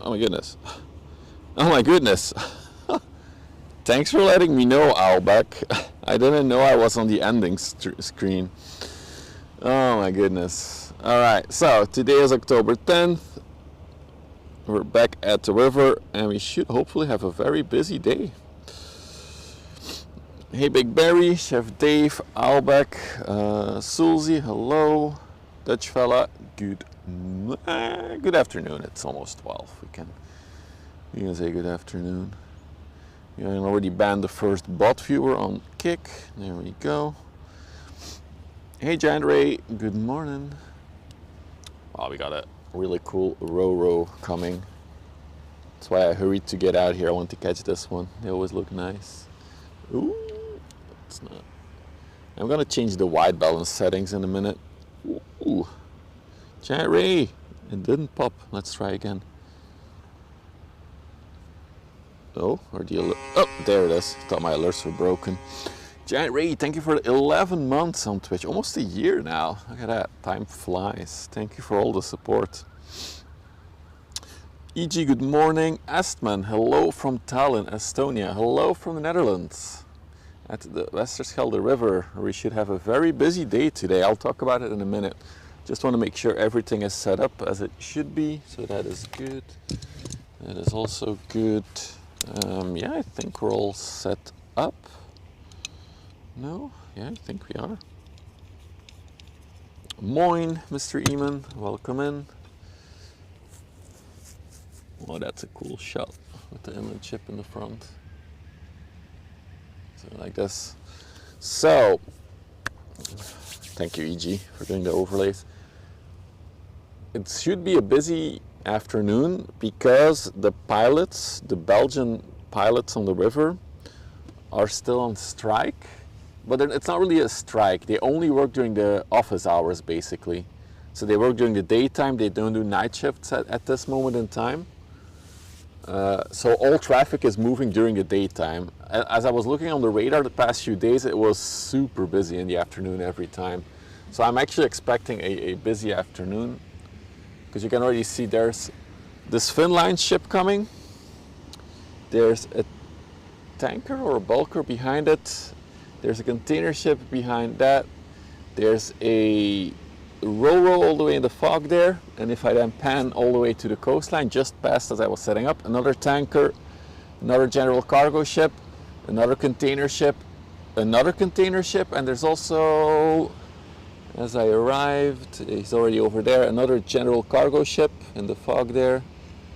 Oh my goodness. Oh my goodness. Thanks for letting me know, Owlbeck. I didn't know I was on the ending screen. Oh my goodness. Alright, so today is October 10th. We're back at the river and we should hopefully have a very busy day. Hey Big Barry, Chef Dave, Owlbeck, Sulzy, hello. Dutch fella, good afternoon. It's almost 12. We can say good afternoon. Yeah, I already banned the first bot viewer on Kick. There we go. Hey Giant Ray, good morning. Wow, we got a really cool row coming. That's why I hurried to get out here. I want to catch this one. They always look nice. Ooh, it's not. I'm gonna change the white balance settings in a minute. Ooh, Giant Ray, it didn't pop. Let's try again. Oh, or the alert. Oh, there it is. Thought my alerts were broken. Giant Ray, thank you for 11 months on Twitch. Almost a year now. Look at that. Time flies. Thank you for all the support. EG, good morning. Astman, hello from Tallinn, Estonia. Hello from the Netherlands. At the Westerschelde River. We should have a very busy day today. I'll talk about it in a minute. Just want to make sure everything is set up as it should be. So that is good. That is also good. Yeah, I think we're all set up. No? Yeah, I think we are. Moin, Mr. Eamon. Welcome in. Oh, that's a cool shot with the inland chip in the front. So like this. So, thank you, EG, for doing the overlays. It should be a busy afternoon because the pilots, the Belgian pilots on the river, are still on strike. But it's not really a strike. They only work during the office hours, basically. So they work during the daytime. They don't do night shifts at this moment in time. So all traffic is moving during the daytime. As I was looking on the radar the past few days, it was super busy in the afternoon every time. So I'm actually expecting a busy afternoon. Because you can already see there's this Finline ship coming. There's a tanker or a bulker behind it. There's a container ship behind that. There's a ro-ro all the way in the fog there. And if I then pan all the way to the coastline, just past as I was setting up, another tanker, another general cargo ship, another container ship, and there's also, as I arrived, he's already over there, another general cargo ship in the fog there.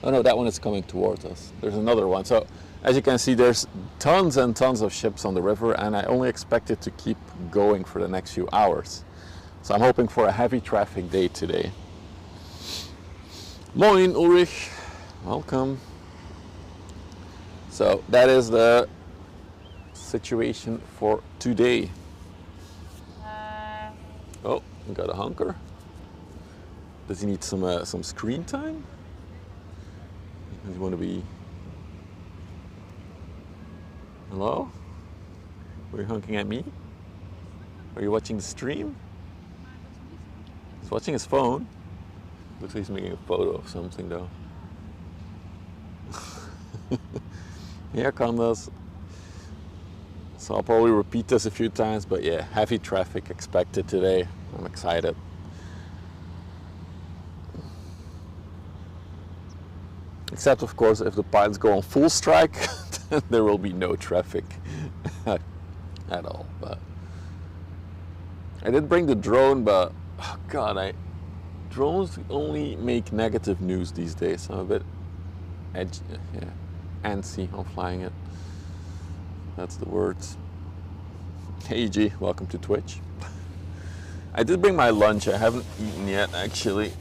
Oh no, that one is coming towards us. There's another one. So as you can see, there's tons and tons of ships on the river, and I only expect it to keep going for the next few hours. So I'm hoping for a heavy traffic day today. Moin Ulrich, welcome. So that is the situation for today. Oh, we got a honker. Does he need some screen time? Does he want to be? Hello? Were you honking at me? Are you watching the stream? He's watching his phone. Looks like he's making a photo of something though. Yeah, Condos. So I'll probably repeat this a few times, but yeah, heavy traffic expected today. I'm excited. Except of course if the pilots go on full strike, then there will be no traffic at all. But I did bring the drone, but oh God, drones only make negative news these days. I'm a bit antsy on flying it. That's the words. Hey G, welcome to Twitch. I did bring my lunch. I haven't eaten yet actually.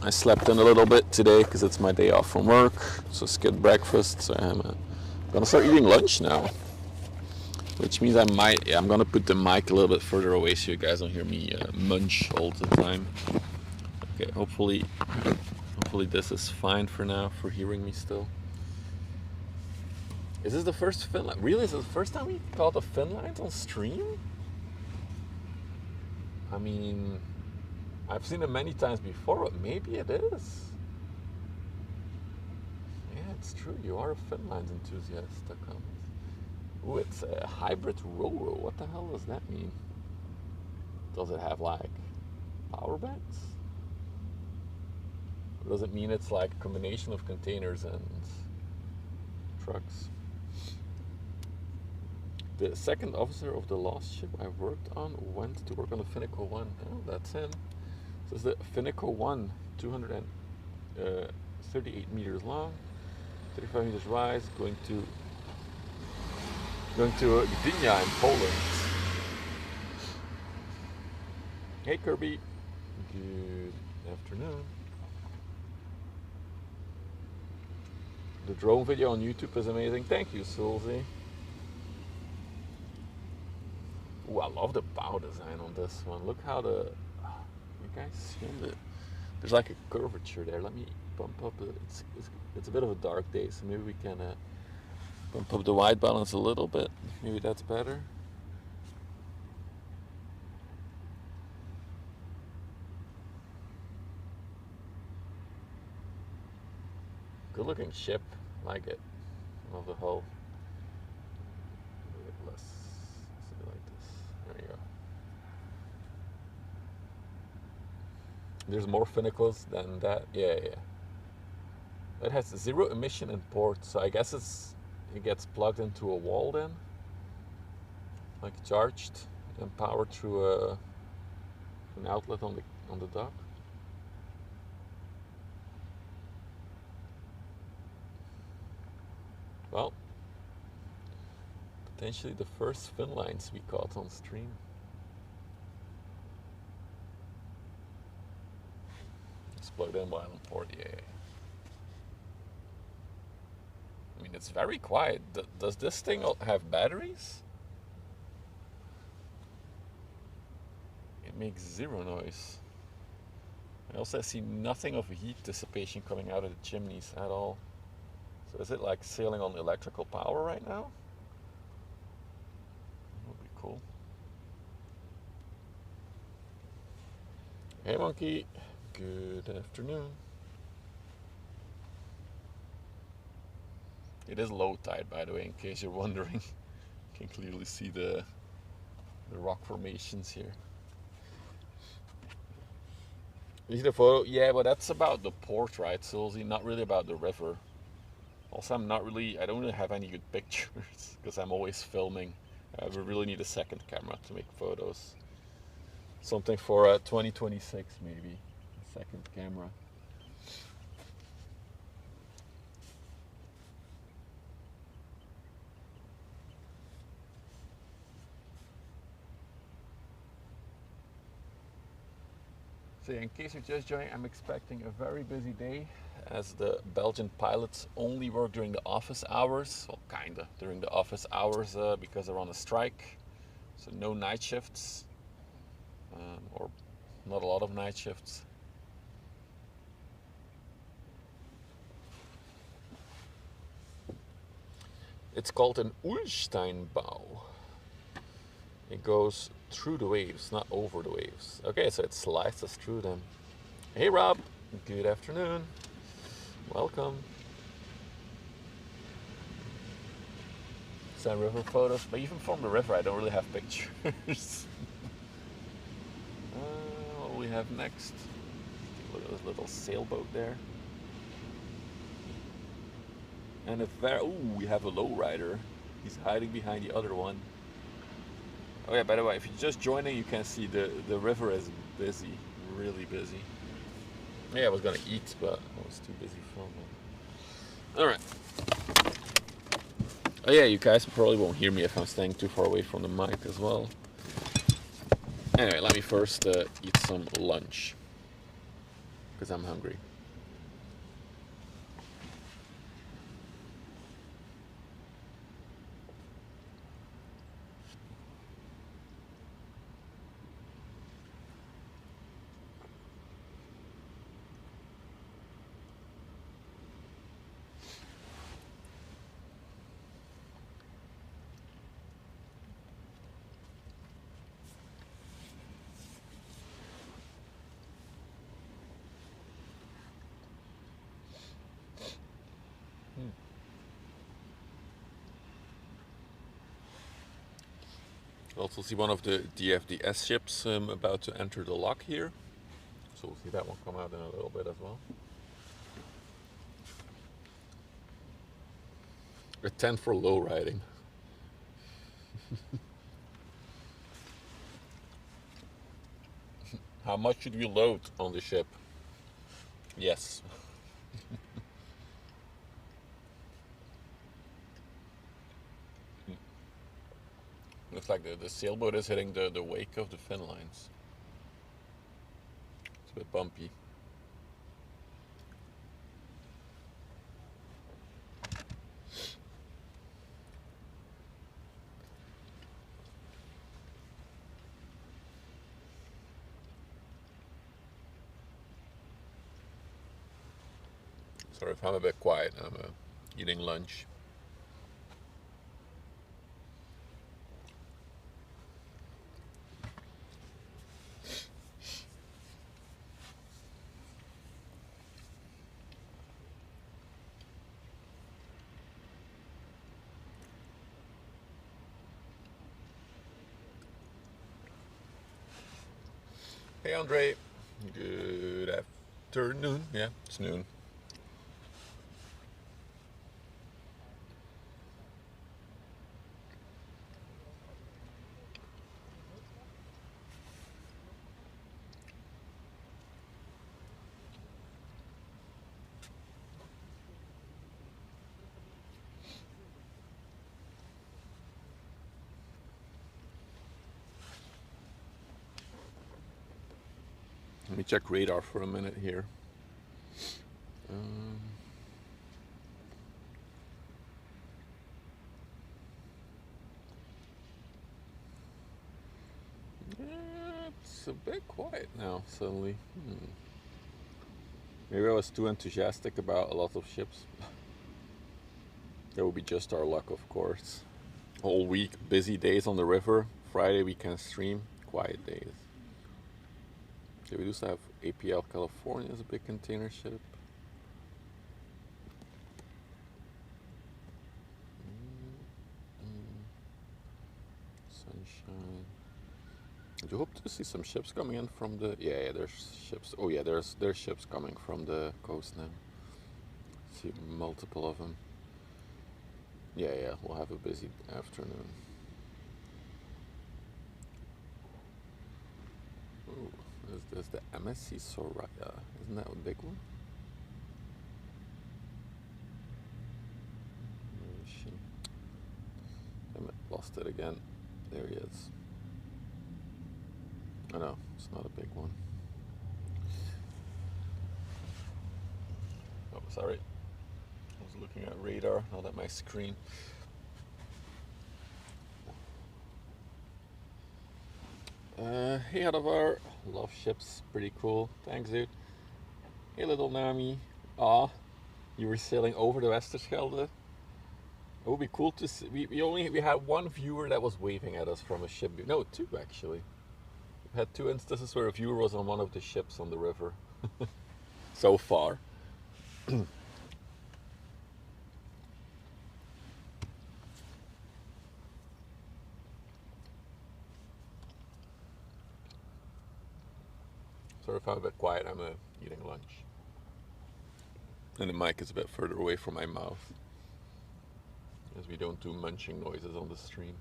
I slept in a little bit today because it's my day off from work. So skipped breakfast. So I'm gonna start eating lunch now. Which means I'm gonna put the mic a little bit further away so you guys don't hear me munch all the time. Okay, hopefully this is fine for now for hearing me still. Is this the first Finline? Really? Is this the first time we caught a Finline on stream? I mean, I've seen it many times before, but maybe it is. that's true. You are a Finland enthusiast. That comes. Ooh, it's a hybrid Roro. What the hell does that mean? Does it have like power banks? Or does it mean it's like a combination of containers and trucks? The second officer of the last ship I worked on went to work on the Finnico 1. Oh, that's him. So it's the Finnico 1, 238 meters long, 35 meters wide, going to Gdynia in Poland. Hey Kirby, good afternoon. The drone video on YouTube is amazing. Thank you, Sulzy. Ooh, I love the bow design on this one. Look how you guys see it. There's like a curvature there. Let me bump up. It's a bit of a dark day, so maybe we can bump up the white balance a little bit. Maybe that's better. Good looking ship. Like it. I love the hull. Let's see it like this. There you go. There's more Finnacles than that. Yeah. It has 0 emission in port, so I guess it gets plugged into a wall then, like charged and powered through an outlet on the dock. Well, potentially the first fin lines we caught on stream. It's plugged in while in port, yeah. I mean, it's very quiet. Does this thing have batteries? It makes 0 noise. I also see nothing of heat dissipation coming out of the chimneys at all. So is it like sailing on electrical power right now? That would be cool. Hey Monkey, good afternoon. It is low tide, by the way, in case you're wondering. You can clearly see the rock formations here. You see the photo? Yeah, but that's about the port, right, Sulzy? Not really about the river. Also, I don't really have any good pictures because I'm always filming. I really need a second camera to make photos. Something for 2026 maybe, a second camera. So in case you're just joining, I'm expecting a very busy day as the Belgian pilots only work during the office hours. Well, kinda during the office hours because they're on a strike. So no night shifts, or not a lot of night shifts. It's called an Ulsteinbau. It goes through the waves, not over the waves. Okay, so it slices through them. Hey Rob, good afternoon. Welcome. Some river photos, but even from the river I don't really have pictures. What do we have next? Look at this little sailboat there. And we have a lowrider. He's hiding behind the other one. Oh yeah, by the way, if you're just joining, you can see the river is busy, really busy. Yeah, I was gonna eat, but I was too busy filming. Alright. Oh yeah, you guys probably won't hear me if I'm staying too far away from the mic as well. Anyway, let me first eat some lunch, because I'm hungry. Also see one of the DFDS ships about to enter the lock here. So we'll see that one come out in a little bit as well. A 10 for low riding. How much should we load on the ship? Yes. Looks like the sailboat is hitting the wake of the fin lines. It's a bit bumpy. Sorry if I'm a bit quiet, I'm eating lunch. Hey Andre, good afternoon. Yeah, it's noon. Let me check radar for a minute here. It's a bit quiet now, suddenly. Maybe I was too enthusiastic about a lot of ships. That would be just our luck, of course. Whole week, busy days on the river. Friday we can stream, quiet days. Okay, we also have APL California as a big container ship. Sunshine. I do hope to see some ships coming in from the... Yeah, there's ships. Oh yeah, there's ships coming from the coast now. See multiple of them. Yeah, we'll have a busy afternoon. Ooh, there's the MSC Soraya. Isn't that a big one? Where is she? Damn it, lost it again. There he is. Oh no, it's not a big one. Oh, sorry. I was looking at radar, not at my screen. Hey Adavar, love ships, pretty cool. Thanks, dude. Hey little Nami. Aw, you were sailing over the Westerschelde. It would be cool to see. We had one viewer that was waving at us from a ship. No, two actually. We had two instances where a viewer was on one of the ships on the river. So far. Sorry if I'm a bit quiet, I'm eating lunch. And the mic is a bit further away from my mouth, as we don't do munching noises on the stream.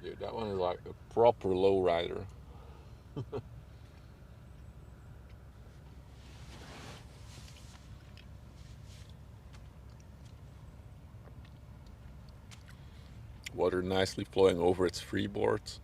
Dude, that one is like a proper low rider. Water nicely flowing over its freeboards.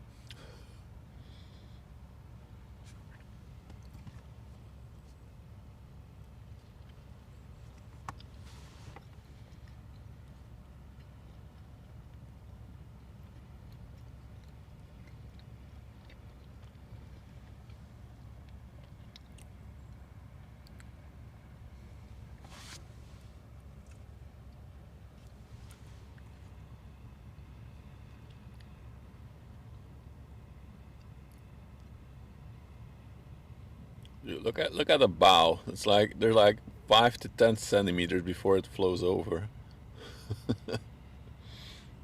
Look at the bow. It's like they're like 5 to 10 centimeters before it flows over.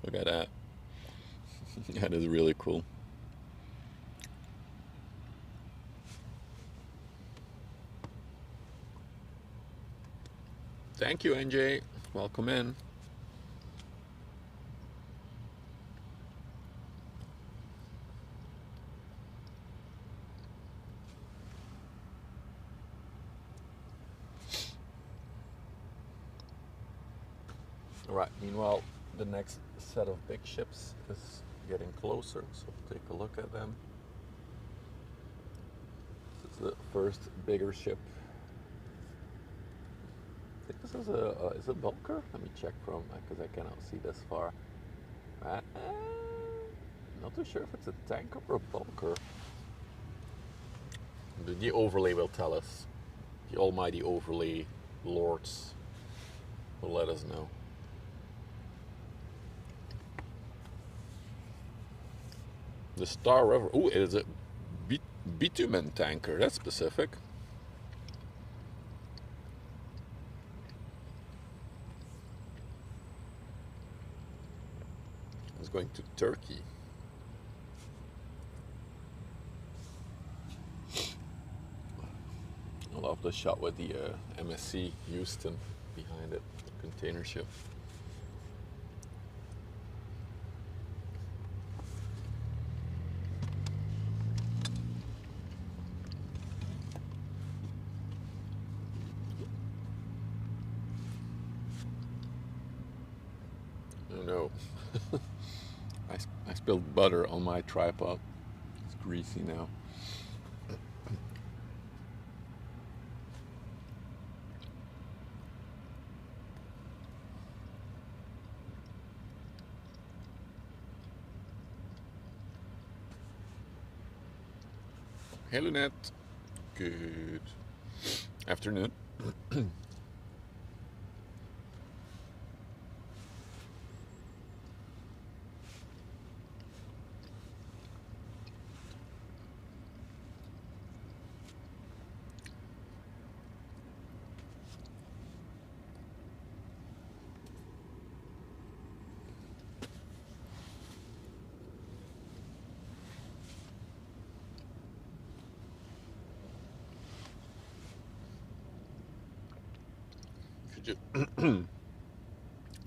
Look at that. That is really cool. Thank you, NJ. Welcome in. Right, meanwhile, the next set of big ships is getting closer, so take a look at them. This is the first bigger ship. I think this is a bulker? Let me check from, because I cannot see this far. Not too sure if it's a tanker or a bulker. The overlay will tell us. The almighty overlay lords will let us know. The Star River. Oh, it is a bitumen tanker. That's specific. It's going to Turkey. I love the shot with the MSC Houston behind it, container ship. Oh no, I spilled butter on my tripod. It's greasy now. Hey Lunette, good afternoon.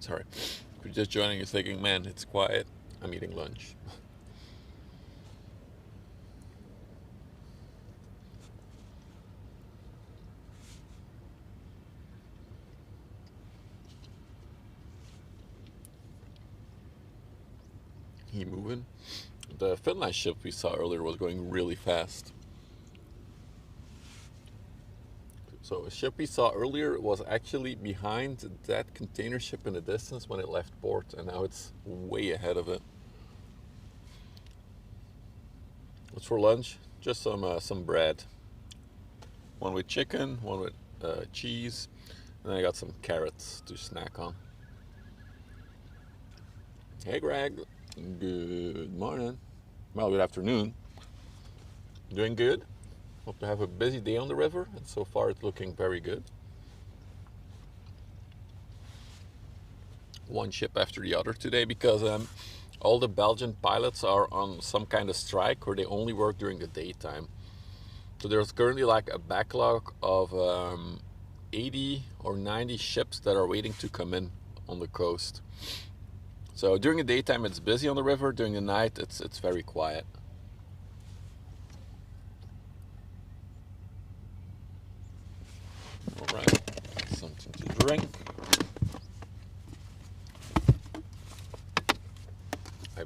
Sorry, if you're just joining, you're thinking, man, it's quiet. I'm eating lunch. He moving. The Finland ship we saw earlier was going really fast. So a ship we saw earlier was actually behind that container ship in the distance when it left port, and now it's way ahead of it. What's for lunch? Just some bread. One with chicken, one with cheese, and then I got some carrots to snack on. Hey Greg, good morning. Well, good afternoon. Doing good? Hope to have a busy day on the river, and so far it's looking very good. One ship after the other today because all the Belgian pilots are on some kind of strike where they only work during the daytime. So there's currently like a backlog of 80 or 90 ships that are waiting to come in on the coast. So during the daytime it's busy on the river, during the night it's very quiet. Alright, something to drink. I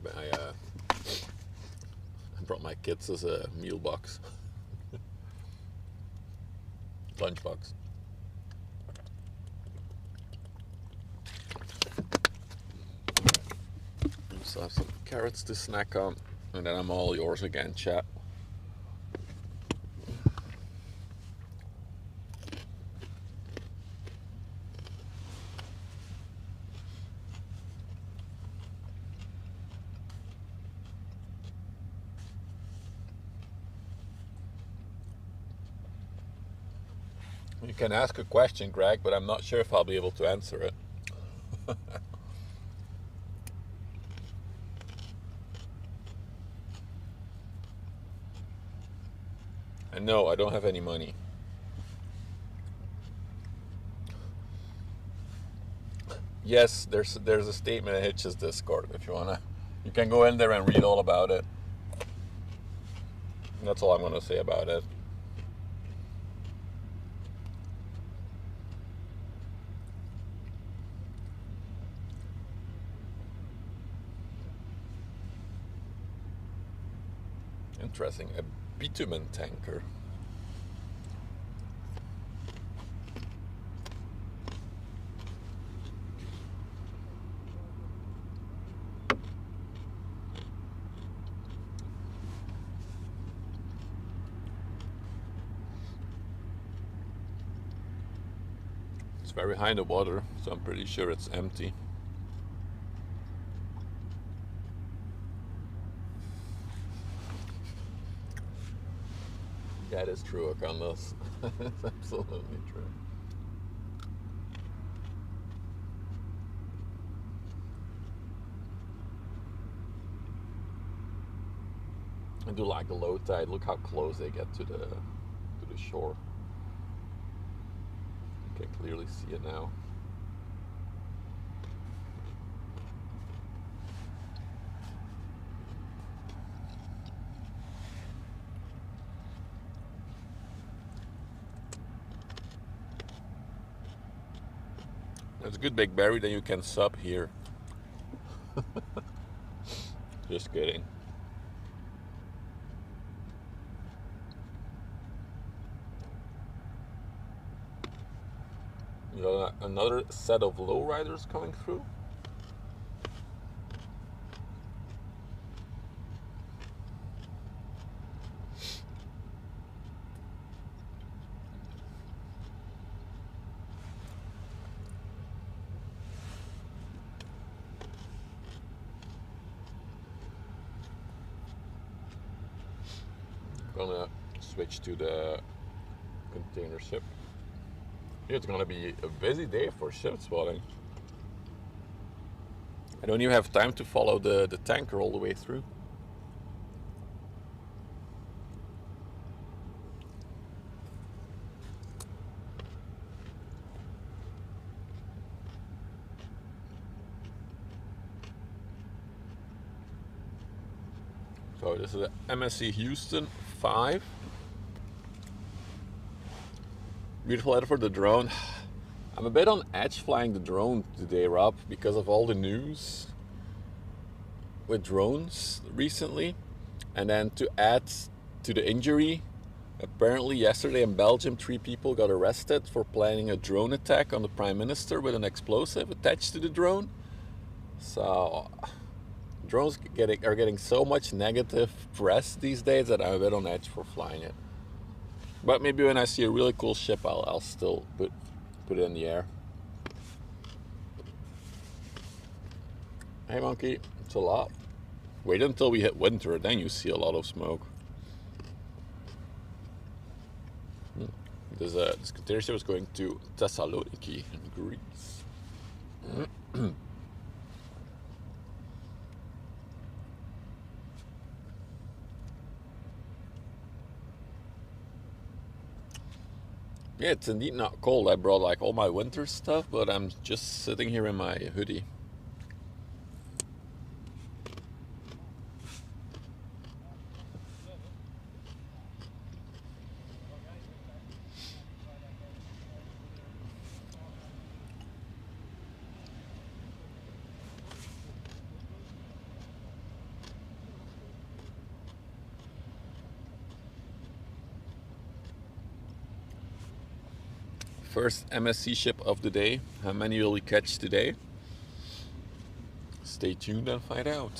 brought my kids as a meal box. Lunch box. So I have some carrots to snack on, and then I'm all yours again, chat. You can ask a question, Greg, but I'm not sure if I'll be able to answer it. And no, I don't have any money. Yes, there's a statement in Hitch's Discord if you wanna. You can go in there and read all about it. That's all I'm gonna say about it. Interesting, a bitumen tanker. It's very high in the water, so I'm pretty sure it's empty. That is true, Carlos. It's absolutely true. I do like the low tide. Look how close they get to the shore. You can clearly see it now. It's a good big berry, then you can sub here. Just kidding. You got another set of lowriders coming through. Gonna switch to the container ship. It's gonna be a busy day for ship spotting. I don't even have time to follow the tanker all the way through. So this is a MSC Houston 5. Beautiful header for the drone. I'm a bit on edge flying the drone today, Rob, because of all the news with drones recently. And then to add to the injury, apparently yesterday in Belgium 3 people got arrested for planning a drone attack on the Prime Minister with an explosive attached to the drone. So drones are getting so much negative press these days that I'm a bit on edge for flying it. But maybe when I see a really cool ship, I'll still put it in the air. Hey monkey, it's a lot. Wait until we hit winter, then you see a lot of smoke. This container ship is going to Thessaloniki in Greece. Yeah, it's indeed not cold. I brought like all my winter stuff, but I'm just sitting here in my hoodie. First MSC ship of the day. How many will we catch today? Stay tuned and find out.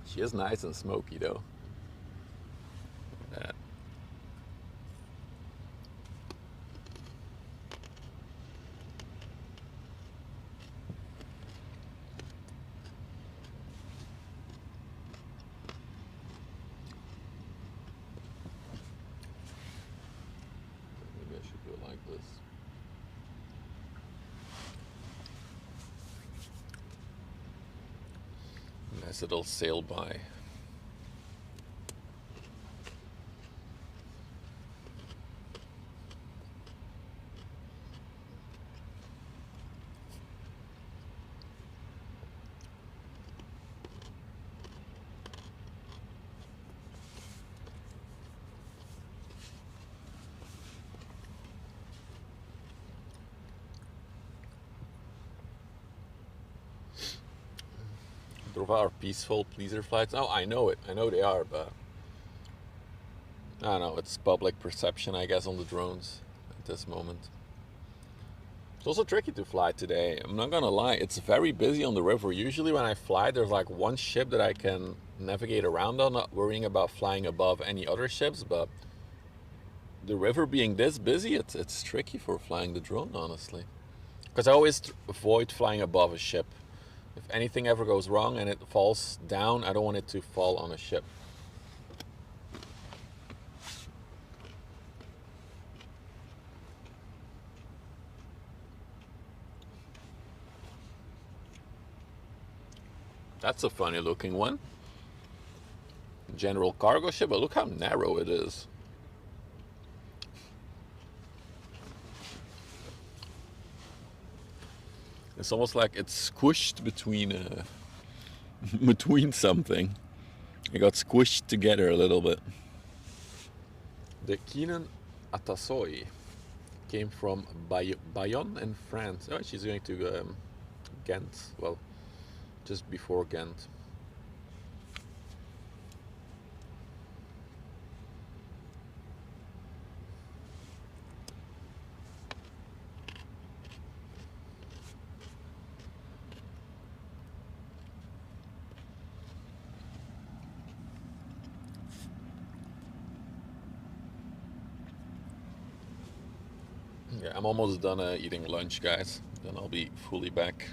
She is nice and smoky though. as it'll sail by. Drova are peaceful pleaser flights. Oh, I know it. I know they are, but I don't know. It's public perception, I guess, on the drones at this moment. It's also tricky to fly today. I'm not gonna lie. It's very busy on the river. Usually when I fly, there's like one ship that I can navigate around on, not worrying about flying above any other ships, but the river being this busy, it's tricky for flying the drone, honestly. Because I always avoid flying above a ship. If anything ever goes wrong and it falls down, I don't want it to fall on a ship. That's a funny looking one. General cargo ship, but look how narrow it is. It's almost like it's squished between between something. It got squished together a little bit. The Keenan Atasoi came from Bayonne in France. Oh, she's going to Ghent. Well, just before Ghent. Yeah, I'm almost done eating lunch, guys. Then I'll be fully back.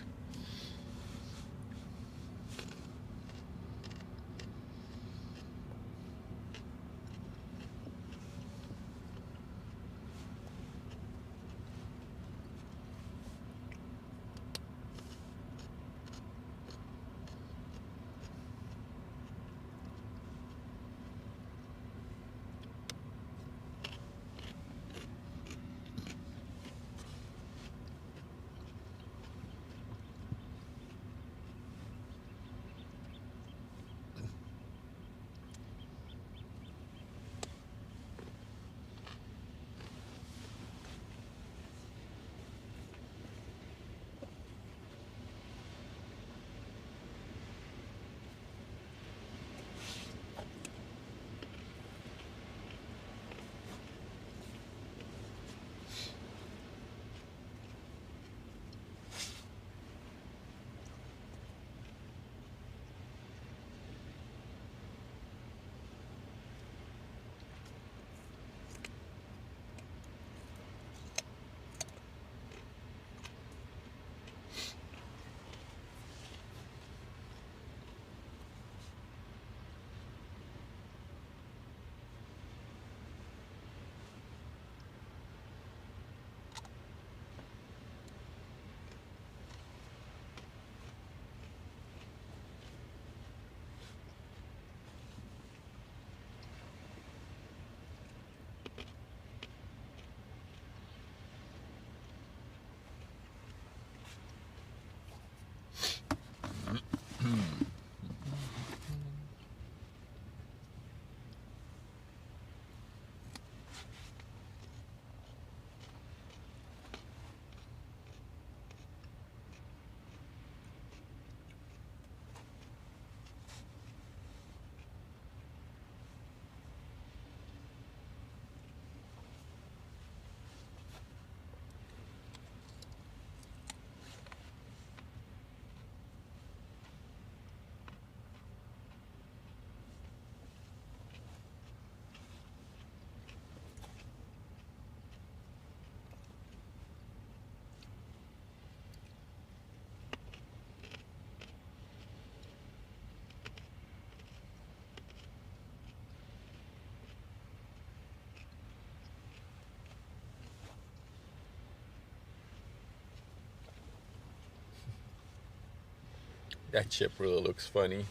That ship really looks funny.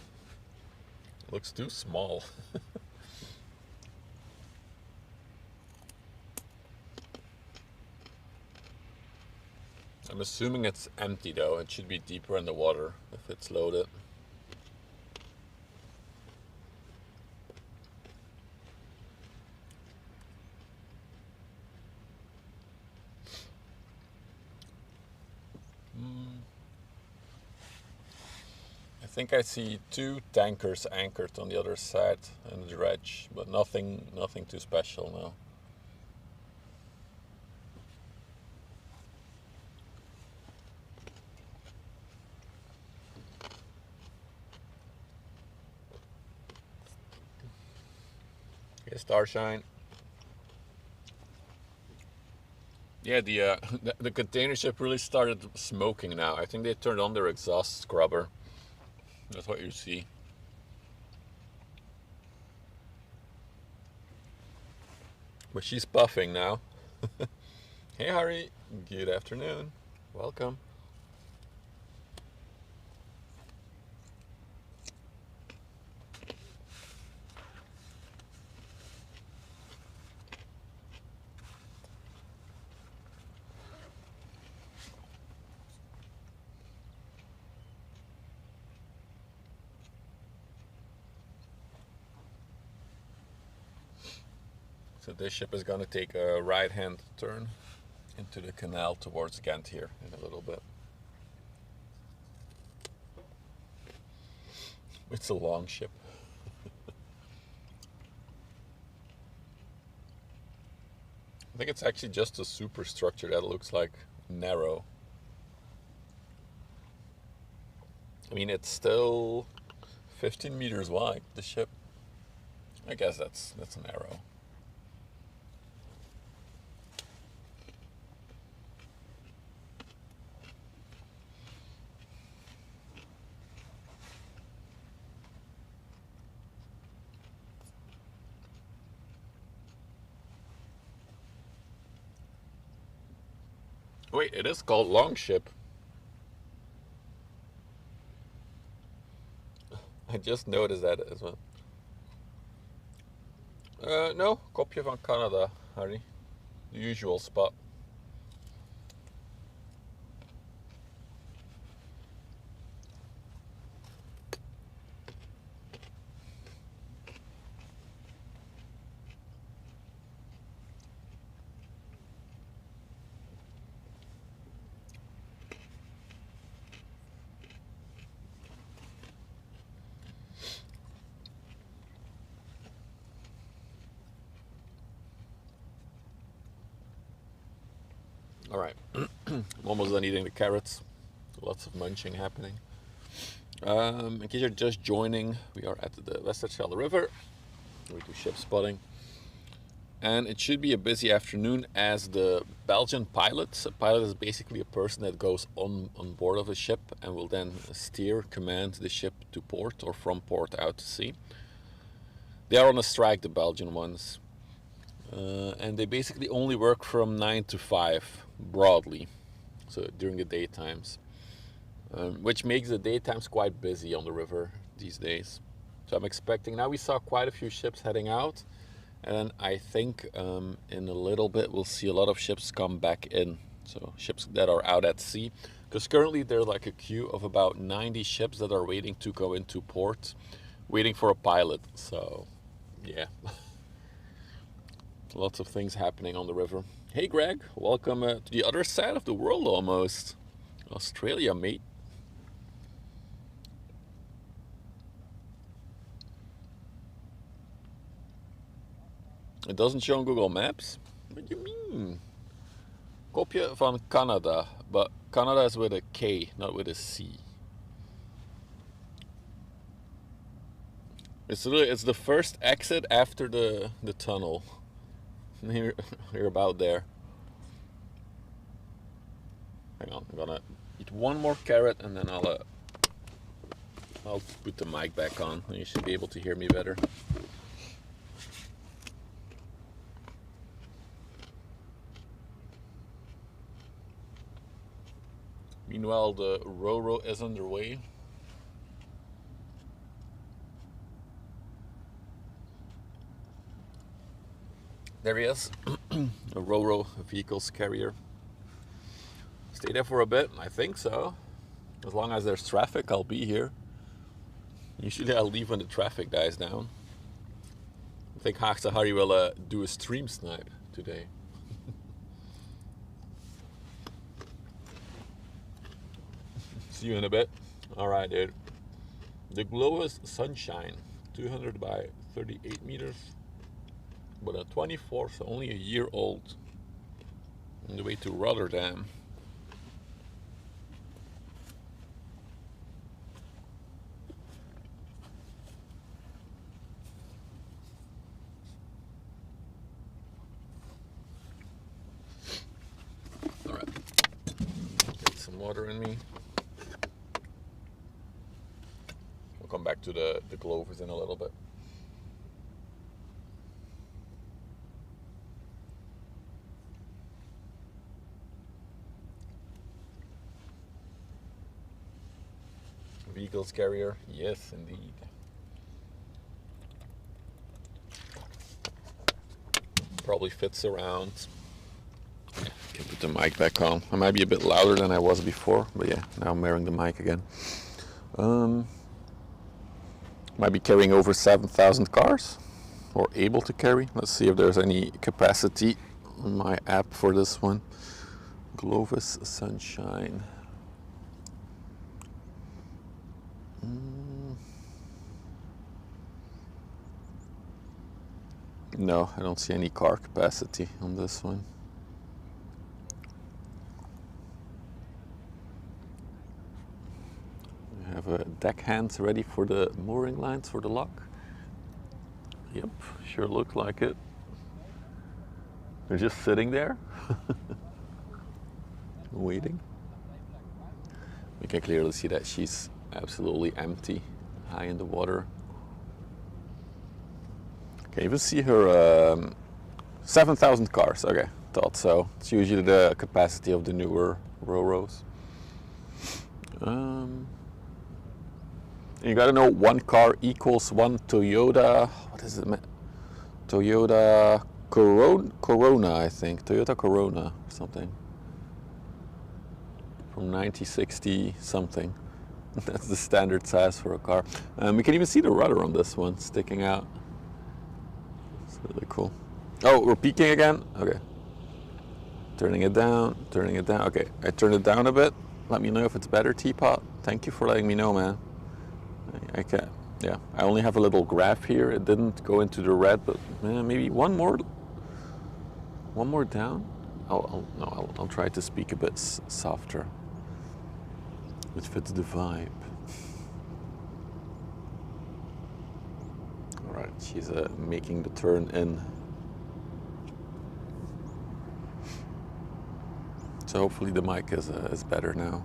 Looks too small. I'm assuming it's empty though. It should be deeper in the water if it's loaded. I think I see 2 tankers anchored on the other side and the dredge, but nothing too special now. Okay, Starshine. Yeah, the container ship really started smoking now. I think they turned on their exhaust scrubber. That's what you see. But she's puffing now. Hey Harry, good afternoon. Welcome. So this ship is going to take a right-hand turn into the canal towards Ghent here in a little bit. It's a long ship. I think it's actually just a superstructure that looks like narrow. I mean, it's still 15 meters wide, the ship. I guess that's narrow. Wait, it is called Longship. I just noticed that as well. No, kopje van Canada, Harry. The usual spot. All right, I'm almost done eating the carrots. Lots of munching happening. In case you're just joining, we are at the Westerschelde River. We do ship spotting. And it should be a busy afternoon as the Belgian pilots. A pilot is basically a person that goes on board of a ship and will then command the ship to port or from port out to sea. They are on a strike, the Belgian ones. And they basically only work from 9 to 5, broadly, so during the daytimes, which makes the daytimes quite busy on the river these days. So I'm expecting, now we saw quite a few ships heading out, and I think in a little bit we'll see a lot of ships come back in, so ships that are out at sea, because currently there's like a queue of about 90 ships that are waiting to go into port, waiting for a pilot. So yeah. Lots of things happening on the river. Hey Greg, welcome to the other side of the world almost. Australia, mate. It doesn't show on Google Maps? What do you mean? Kopje van Canada, but Canada is with a K, not with a C. It's the first exit after the tunnel. You're about there. Hang on, I'm gonna eat one more carrot and then I'll put the mic back on. You should be able to hear me better. Meanwhile, the Ro-Ro is underway. There he is, a Ro-Ro vehicles carrier. Stay there for a bit, I think so. As long as there's traffic, I'll be here. Usually I'll leave when the traffic dies down. I think Haagse Harry will do a stream snipe today. See you in a bit. Alright, dude. The Glow's Sunshine, 200 by 38 meters. But a 24, so only a year old. On the way to Rotterdam. Alright. Get some water in me. We'll come back to the Glovers in a little bit. Vehicles carrier, yes indeed. Probably fits around. Can put the mic back on. I might be a bit louder than I was before, but yeah, now I'm wearing the mic again. Might be carrying over 7,000 cars, or able to carry. Let's see if there's any capacity on my app for this one. Glow's Sunshine. No, I don't see any car capacity on this one. We have a deckhand ready for the mooring lines for the lock. Yep, sure look like it. They're just sitting there, waiting. We can clearly see that she's absolutely empty, high in the water. Can even see her 7,000 cars. Okay, thought so. It's usually the capacity of the newer Ro-Ros. You gotta know one car equals one Toyota. What is it? Toyota Corona, I think. Toyota Corona or something. From 1960 something. That's the standard size for a car. We can even see the rudder on this one sticking out. It's really cool. Oh, we're peaking again? Okay. Turning it down, turning it down. Okay, I turned it down a bit. Let me know if it's better, Teapot. Thank you for letting me know, man. I can't, yeah. I only have a little graph here. It didn't go into the red, but maybe one more down. I'll try to speak a bit softer, which fits the vibe. All right, she's making the turn in. So hopefully the mic is better now.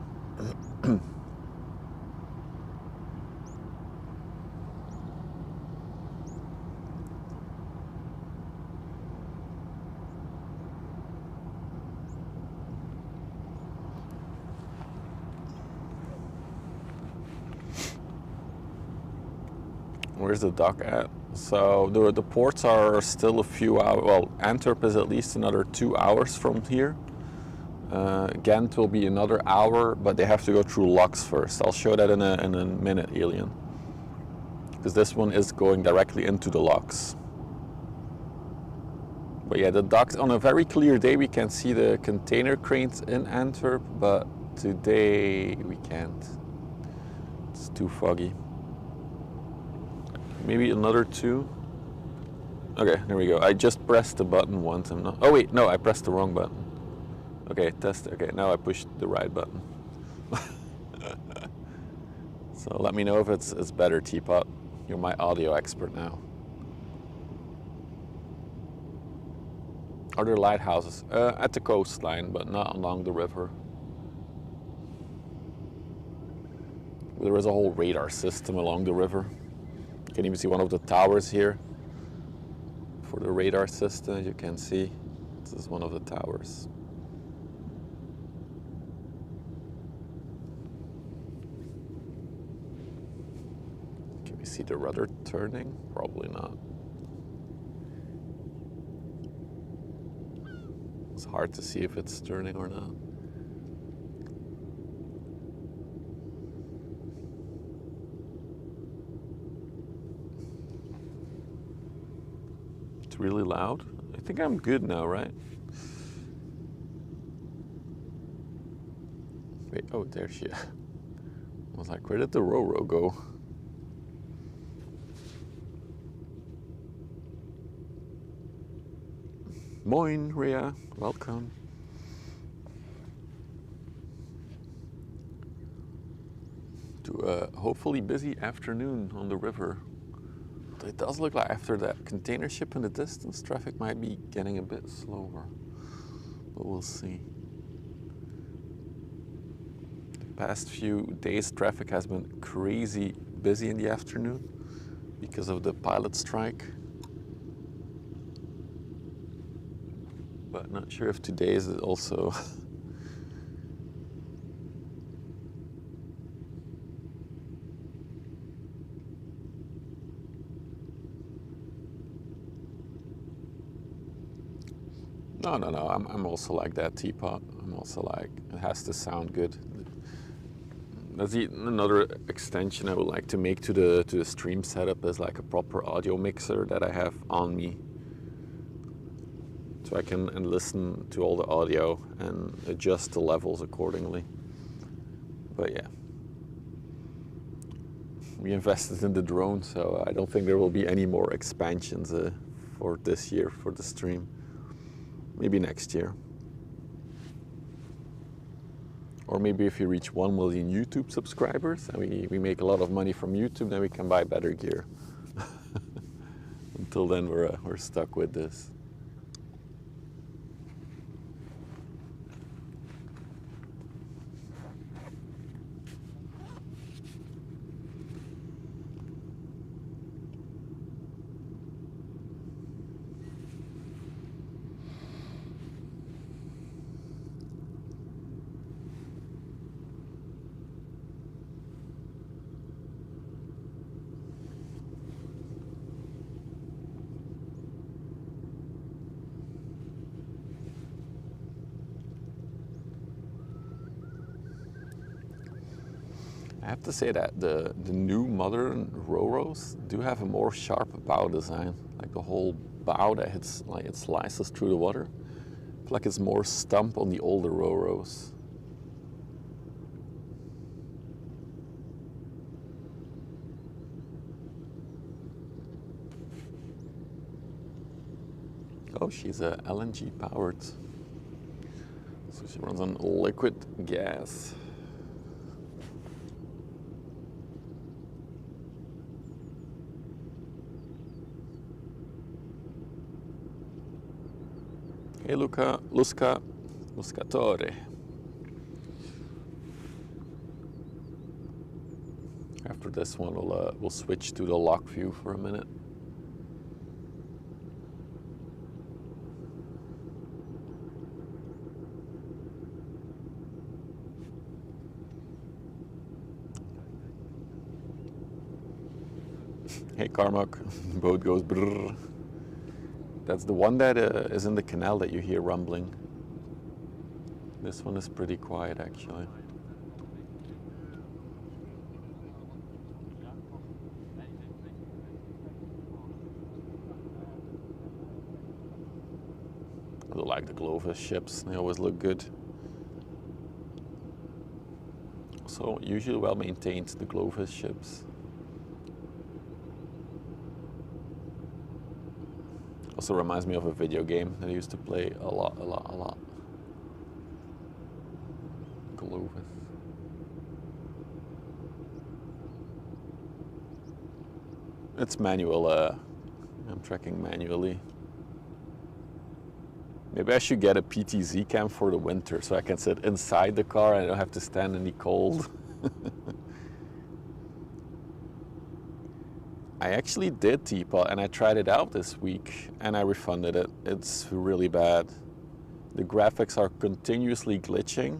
Where's the dock at? So the ports are still a few hours. Well, Antwerp is at least another 2 hours from here. Ghent will be another hour, but they have to go through locks first. I'll show that in a minute, Alien. Because this one is going directly into the locks. But yeah, the docks, on a very clear day we can see the container cranes in Antwerp, but today we can't. It's too foggy. Maybe another 2. Okay, there we go. I just pressed the button once. I'm not. Oh wait, no, I pressed the wrong button. Okay, test. Okay, now I pushed the right button. So let me know if it's better, Teapot. You're my audio expert now. Are there lighthouses? At the coastline, but not along the river. There is a whole radar system along the river. You can even see one of the towers here for the radar system. As you can see, this is one of the towers. Can we see the rudder turning? Probably not. hard to see if it's turning or not. It's really loud. I think I'm good now, right? Wait, oh, there she is. I was like, where did the Roro go? Moin, Rhea, welcome. To a hopefully busy afternoon on the river. It does look like after that container ship in the distance, traffic might be getting a bit slower, but we'll see. The past few days, traffic has been crazy busy in the afternoon because of the pilot strike. But not sure if today is also. No, I'm also like that, Teapot. I'm also like, it has to sound good. That's another extension I would like to make to the stream setup is like a proper audio mixer that I have on me. So I can listen to all the audio and adjust the levels accordingly. But yeah. We invested in the drone, so I don't think there will be any more expansions for this year for the stream. Maybe next year. Or maybe if you reach 1 million YouTube subscribers and we make a lot of money from YouTube, then we can buy better gear. Until then, we're stuck with this. I have to say that the new modern Roros do have a more sharp bow design. Like the whole bow that hits, like it slices through the water. I feel like it's more stump on the older Roros. Oh, she's a LNG powered. So she runs on liquid gas. Hey Luscatore. After this one, we'll switch to the lock view for a minute. Hey Carmack, boat goes brrr. That's the one that is in the canal that you hear rumbling. This one is pretty quiet actually. I do like the Glovis ships, they always look good. So usually well maintained, the Glovis ships. Also reminds me of a video game that I used to play a lot. Glovis. It's manual, I'm tracking manually. Maybe I should get a PTZ cam for the winter so I can sit inside the car and I don't have to stand in the cold. I actually did Teapot and I tried it out this week and I refunded it. It's really bad. The graphics are continuously glitching,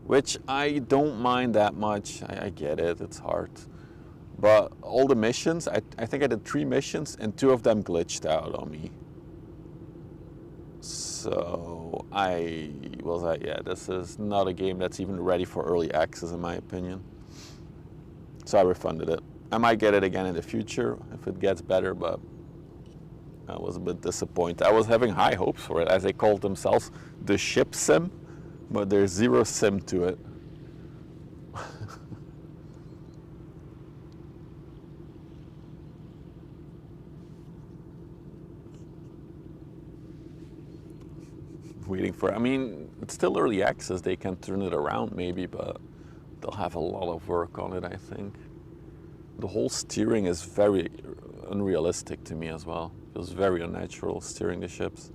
which I don't mind that much. I get it, it's hard. But all the missions, I think I did 3 missions and 2 of them glitched out on me. So I was like, yeah, this is not a game that's even ready for early access in my opinion. So I refunded it. I might get it again in the future if it gets better, but I was a bit disappointed. I was having high hopes for it, as they called themselves the ship sim, but there's zero sim to it. Waiting for, I mean, it's still early access. They can turn it around maybe, but they'll have a lot of work on it, I think. The whole steering is very unrealistic to me as well. It feels very unnatural steering the ships.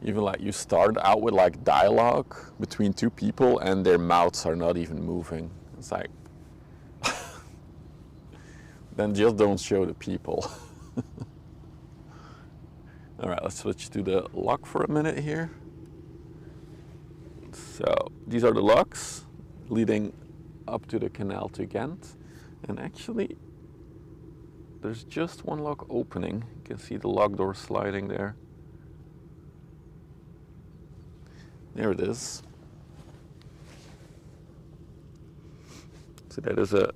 Even like you start out with like dialogue between two people and their mouths are not even moving. It's like, then just don't show the people. All right, let's switch to the lock for a minute here. So these are the locks leading up to the canal to Ghent. And actually, there's just one lock opening. You can see the lock door sliding there. There it is. So that is a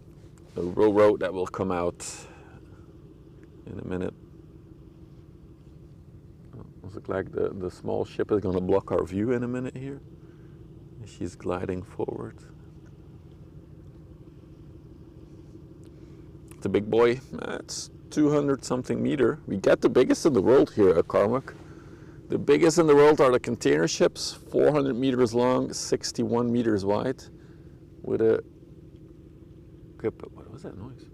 row that will come out in a minute. It looks like the small ship is going to block our view in a minute here. She's gliding forward. The big boy, it's 200 something meter. We get the biggest in the world here at Carmack. The biggest in the world are the container ships, 400 meters long, 61 meters wide, with a, what was that noise?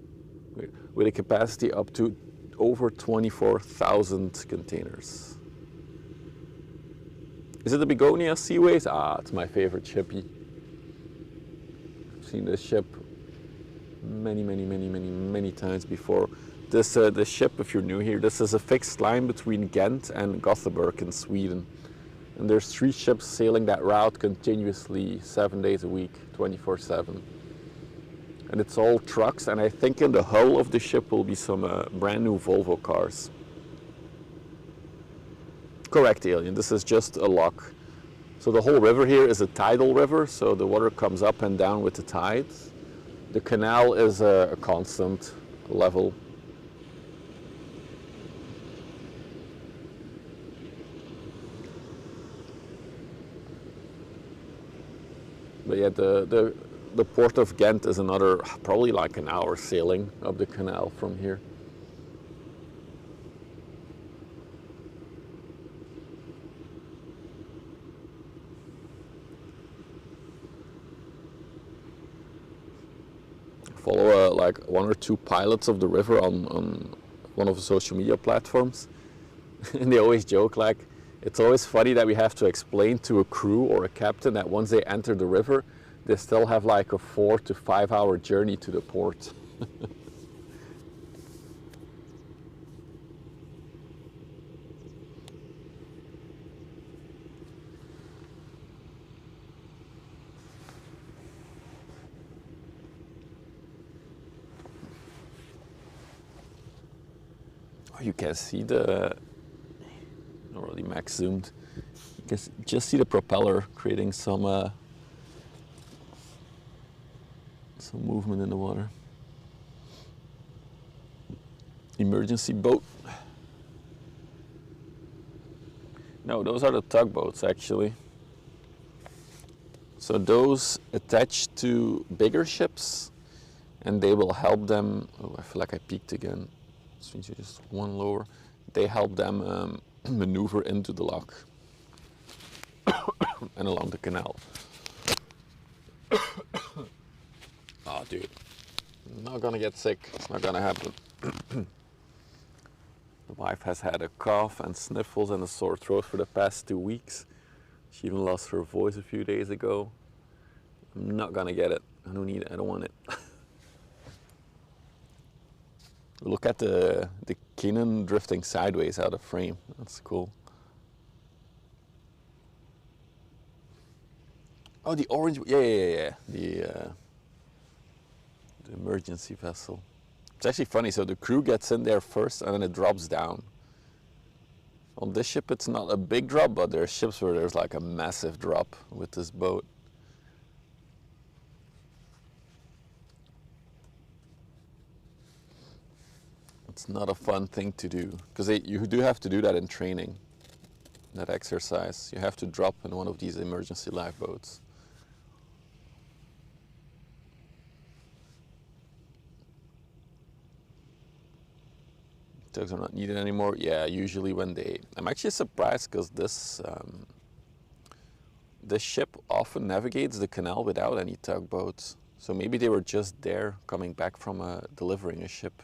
With a capacity up to over 24,000 containers. Is it the Begonia Seaways? Ah, it's my favorite shippy. I've seen this ship many times before. This ship, if you're new here, this is a fixed line between Ghent and Gothenburg in Sweden. And there's 3 ships sailing that route continuously, 7 days a week, 24/7. And it's all trucks, and I think in the hull of the ship will be some brand new Volvo cars. Correct, Alien, this is just a lock. So the whole river here is a tidal river, so the water comes up and down with the tides. The canal is a constant level. But yeah, the port of Ghent is another, probably like an hour sailing up the canal from here. Follow like 1 or 2 pilots of the river on one of the social media platforms. And they always joke like, it's always funny that we have to explain to a crew or a captain that once they enter the river, they still have like a 4 to 5 hour journey to the port. You can see the, not really max zoomed, you can just see the propeller creating some movement in the water. Emergency boat. No, those are the tugboats actually. So those attach to bigger ships and they will help them, oh, I feel like I peaked again. This means you're just one lower. They help them maneuver into the lock and along the canal. Oh, dude, I'm not gonna get sick. It's not gonna happen. The wife has had a cough and sniffles and a sore throat for the past 2 weeks. She even lost her voice a few days ago. I'm not gonna get it. I don't need it. I don't want it. Look at the cannon drifting sideways out of frame. That's cool. Oh, the orange. Yeah. The emergency vessel. It's actually funny, so the crew gets in there first and then it drops down. On this ship it's not a big drop, but there are ships where there's like a massive drop with this boat. It's not a fun thing to do, because you do have to do that in training, that exercise. You have to drop in one of these emergency lifeboats. Tugs are not needed anymore. Yeah, usually when they... I'm actually surprised because this ship often navigates the canal without any tugboats. So maybe they were just there coming back from delivering a ship.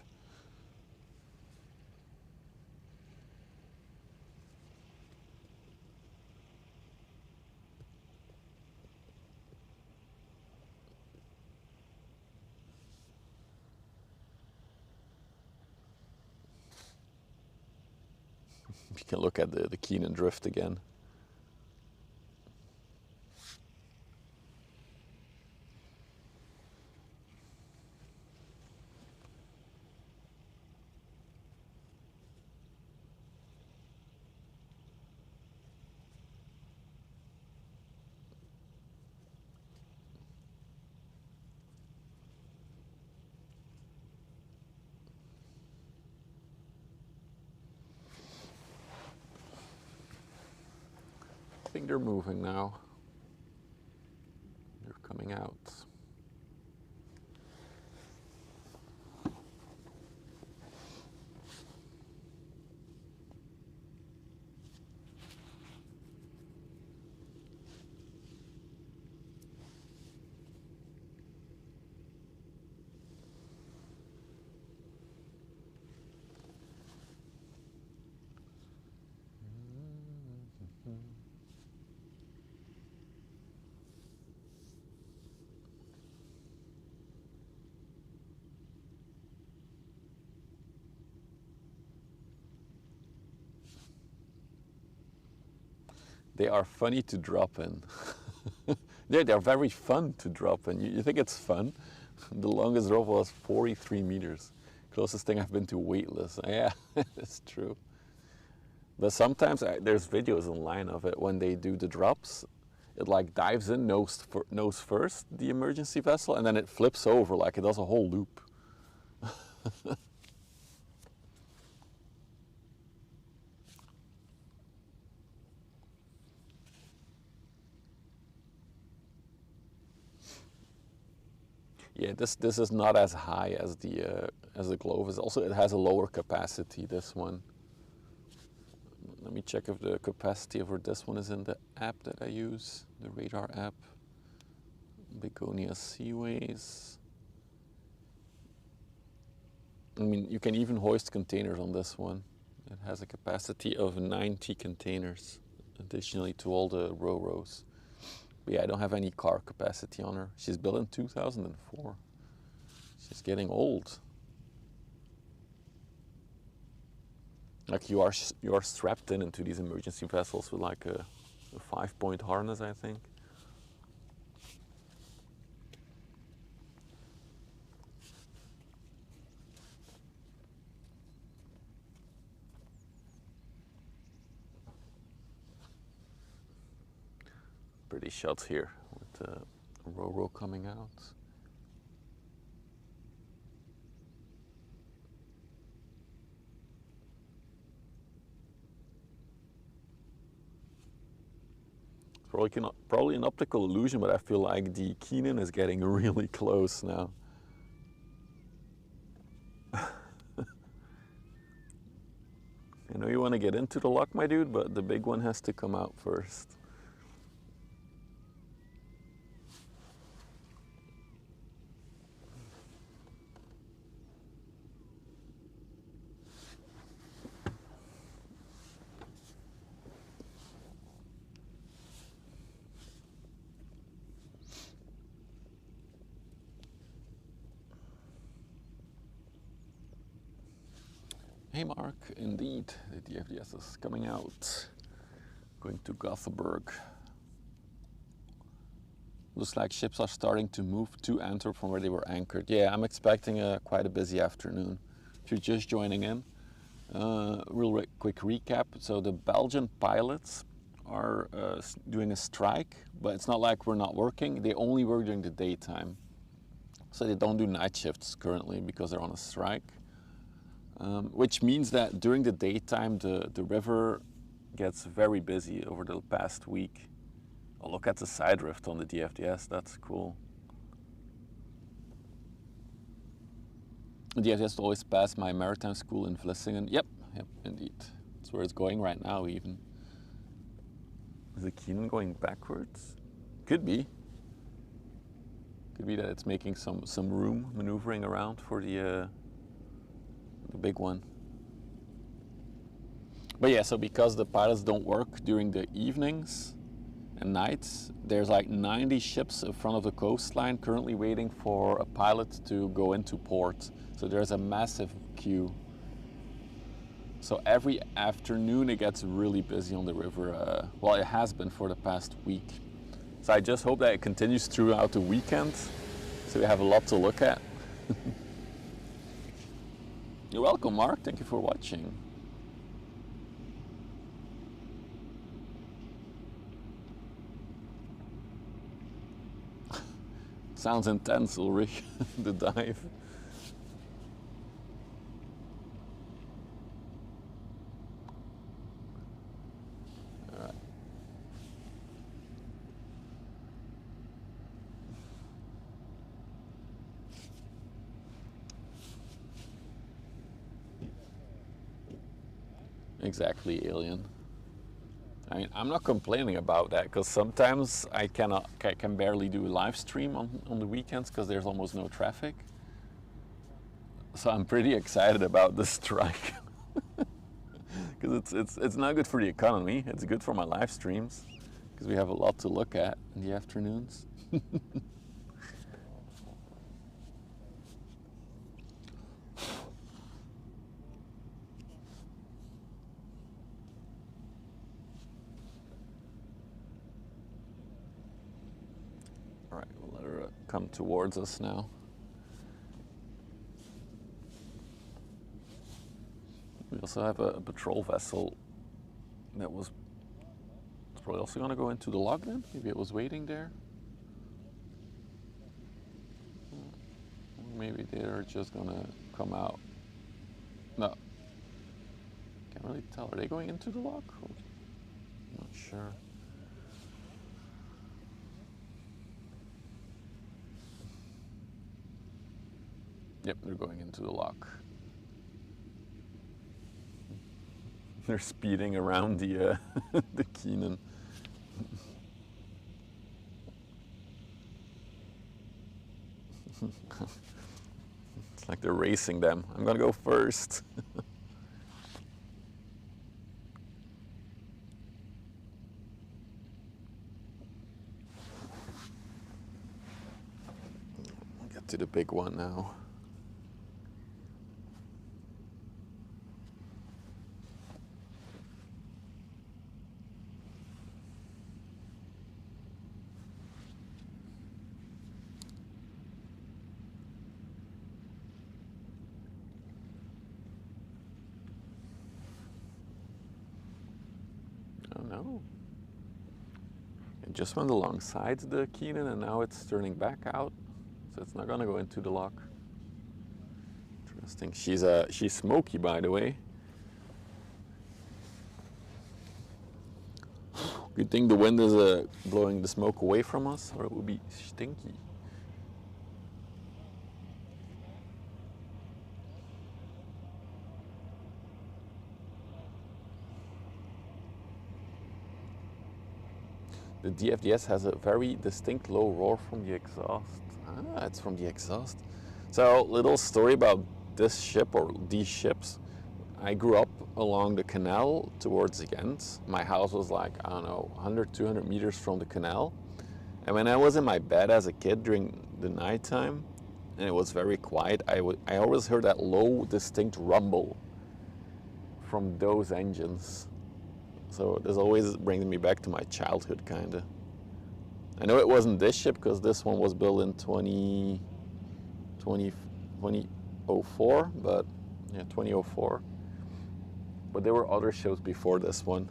You can look at the Keenan drift again. I think they're moving now. They're coming out. They are funny to drop in. They're very fun to drop in. You think it's fun? The longest drop was 43 meters. Closest thing I've been to weightless. Yeah, it's true. But sometimes there's videos online of it when they do the drops. It like dives in nose first, the emergency vessel, and then it flips over, like it does a whole loop. Yeah, this is not as high as the Glovis. Also, it has a lower capacity, this one. Let me check if the capacity for this one is in the app that I use, the radar app. Begonia Seaways. I mean, you can even hoist containers on this one. It has a capacity of 90 containers, additionally to all the ro-ros. But yeah, I don't have any car capacity on her. She's built in 2004. She's getting old. Like you are strapped into these emergency vessels with like a 5-point harness, I think. Pretty shots here with the ro-ro coming out. Probably an optical illusion, but I feel like the Keenan is getting really close now. I know you want to get into the lock, my dude, but the big one has to come out first. Hey Mark, indeed, the DFDS is coming out, going to Gothenburg. Looks like ships are starting to move to Antwerp from where they were anchored. Yeah, I'm expecting quite a busy afternoon. If you're just joining in, quick recap. So the Belgian pilots are doing a strike, but it's not like we're not working. They only work during the daytime. So they don't do night shifts currently because they're on a strike. Which means that during the daytime, the river gets very busy over the past week. Oh, look at the side rift on the DFDS, that's cool. The DFDS always passed my maritime school in Vlissingen. Yep, indeed. That's where it's going right now even. Is the Keenan going backwards? Could be. Could be that it's making some room maneuvering around for the big one. But yeah, so because the pilots don't work during the evenings and nights, there's like 90 ships in front of the coastline currently waiting for a pilot to go into port. So there's a massive queue. So every afternoon it gets really busy on the river. Well, it has been for the past week. So I just hope that it continues throughout the weekend, so we have a lot to look at. You're welcome, Mark. Thank you for watching. Sounds intense, Ulrich, the dive. All right. Exactly, Alien. I mean, I'm not complaining about that because sometimes I can barely do a live stream on the weekends because there's almost no traffic. So I'm pretty excited about this strike because it's not good for the economy. It's good for my live streams because we have a lot to look at in the afternoons. All right, we'll let her come towards us now. We also have a patrol vessel that was probably also going to go into the lock then. Maybe it was waiting there. Maybe they're just going to come out. No. Can't really tell. Are they going into the lock? I'm not sure. Yep, they're going into the lock. They're speeding around the the Keenan. It's like they're racing them. I'm gonna go first. Get to the big one now. Oh no. It just went alongside the Keenan and now it's turning back out. So it's not gonna go into the lock. Interesting. She's smoky, by the way. Good thing the wind is blowing the smoke away from us, or it would be stinky. The DFDS has a very distinct low roar from the exhaust. Ah, it's from the exhaust. So, little story about this ship or these ships. I grew up along the canal towards Ghent. My house was like, I don't know, 100, 200 meters from the canal. And when I was in my bed as a kid during the nighttime, and it was very quiet, I always heard that low, distinct rumble from those engines. So this always brings me back to my childhood, kind of. I know it wasn't this ship because this one was built in 2004, but yeah, 2004. But there were other ships before this one.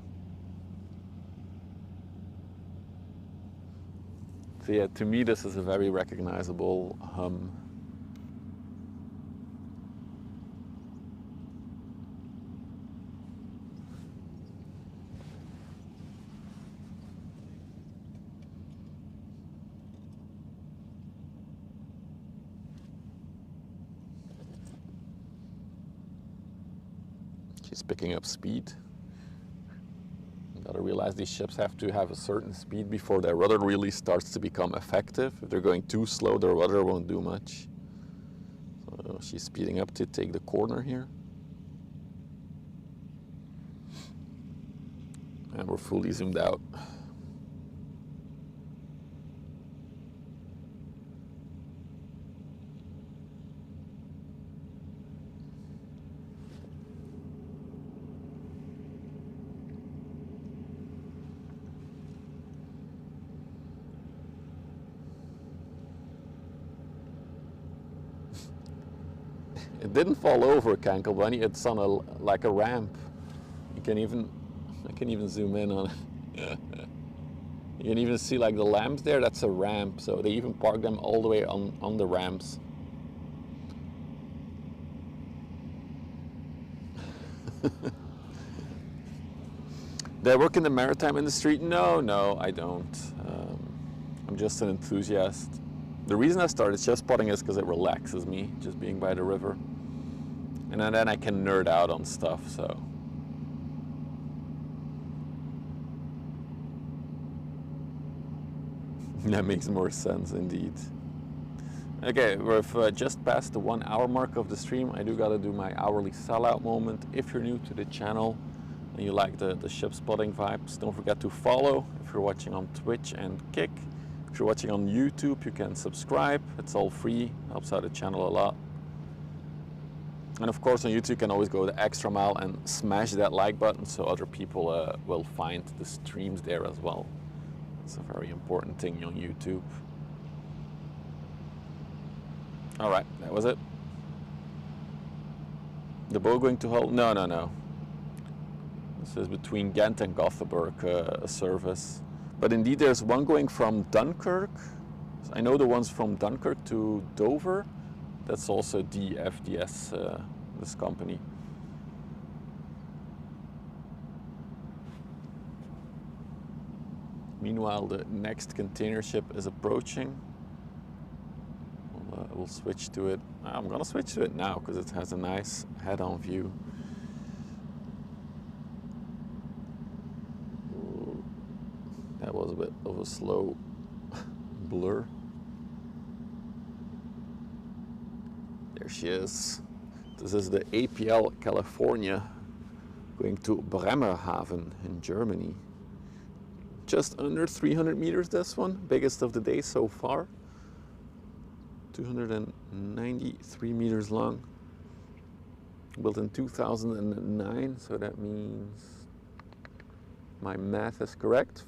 So yeah, to me this is a very recognizable hum. She's picking up speed. You gotta realize these ships have to have a certain speed before their rudder really starts to become effective. If they're going too slow, their rudder won't do much. So she's speeding up to take the corner here. And we're fully zoomed out. It didn't fall over, Cankle Bunny. It's on like a ramp. I can even zoom in on it. You can even see like the lamps there. That's a ramp. So they even park them all the way on the ramps. Do I work in the maritime industry? No, I don't. I'm just an enthusiast. The reason I started ship spotting is because it relaxes me, just being by the river. And then I can nerd out on stuff, so. That makes more sense indeed. Okay, we've just passed the 1 hour mark of the stream. I do gotta do my hourly sellout moment. If you're new to the channel and you like the ship spotting vibes, don't forget to follow. If you're watching on Twitch and Kick, if you're watching on YouTube, you can subscribe. It's all free, helps out the channel a lot. And of course on YouTube you can always go the extra mile and smash that like button so other people will find the streams there as well. It's a very important thing on YouTube. All right, that was it. The boat going to Hull? No. This is between Ghent and Gothenburg, a service. But indeed there's one going from Dunkirk. I know the ones from Dunkirk to Dover. That's also DFDS, this company. Meanwhile, the next container ship is approaching. We'll switch to it. I'm gonna switch to it now because it has a nice head-on view. Ooh, that was a bit of a slow blur. There she is. This is the APL California going to Bremerhaven in Germany. Just under 300 meters, this one, biggest of the day so far. 293 meters long. Built in 2009, so that means my math is correct.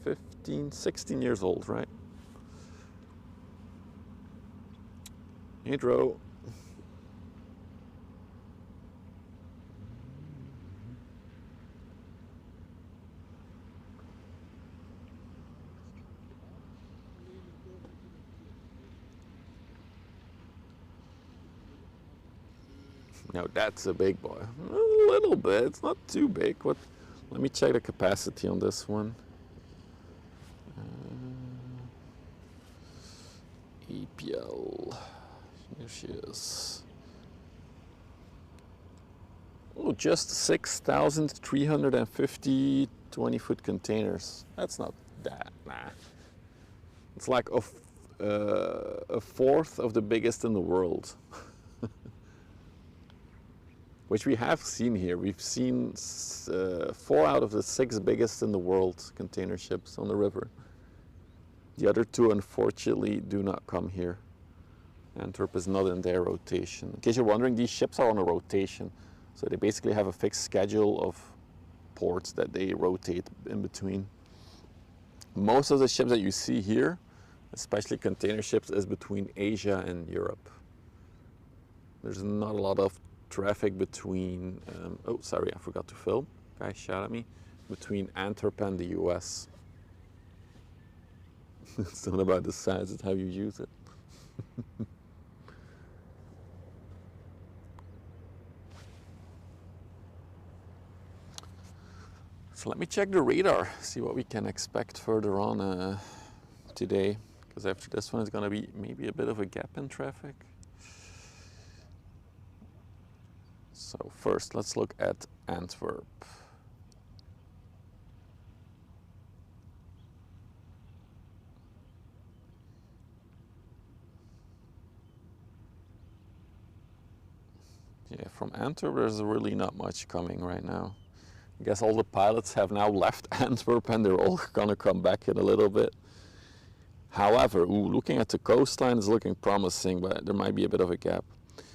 16 years old, right? Hydro. Now that's a big boy. A little bit, it's not too big. Let me check the capacity on this one. EPL, here she is. Oh, just 6,350 20-foot containers. That's not that, nah. It's like a fourth of the biggest in the world. Which we have seen here. We've seen 4 out of the 6 biggest in the world container ships on the river. The other 2 unfortunately do not come here. Antwerp is not in their rotation. In case you're wondering, these ships are on a rotation. So they basically have a fixed schedule of ports that they rotate in between. Most of the ships that you see here especially container ships, is between Asia and Europe. There's not a lot of traffic between, oh sorry, I forgot to film, guys shot at me, between Antwerp and the US. It's not about the size, it's how you use it. So let me check the radar, see what we can expect further on today, because after this one it's going to be maybe a bit of a gap in traffic. So first let's look at Antwerp. Yeah, from Antwerp there's really not much coming right now. I guess all the pilots have now left Antwerp and they're all gonna come back in a little bit. However, looking at the coastline is looking promising, but there might be a bit of a gap.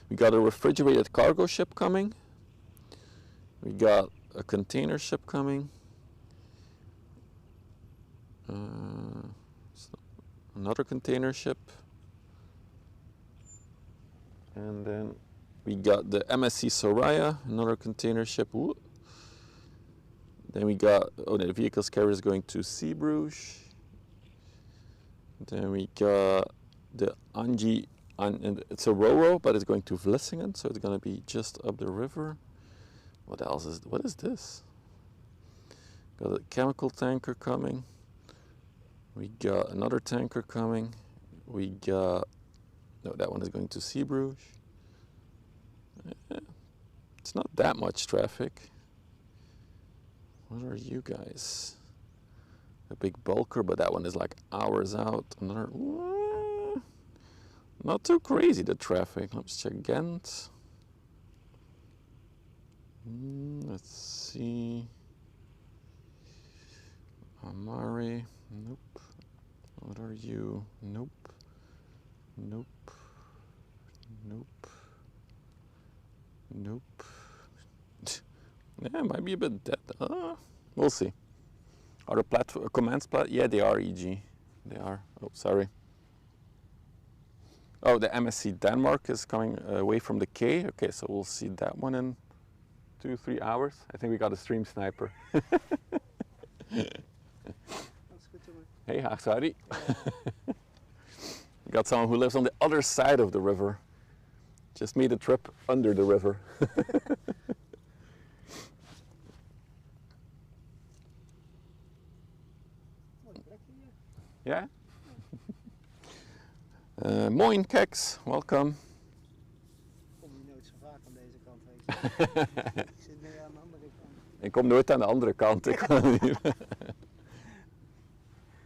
We got a refrigerated cargo ship coming. We got a container ship coming. Another container ship. And then we got the MSC Soraya, another container ship. Ooh. Then we got, oh, the vehicles carrier is going to Zeebrugge. Then we got the Anji, and it's a Roro, but it's going to Vlissingen, so it's going to be just up the river. What else is, what is this? Got a chemical tanker coming. We got another tanker coming. We got, no, that one is going to Zeebrugge. It's not that much traffic. What are you guys? A big bulker, but that one is like hours out. Another, not too crazy the traffic. Let's check Ghent. Let's see. Amari, nope. What are you? Nope. Nope. Nope. Nope. Yeah, it might be a bit dead. We'll see. Are the commands yeah, they are EG. They are. Oh, sorry. Oh, the MSC Denmark is coming away from the K. Okay, so we'll see that one in 2-3 hours. I think we got a stream sniper. Hey, sorry. We got someone who lives on the other side of the river. Just made a trip under the river. Ja? Moin Keks, welkom. Ik kom hier nooit zo vaak aan deze kant, weet je. Ik zit meer aan de andere kant. Ik kom nooit aan de andere kant.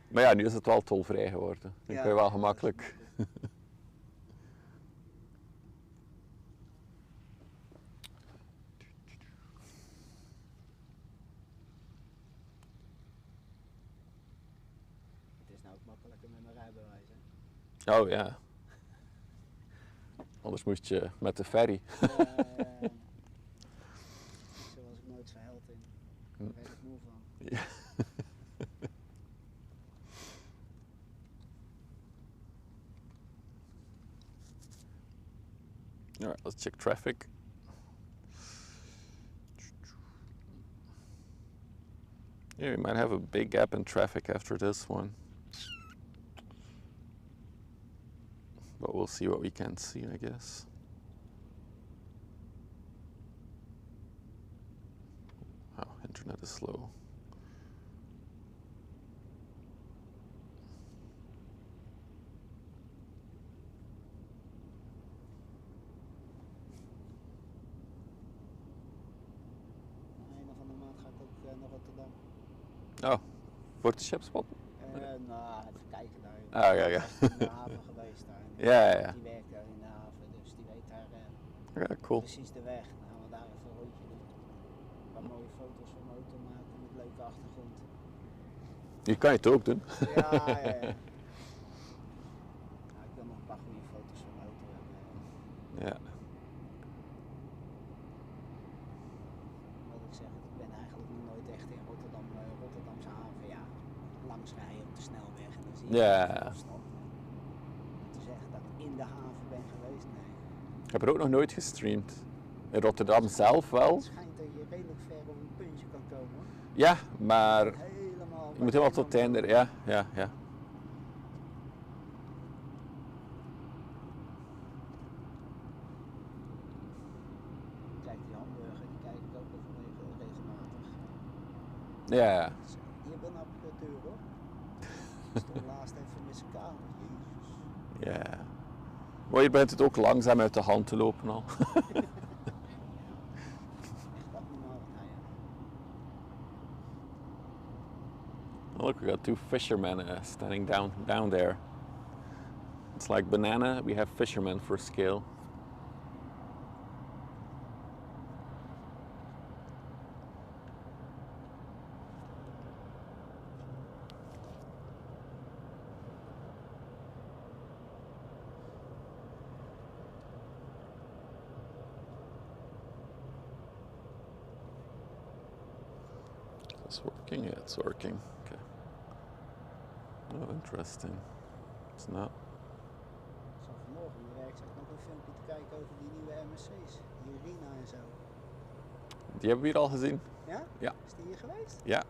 Maar ja, nu is het wel tolvrij geworden. Dan kun je wel gemakkelijk. Makkelijker met mijn rijbewijs, hè? Oh ja. Anders moest je met de ferry. Zo was ik nooit verheld in. Daar weet ik moe van. Ja. Alright, let's check traffic. Yeah, we might have a big gap in traffic after this one. But we'll see what we can see, I guess. Wow, internet is slow. Einde van de maand ga ik ook naar Rotterdam. Oh, voor de shipspot? Nou, even kijken daar. Ah, ja, ja. Ik ben in de haven geweest daar. Ja, ja, ja. Die werkt daar in de haven, dus die weet daar Ja, cool. precies de weg. Dan gaan we daar even een rondje doen. Een paar mooie foto's van mijn auto maken met leuke achtergrond. Hier kan je het ook doen. Ja, ja, ja. Nou, ik wil nog een paar goede foto's van mijn auto hebben. Ja. Wat ik zeg, ik ben eigenlijk nog nooit echt in Rotterdamse haven. Ja, langs rijden op de snelweg en dan zie je Ja. afstand. in de haven ben geweest, nee. Ik heb er ook nog nooit gestreamd. In Rotterdam zelf wel. Het schijnt dat je redelijk ver op een puntje kan komen. Ja, maar Helemaal. je moet helemaal tot het einde. Ja. Kijk, die hamburger, die kijk ik ook wel regelmatig. Ja. Je bent apparatuur hoor. Ik stond laatst even met zijn kamer. Jezus. Ja. Maar je begint het ook langzaam uit de hand te lopen al. Echt abnormaal. Nou ja. Look, we got two fishermen standing down there. It's like banana, we have fishermen for scale. It's working? Yeah, it's working. Okay. Oh, interesting. It's not. Zo vanmorgen in mijn werk zat ik nog een filmpje te kijken over die nieuwe MSC's. Die Irina en zo. Die hebben we hier al gezien. Ja? Ja. Is die hier geweest? Ja.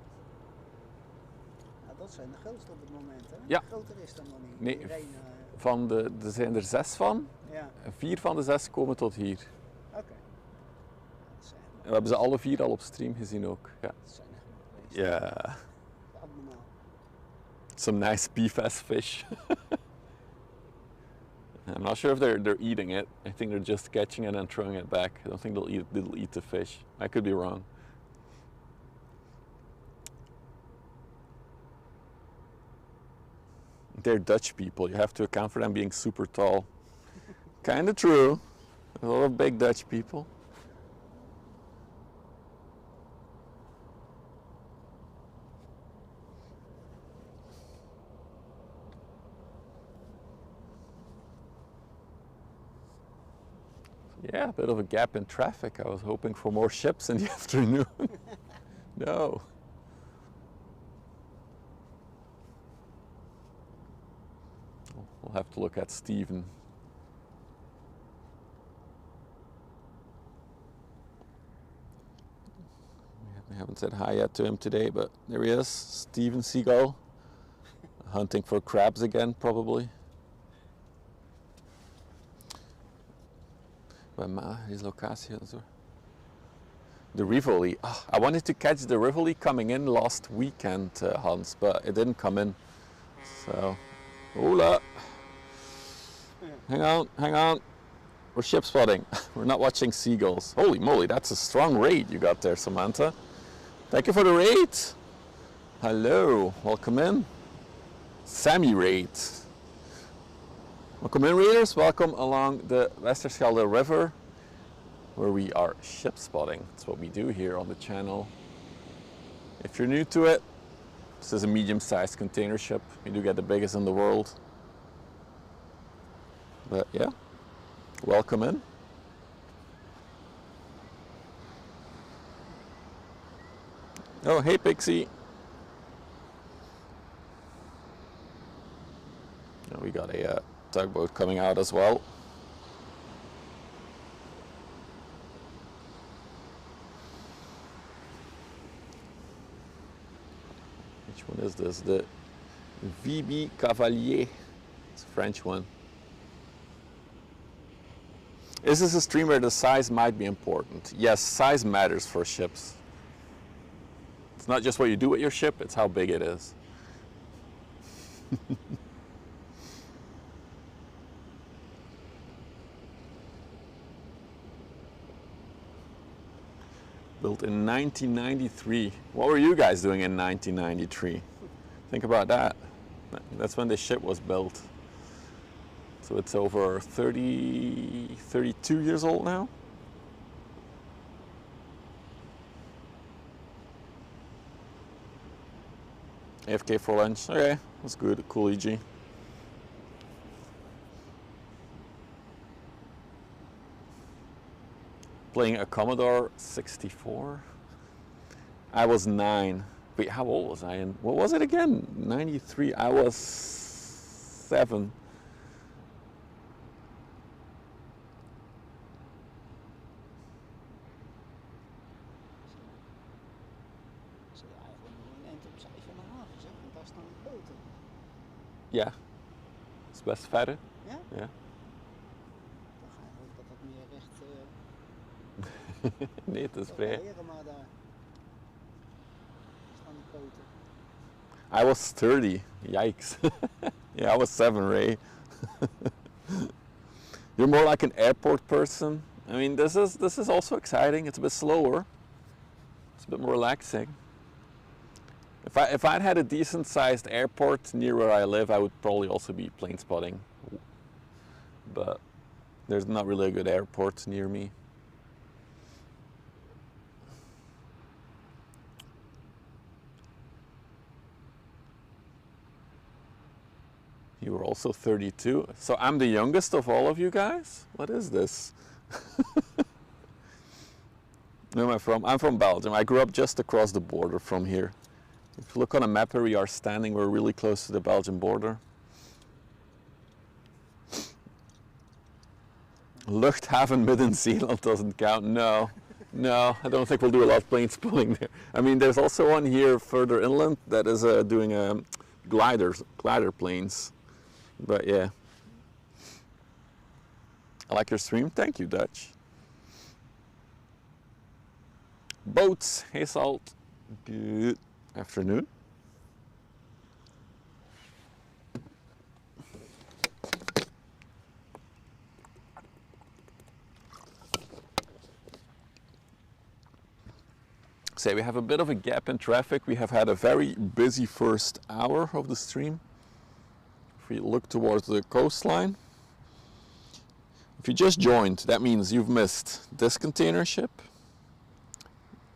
Nou, dat zijn de grootste op het moment, hè? Ja. Groter is dan nog niet. Nee, Irene, er zijn er 6 van. ja, En 4 van de 6 komen tot hier. oké. Dat zijn En we hebben ze alle 4 al op stream gezien ook. Ja. dat zijn echt nog beesten. Yeah. Abnormaal. Some nice PFAS fish. I'm not sure if they're eating it. I think they're just catching it and throwing it back. I don't think they'll eat the fish. I could be wrong. They're Dutch people. You have to account for them being super tall. Kind of true. A lot of big Dutch people. Yeah, a bit of a gap in traffic. I was hoping for more ships in the afternoon. No. We'll have to look at Steven. We haven't said hi yet to him today, but there he is, Steven Seagull. Hunting for crabs again, probably. Bij his locatie en zo. The Rivoli. Oh, I wanted to catch the Rivoli coming in last weekend, Hans, but it didn't come in. So, hola. Hang on. We're ship spotting. We're not watching seagulls. Holy moly, that's a strong raid you got there, Samantha. Thank you for the raid. Hello, welcome in. Sammy raid. Welcome in, readers. Welcome along the Westerschelde River, where we are ship spotting. That's what we do here on the channel. If you're new to it, this is a medium-sized container ship. We do get the biggest in the world. But yeah, welcome in. Oh, hey Pixie. Oh, we got a tugboat coming out as well. Which one is this? The VB Cavalier. It's a French one. Is this a stream where the size might be important? Yes, size matters for ships. It's not just what you do with your ship, it's how big it is. Built in 1993. What were you guys doing in 1993? Think about that. That's when the ship was built. So it's over 32 years old now. AFK for lunch. Okay, that's good. Cool, EG. Playing a Commodore 64. I was 9. Wait, how old was I? And what was it again? 93. I was 7. best verre. Ja? Ja. Dan ga ik ook dat dat meer recht Nee, het is zal vrij. leren, maar daar staan die poten. I was 30. Yikes. Yeah, I was 7, Ray. You're more like an airport person. I mean, this is also exciting. It's a bit slower. It's a bit more relaxing. If I'd had a decent sized airport near where I live, I would probably also be plane spotting. But there's not really a good airport near me. You were also 32. So I'm the youngest of all of you guys? What is this? Where am I from? I'm from Belgium. I grew up just across the border from here. If you look on a map where we are standing, we're really close to the Belgian border. Luchthaven Midden-Zeeland doesn't count. No, no, I don't think we'll do a lot of plane spotting there. I mean, there's also one here further inland that is doing glider planes. But yeah. I like your stream. Thank you, Dutch. Boats. Hey, Salt. Good afternoon. Say we have a bit of a gap in traffic. We have had a very busy first hour of the stream. If we look towards the coastline, if you just joined, that means you've missed this container ship,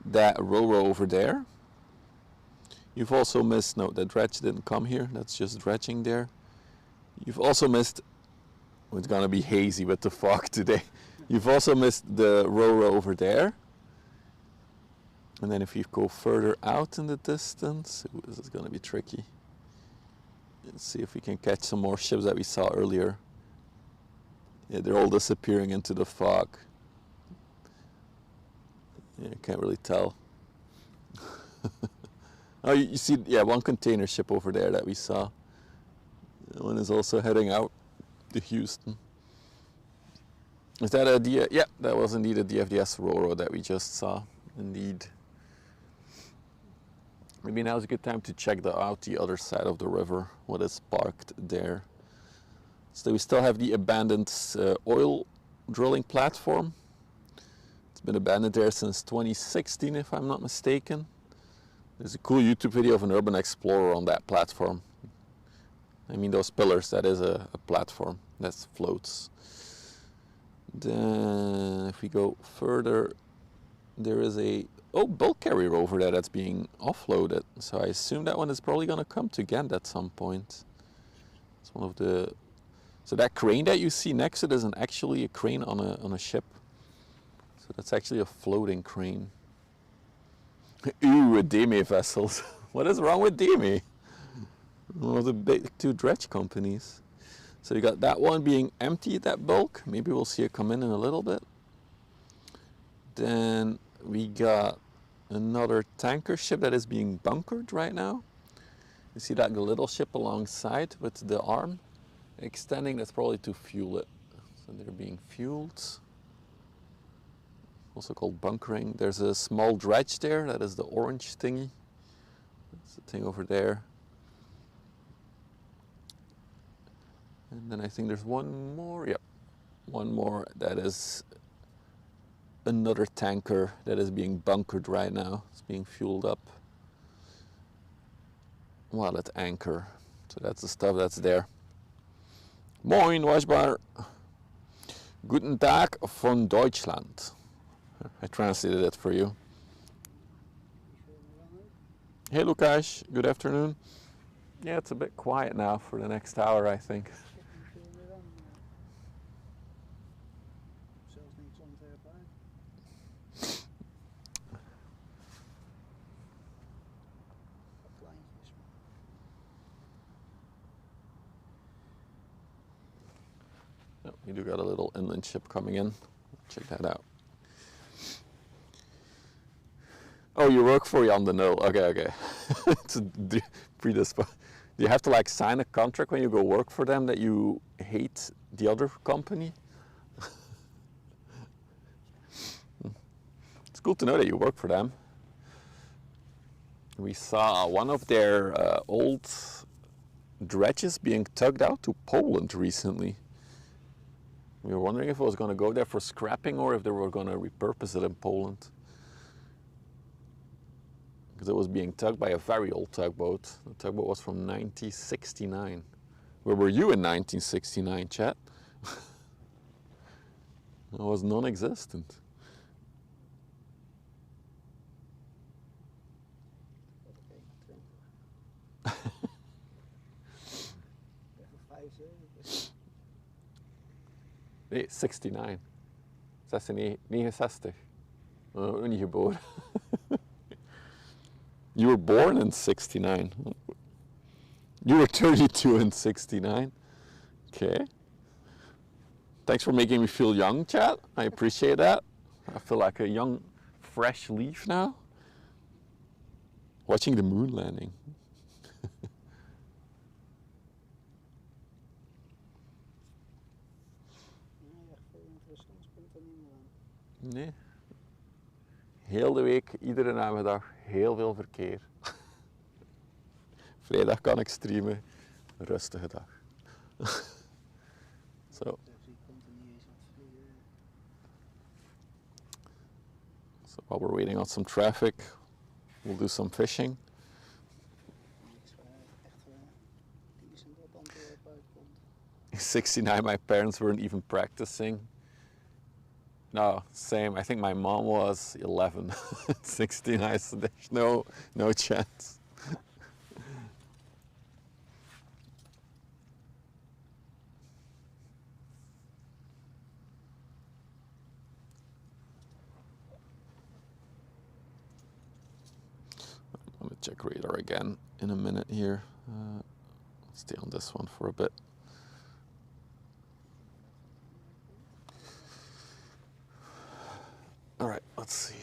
that row over there. You've also missed, no, the dredge didn't come here, that's just dredging there. You've also missed, oh, it's gonna be hazy with the fog today. You've also missed the row over there. And then if you go further out in the distance, ooh, this is gonna be tricky. Let's see if we can catch some more ships that we saw earlier. Yeah, they're all disappearing into the fog. Yeah, can't really tell. Oh, you see, yeah, one container ship over there that we saw. That one is also heading out to Houston. Is that a yeah, that was indeed a DFDS Roro that we just saw, indeed. Maybe now's a good time to check out the other side of the river, what is parked there. So we still have the abandoned oil drilling platform. It's been abandoned there since 2016, if I'm not mistaken. There's a cool YouTube video of an urban explorer on that platform. I mean, those pillars, that is a platform that floats. Then if we go further, there is a bulk carrier over there that's being offloaded. So I assume that one is probably going to come to Ghent at some point. It's one of the... So that crane that you see next to it isn't actually a crane on a ship. So that's actually a floating crane. Ooh, Deme vessels. What is wrong with Deme? One of the big two dredge companies. So you got that one being emptied, that bulk. Maybe we'll see it come in a little bit. Then we got another tanker ship that is being bunkered right now. You see that little ship alongside with the arm extending, that's probably to fuel it. So they're being fueled. Also called bunkering. There's a small dredge there, that is the orange thingy. That's the thing over there. And then I think there's one more, yep. One more that is another tanker that is being bunkered right now. It's being fueled up while at anchor. So that's the stuff that's there. Moin, Waschbar. Guten Tag von Deutschland. I translated it for you. Hey, Lukash. Good afternoon. Yeah, it's a bit quiet now for the next hour, I think. Oh, we do got a little inland ship coming in. Check that out. Oh, you work for Jan de Nul. Okay, okay. It's predisposed. Do you have to like sign a contract when you go work for them that you hate the other company? It's cool to know that you work for them. We saw one of their old dredges being tugged out to Poland recently. We were wondering if it was going to go there for scrapping or if they were going to repurpose it in Poland. Because it was being tugged by a very old tugboat. The tugboat was from 1969. Where were you in 1969, chat? It was non-existent. Nee, 69. 69. Niet geboren. You were born in 69. You were 32 in 69. Okay. Thanks for making me feel young, chat. I appreciate that. I feel like a young, fresh leaf now. Watching the moon landing. Nee. Heel de week, iedere namiddag, heel veel verkeer. Vrijdag kan ik streamen, rustige dag. So while we're waiting on some traffic, we'll do some fishing. 69, my parents weren't even practicing. No, same. I think my mom was 11. 69, so there's no chance. I'm going to check radar again in a minute here. Let's stay on this one for a bit. All right, let's see.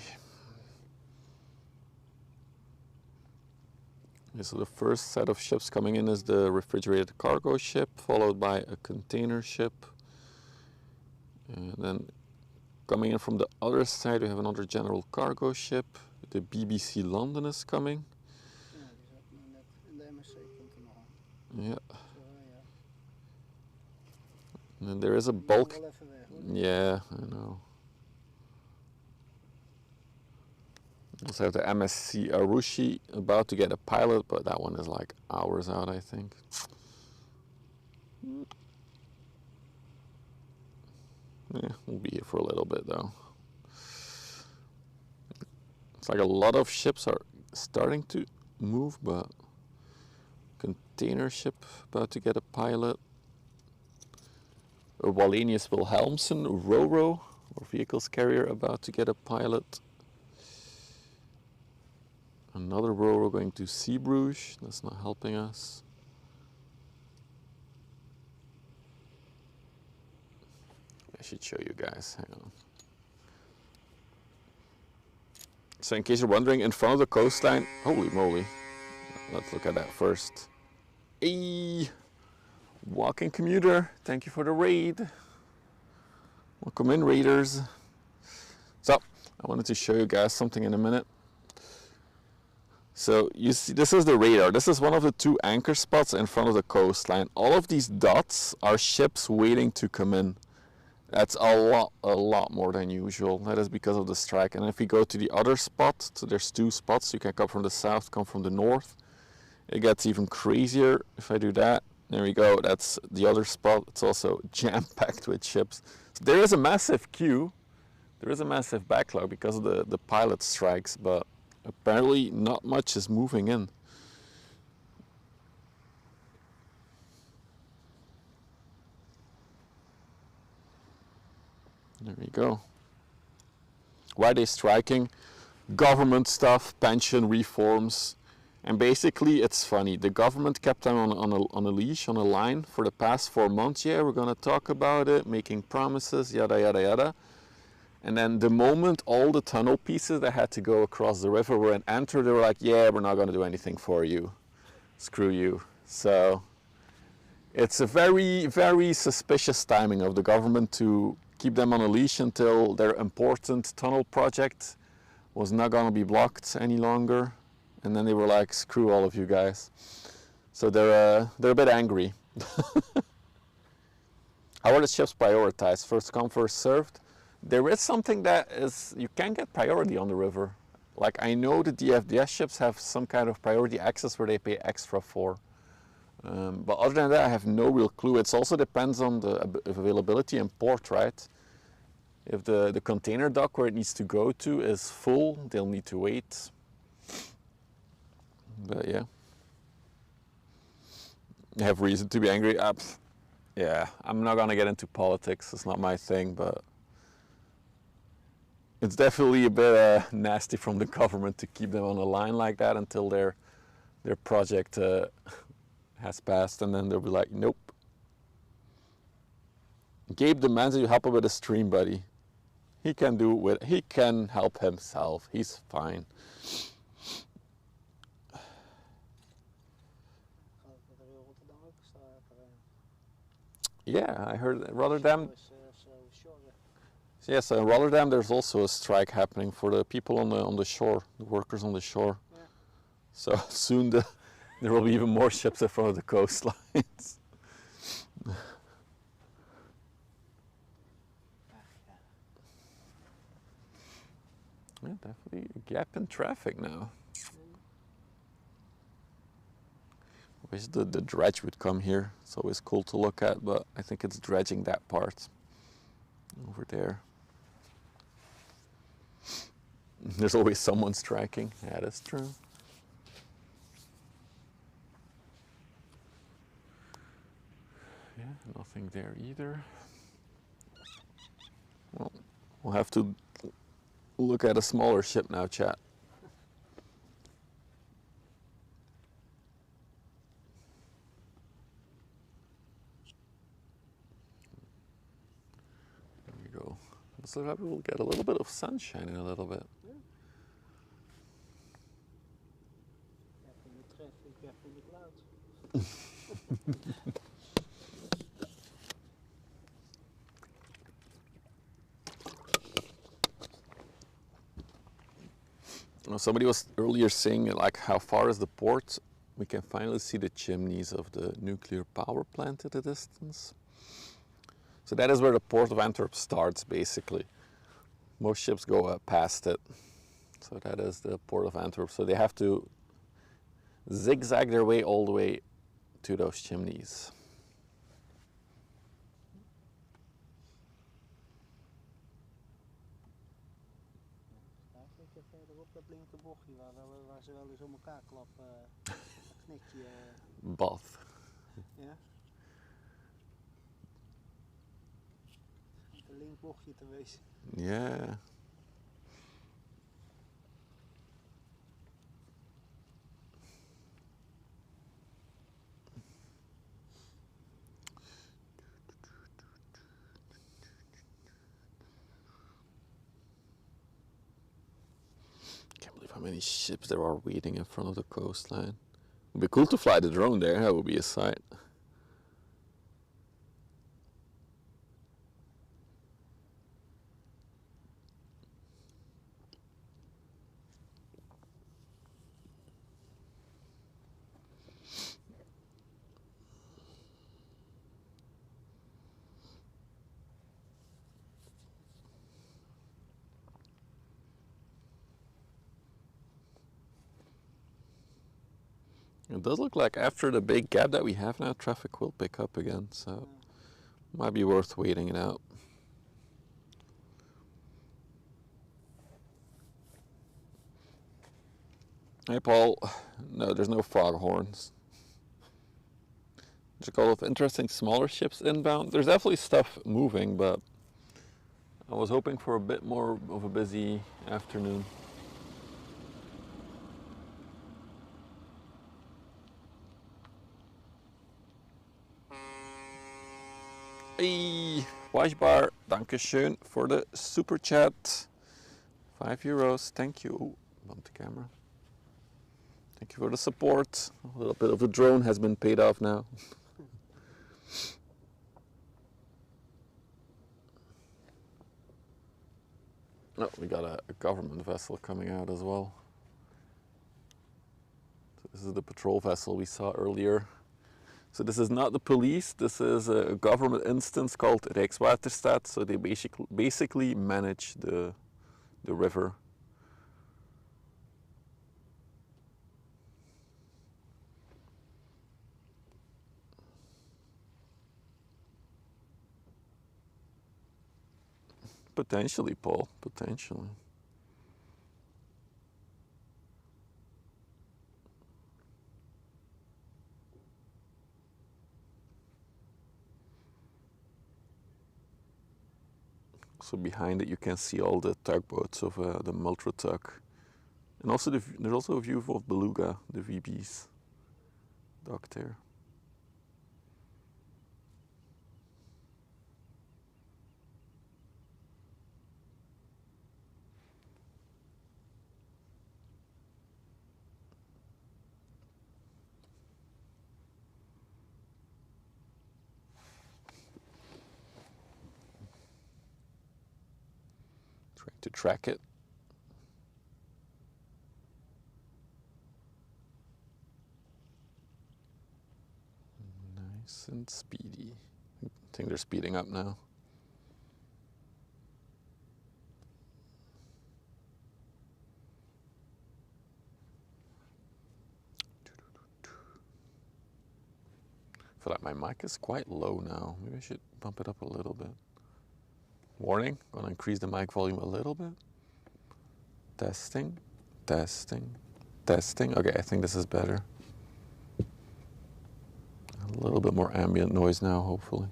Okay, so the first set of ships coming in is the refrigerated cargo ship, followed by a container ship. And then coming in from the other side, we have another general cargo ship. The BBC London is coming. Yeah. And then there is a bulk. Yeah, I know. We also have the MSC Arushi about to get a pilot, but that one is like hours out, I think. Yeah, we'll be here for a little bit though. It's like a lot of ships are starting to move, but container ship about to get a pilot. A Wallenius Wilhelmsen Ro-Ro, or vehicles carrier, about to get a pilot. Another Ro-Ro going to Zeebrugge, that's not helping us. I should show you guys, hang on. So in case you're wondering, in front of the coastline, holy moly, let's look at that first. Hey, walking commuter, thank you for the raid. Welcome in, raiders. So, I wanted to show you guys something in a minute. So you see, this is the radar. This is one of the two anchor spots in front of the coastline. All of these dots are ships waiting to come in. That's a lot more than usual. That is because of the strike. And if we go to the other spot, so there's two spots. You can come from the south, come from the north. It gets even crazier if I do that. There we go. That's the other spot. It's also jam-packed with ships. So there is a massive queue. There is a massive backlog because of the pilot strikes, but apparently not much is moving in. There we go. Why are they striking? Government stuff, pension reforms. And basically it's funny. The government kept them on a leash, on a line for the past 4 months. Yeah, we're going to talk about it, making promises, yada, yada, yada. And then the moment all the tunnel pieces that had to go across the river were in Antwerp, they were like, yeah, we're not going to do anything for you. Screw you. So it's a very, very suspicious timing of the government to keep them on a leash until their important tunnel project was not going to be blocked any longer. And then they were like, screw all of you guys. So they're a bit angry. How are the ships prioritized? First come, first served? There is something that is, you can get priority on the river. Like I know the DFDS ships have some kind of priority access where they pay extra for. But other than that, I have no real clue. It also depends on the availability in port, right? If the container dock where it needs to go to is full, they'll need to wait. But yeah. I have reason to be angry. Yeah, I'm not gonna get into politics. It's not my thing, but it's definitely a bit nasty from the government to keep them on a line like that until their project has passed, and then they'll be like, nope. Gabe demands that you help him with a stream, buddy. He can do it with, he can help himself. He's fine. Yeah, I heard Rotterdam. Yes, in Rotterdam there's also a strike happening for the people on the shore, the workers on the shore. Yeah. So soon there will be even more ships in front of the coastlines. Yeah, definitely a gap in traffic now. I wish the dredge would come here. It's always cool to look at, but I think it's dredging that part over there. There's always someone striking. Yeah, that's true. Yeah, nothing there either. Well, we'll have to look at a smaller ship now, chat. There we go. So we'll get a little bit of sunshine in a little bit. Somebody was earlier saying like how far is the port? We can finally see the chimneys of the nuclear power plant at a distance. So that is where the port of Antwerp starts basically. Most ships go past it. So that is the port of Antwerp. So they have to zigzag their way all the way to those chimneys. Verderop dat linkerbochtje waar ze wel eens om elkaar klappen, knikt je. Bath. Ja. Een linkbochtje te wezen. Ja. How many ships there are waiting in front of the coastline. It would be cool to fly the drone there, that would be a sight. It does look like after the big gap that we have now, traffic will pick up again, so might be worth waiting it out. Hey Paul, no, there's no foghorns. There's a couple of interesting smaller ships inbound. There's definitely stuff moving, but I was hoping for a bit more of a busy afternoon. Hey, Washbar, dankeschön voor de super chat. €5, thank you. Bump the camera. Thank you for the support. A little bit of the drone has been paid off now. Oh, we got a government vessel coming out as well. So this is the patrol vessel we saw earlier. So this is not the police, this is a government instance called Rijkswaterstaat. So they basically manage the river. Potentially, Paul, potentially. So behind it you can see all the tugboats of the Multra tug. And also there's also a view of Beluga, the VB's docked there. Trying to track it. Nice and speedy. I think they're speeding up now. I feel like my mic is quite low now. Maybe I should bump it up a little bit. Warning, gonna increase the mic volume a little bit. Testing, testing, testing. Okay, I think this is better. A little bit more ambient noise now, hopefully.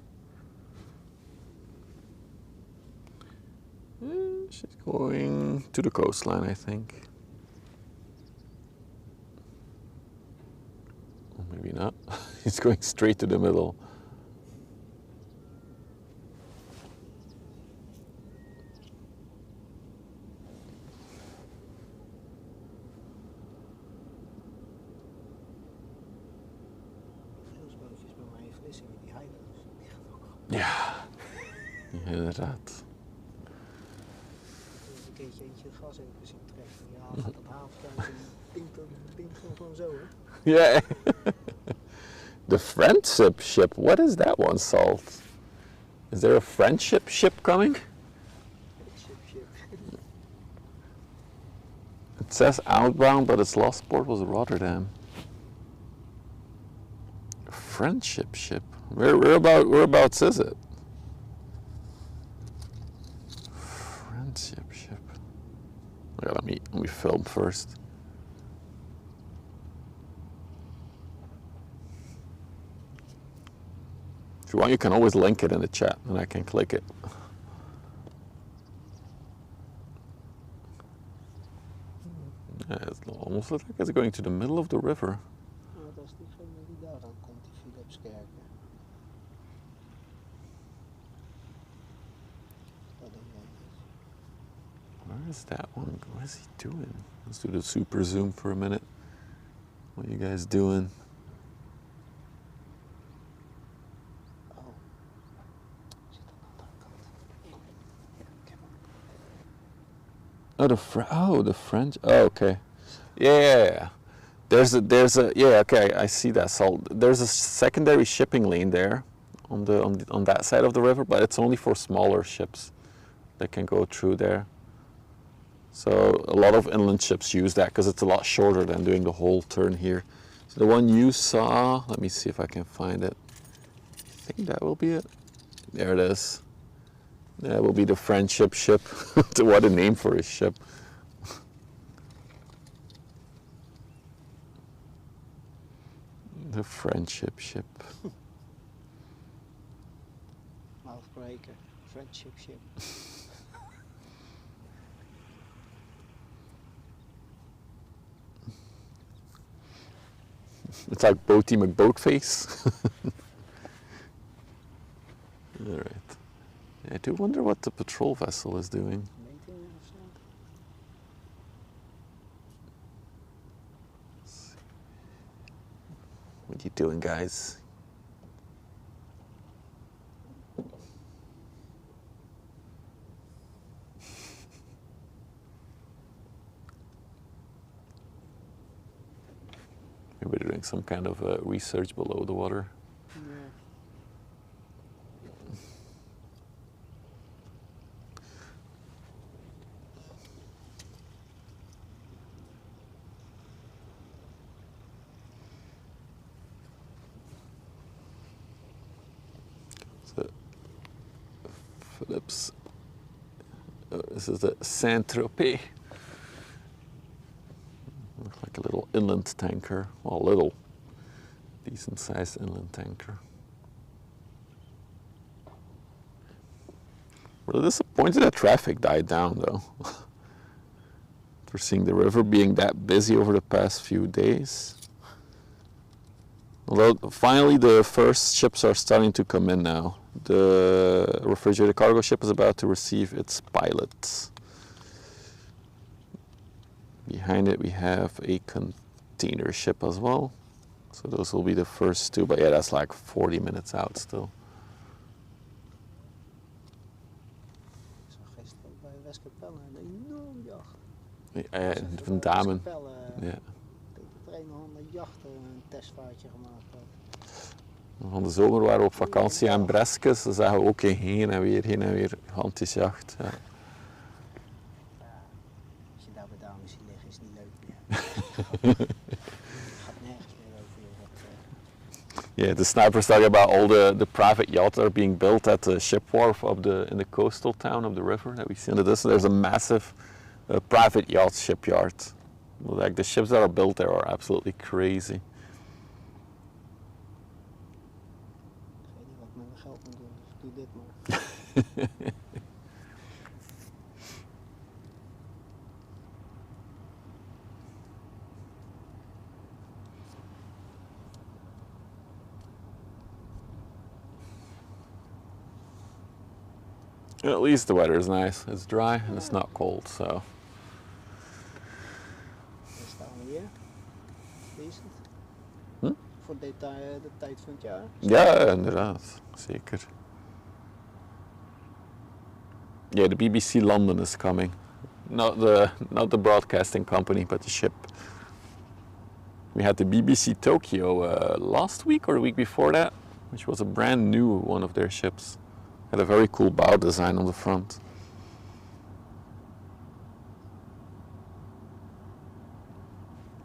She's going to the coastline, I think. Or maybe not. He's going straight to the middle. Ja, inderdaad. Een keertje eentje het gas even zien trekken. Ja, gaat dat haventuin en pinkt gewoon zo, hè? Yeah. The friendship ship. What is that one, Salt? Is there a friendship ship coming? Ship. It says outbound, but its last port was Rotterdam. A friendship ship. Whereabouts is it? Friendship ship. Okay, let me film first. If you want, you can always link it in the chat, and I can click it. Yeah, it almost looks like it's going to the middle of the river. Nou, dat is diegene die daar aan komt, die Philipskerken. Dat denk ik niet. Where is that one? What is he doing? Let's do the super zoom for a minute. What are you guys doing? Oh, the French. Oh, okay. Yeah. There's a yeah. Okay, I see that. So there's a secondary shipping lane there, on that side of the river, but it's only for smaller ships that can go through there. So a lot of inland ships use that because it's a lot shorter than doing the whole turn here. So the one you saw, let me see if I can find it. I think that will be it. There it is. That will be the friendship ship. What a name for a ship. The friendship ship. Mouthbreaker, friendship ship. It's like Boaty McBoatface. All right. I do wonder what the patrol vessel is doing. Maintenance of zo. Let's see. you doing, guys? Maybe they're doing some kind of research below the water. Yeah. So, Phillips. This is the Saint-Tropez. Looks like a little inland tanker. Well, a little. Decent sized inland tanker. Really disappointed that traffic died down though. We're seeing the river being that busy over the past few days. Although finally the first ships are starting to come in now. The refrigerated cargo ship is about to receive its pilot. Behind it we have a container ship as well. So those will be the first two, but yeah, that's like 40 minutes out still. Ik zag gisteren ook bij Westerschelde een enorm jacht. Van Damen. Westerschelde, Ja. Ik denk dat er een of andere jacht een testvaartje gemaakt had. Van de zomer waren we op vakantie aan Breskes. Dan zagen we ook heen en weer gigantisch jacht. Ja. Ja, als je daar bij dames ziet liggen is het niet leuk meer. Het gaat nergens meer over je. Yeah, the snipers talk about all the private yachts that are being built at the ship wharf of in the coastal town of the river that we see in the distance. There's a massive private yacht shipyard. Like the ships that are built there are absolutely crazy. Ik weet niet wat ik met mijn geld moet doen, dus ik doe dit maar. At least the weather is nice. It's dry and it's not cold, so. Daar staan we hier. Decent. Hm? Voor de tijd van het jaar. Ja, inderdaad. Zeker. Yeah, the BBC London is coming. Not the broadcasting company, but the ship. We had the BBC Tokyo last week or the week before that, which was a brand new one of their ships. Had a very cool bow design on the front.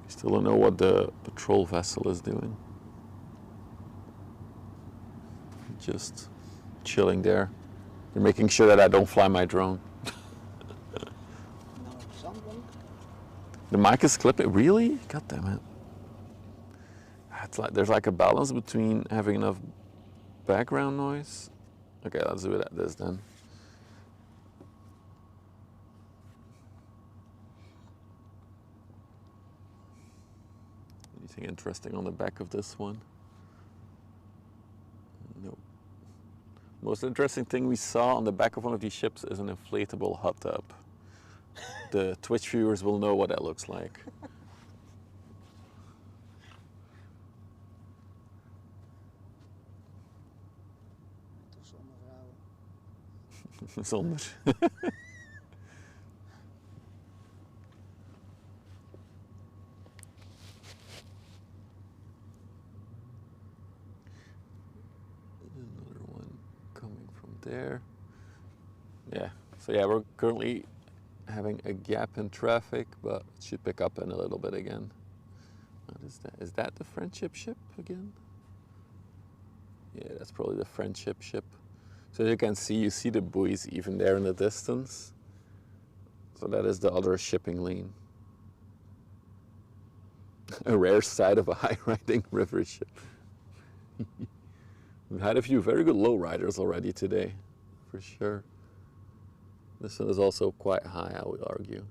Still don't know what the patrol vessel is doing. Just chilling there. They're making sure that I don't fly my drone. Nou, zandbank. The mic is clipping. Really? God damn it. It's like there's like a balance between having enough background noise. Okay, let's do it at this then. Anything interesting on the back of this one? Nope. Most interesting thing we saw on the back of one of these ships is an inflatable hot tub. The Twitch viewers will know what that looks like. Toch zonder vrouwen. Zonder. Another one coming from there. Yeah, so yeah, we're currently having a gap in traffic, but it should pick up in a little bit again. What is that? Is that the Friendship ship again? Yeah, that's probably the Friendship ship. So as you can see, you see the buoys even there in the distance. So that is the other shipping lane. A rare sight of a high-riding river ship. We've had a few very good low-riders already today, for sure. This one is also quite high, I would argue.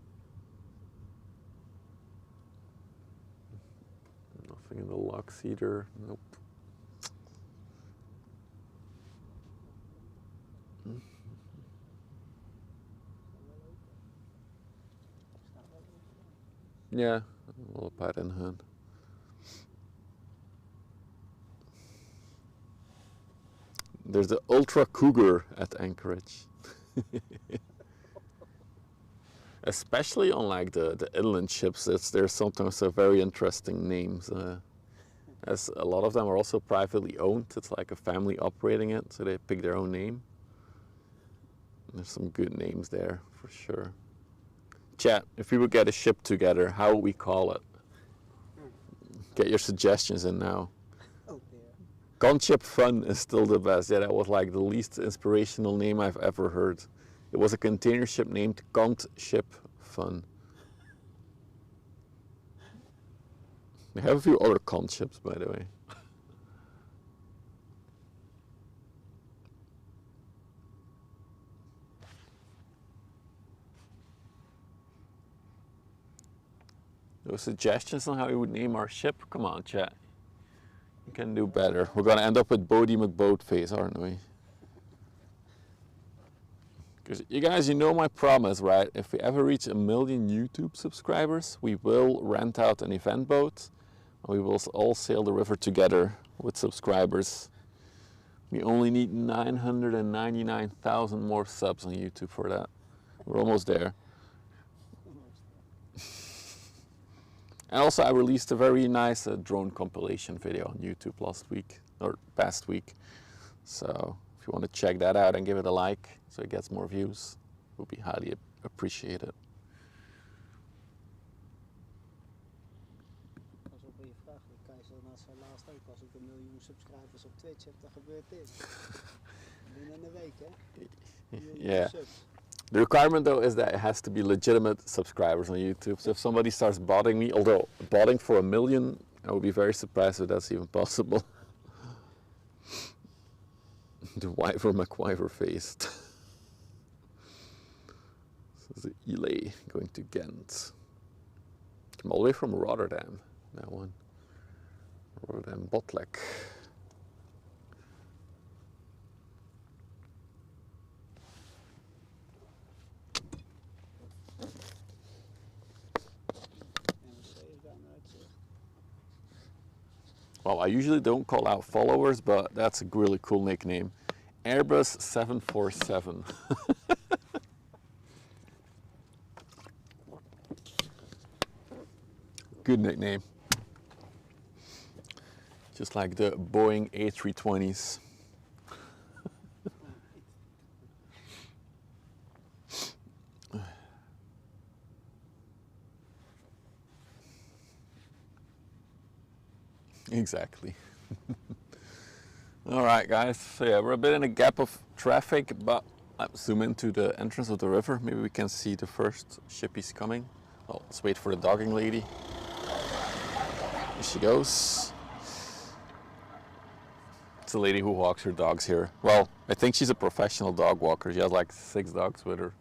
Nothing in the locks either. Nope. Ja, wel een paar in hun. There's the Ultra Cougar at Anchorage. Especially on like the inland ships, there's sometimes a very interesting names. As a lot of them are also privately owned. It's like a family operating it, so they pick their own name. And there's some good names there for sure. Chat, if we would get a ship together, how would we call it? Get your suggestions in now. Oh dear. Gunship Fun is still the best. Yeah, that was like the least inspirational name I've ever heard. It was a container ship named Gunship Fun. They have a few other con ships, by the way. Those suggestions on how we would name our ship? Come on, chat. You can do better. We're gonna end up with Bodie McBoatface, aren't we? Because you guys, you know my promise, right? If we ever reach 1 million YouTube subscribers, we will rent out an event boat and we will all sail the river together with subscribers. We only need 999,000 more subs on YouTube for that. We're almost there. And also I released a very nice drone compilation video on YouTube last week, or past week. So if you want to check that out and give it a like so it gets more views, it would be highly appreciated. Dat is een goede vraag. Keizer naast zijn laatst ook. Als ik 1 miljoen subscribers op Twitch heb, dan gebeurt dit. Binnen een week, hè? Yeah. The requirement though is that it has to be legitimate subscribers on YouTube. So if somebody starts botting me, although botting for 1 million, I would be very surprised if that's even possible. The Wyver McWyver faced. This is Elay going to Ghent. Came all the way from Rotterdam, that one. Rotterdam Botlek. Well, I usually don't call out followers, but that's a really cool nickname. Airbus 747. Good nickname. Just like the Boeing A320s. Exactly. All right, guys. So yeah, we're a bit in a gap of traffic, but let's zoom into the entrance of the river. Maybe we can see the first shippies coming. Well, let's wait for the dogging lady. Here she goes. It's a lady who walks her dogs here. Well, I think she's a professional dog walker. She has like 6 dogs with her.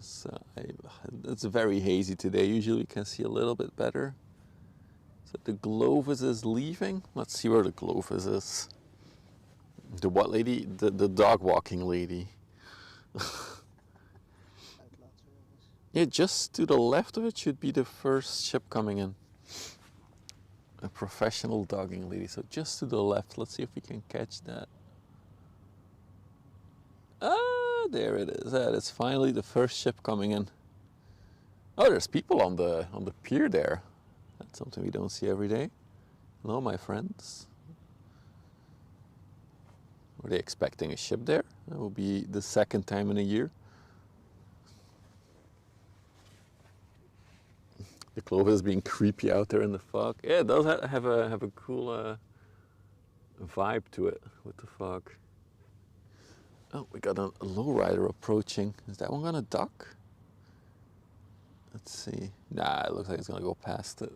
So it's very hazy today. Usually you can see a little bit better. So the Glovis is leaving. Let's see where the Glovis is. The what lady? The dog walking lady. Yeah, just to the left of it should be the first ship coming in. A professional dogging lady. So just to the left. Let's see if we can catch that. Ah, there it is. That is finally the first ship coming in. Oh, there's people on the pier there. That's something we don't see every day. Hello, my friends. Were they expecting a ship there? That will be the second time in a year. The Clovis is being creepy out there in the fog. Yeah, it does have a cool vibe to it with the fog. Oh, we got a lowrider approaching. Is that one gonna dock? Let's see. Nah, it looks like it's gonna go past it.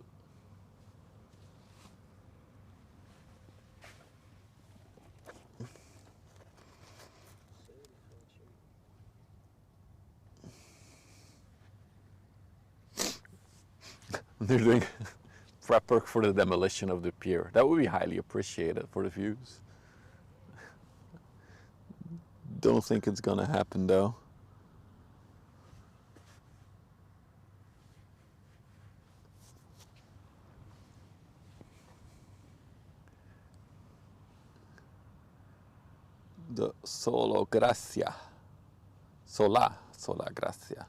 They're doing prep work for the demolition of the pier. That would be highly appreciated for the views. Don't think it's gonna happen though. the Solo Gracia. Sola Gracia.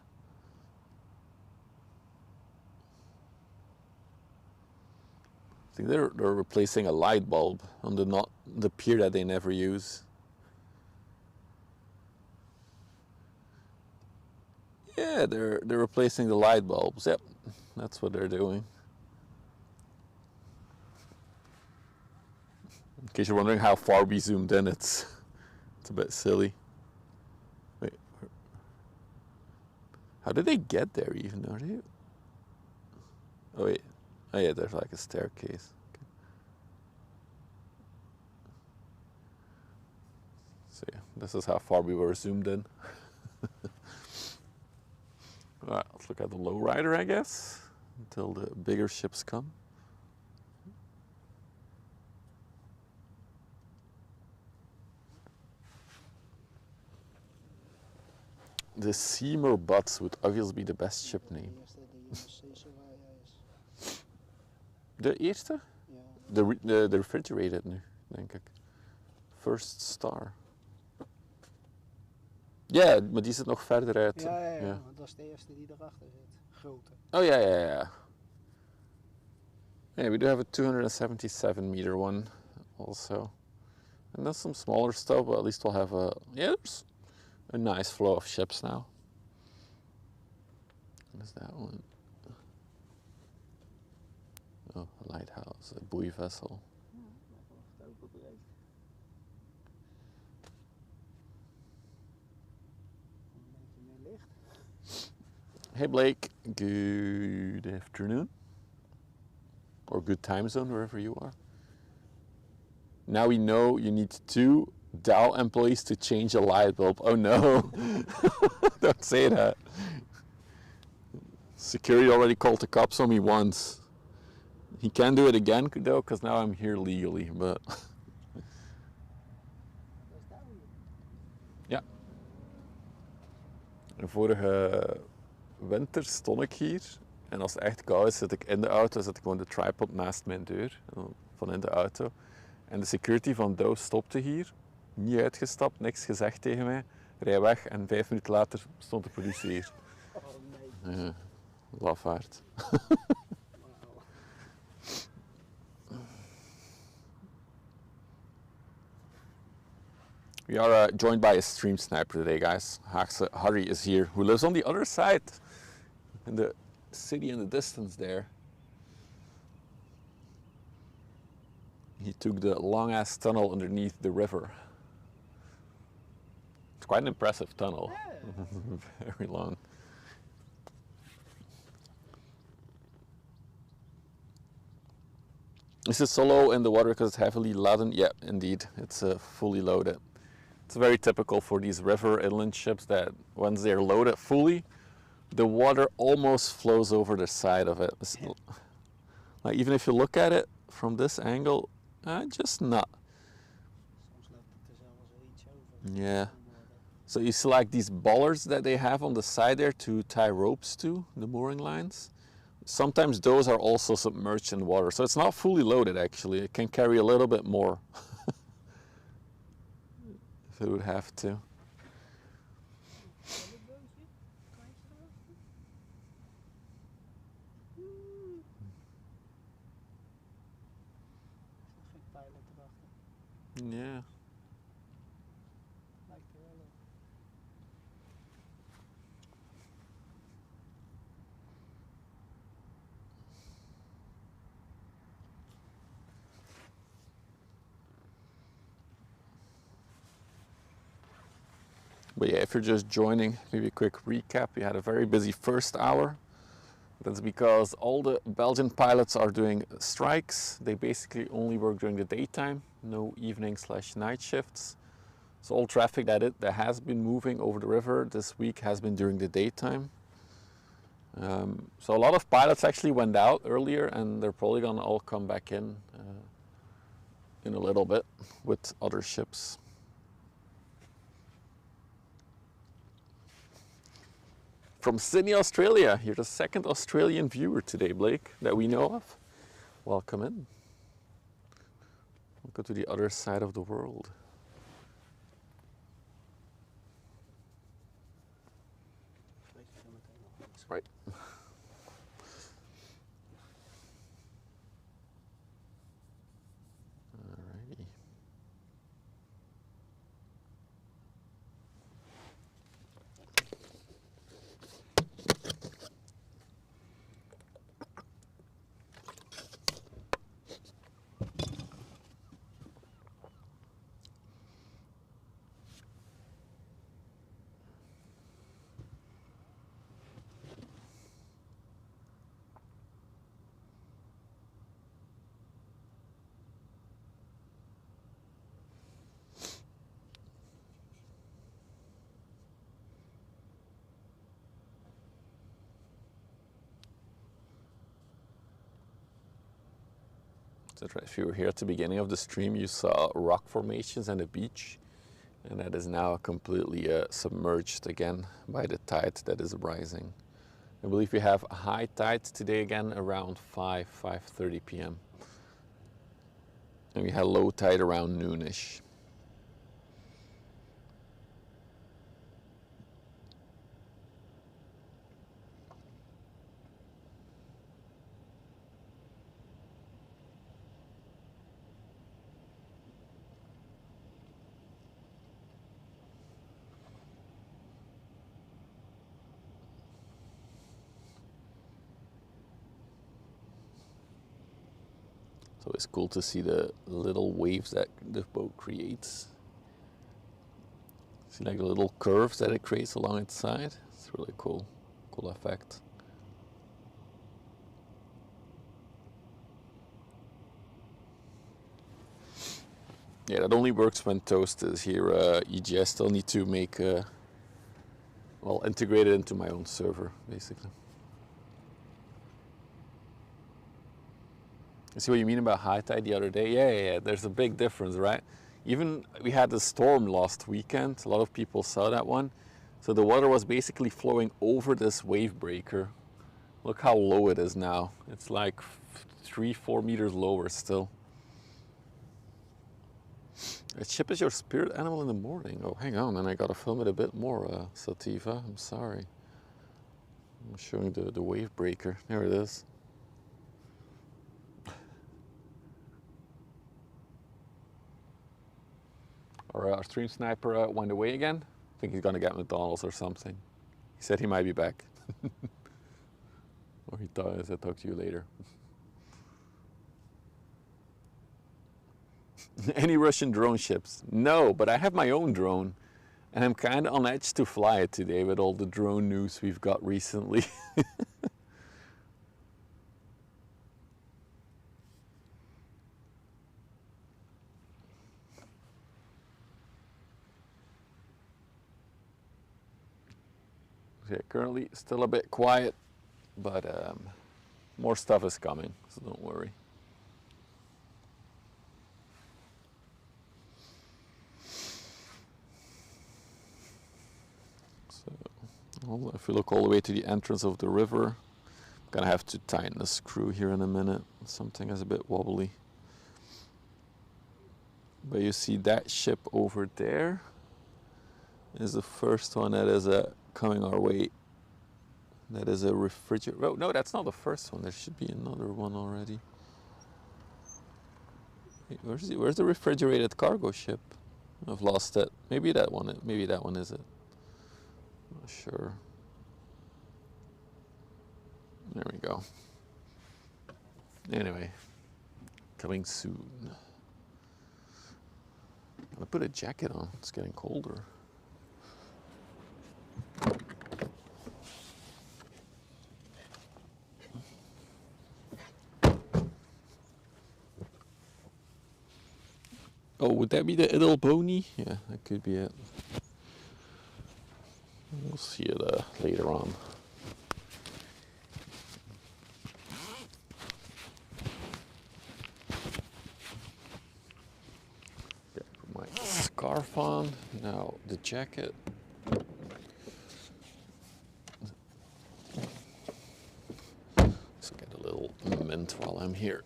I think they're replacing a light bulb on the pier that they never use. Yeah, they're replacing the light bulbs. Yep, that's what they're doing. In case you're wondering how far we zoomed in, it's a bit silly. Wait, how did they get there even? Are they? Oh wait, oh yeah, there's like a staircase. Okay. So yeah, this is how far we were zoomed in. Alright, let's look at the lowrider, I guess, until the bigger ships come. The Seymour Butts would obviously be the best ship name. De eerste? Ja. De refrigerated nu, denk ik. First Star. Ja, maar die zit nog verder uit. Ja. Want dat is de eerste die erachter zit. Grote. Oh yeah. Yeah, we do have a 277 meter one also. And that's some smaller stuff, but at least we'll have there's a nice flow of ships now. What is that one? Oh, a lighthouse, a buoy vessel. Hey Blake, good afternoon. Or good time zone, wherever you are. Now we know you need 2 Dow employees to change a light bulb. Oh no, don't say that. Security already called the cops on me once. He can't do it again though, because now I'm here legally, but... Ja. En vorige winter stond ik hier. En als het echt koud is, zit ik in de auto, zet ik gewoon de tripod naast mijn deur, van in de auto. En de security van Dow stopte hier, niet uitgestapt, niks gezegd tegen mij, rij weg en 5 minuten later stond de politie hier. Oh nee. Lafaard. We are joined by a stream sniper today, guys. Haagse Harry is here, who lives on the other side, in the city in the distance there. He took the long-ass tunnel underneath the river. It's quite an impressive tunnel. Yeah. Very long. Is it solo in the water because it's heavily laden? Yeah, indeed. It's fully loaded. It's very typical for these river inland ships that once they're loaded fully, the water almost flows over the side of it. Yeah. Like even if you look at it from this angle, just not. Yeah. So you see like these bollards that they have on the side there to tie ropes to, the mooring lines. Sometimes those are also submerged in water. So it's not fully loaded actually. It can carry a little bit more. If it would have to. Yeah. But yeah, if you're just joining, maybe a quick recap. We had a very busy first hour. That's because all the Belgian pilots are doing strikes. They basically only work during the daytime, no evening/night shifts. So all traffic that has been moving over the river this week has been during the daytime. So a lot of pilots actually went out earlier, and they're probably gonna all come back in a little bit with other ships. From Sydney, Australia, you're the second Australian viewer today, Blake, that we know of. Welcome in. We'll go to the other side of the world. Right. Alrighty. So if you were here at the beginning of the stream, you saw rock formations and a beach, and that is now completely submerged again by the tide that is rising. I believe we have a high tide today again around 5:30 p.m. And we had low tide around noonish. So it's cool to see the little waves that the boat creates. See like the little curves that it creates along its side. It's really cool, cool effect. Yeah, that only works when Toast is here. EG, I still need to make, well, integrate it into my own server, basically. You see what you mean about high tide the other day? Yeah, there's a big difference, right? Even we had a storm last weekend. A lot of people saw that one. So the water was basically flowing over this wave breaker. Look how low it is now. It's like 3-4 meters lower still. A ship is your spirit animal in the morning. Oh, hang on, and I gotta film it a bit more, Sativa. I'm sorry. I'm showing the wave breaker. There it is. Our stream sniper went away again. I think he's gonna get McDonald's or something. He said he might be back. Or he thought I said talk to you later. Any Russian drone ships? No, but I have my own drone. And I'm kind of on edge to fly it today with all the drone news we've got recently. Yeah, currently still a bit quiet, but more stuff is coming, so don't worry. So, well, if we look all the way to the entrance of the river, I'm gonna have to tighten the screw here in a minute. Something is a bit wobbly. But you see that ship over there is the first one that is coming our way. That is a refrigerator. Oh, no, that's not the first one. There should be another one already. Wait, where's the refrigerated cargo ship? I've lost it. Maybe that one. Maybe that one is it. Not sure. There we go. Anyway, coming soon. I'm gonna put a jacket on. It's getting colder. Oh, would that be the Idle Bony? Yeah, that could be it. We'll see it later on. Okay, put my scarf on. Now the jacket. Let's get a little mint while I'm here.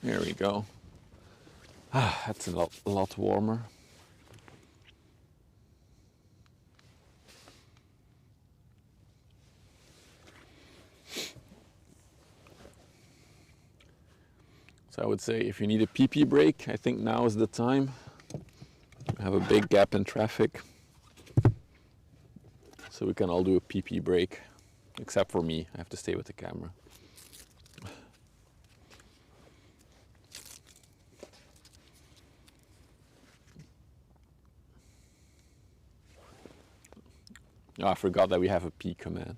There we go. Ah, that's a lot warmer. So I would say if you need a pee-pee break, I think now is the time. We have a big gap in traffic. So we can all do a pee-pee break, except for me. I have to stay with the camera. Oh, I forgot that we have a pee command.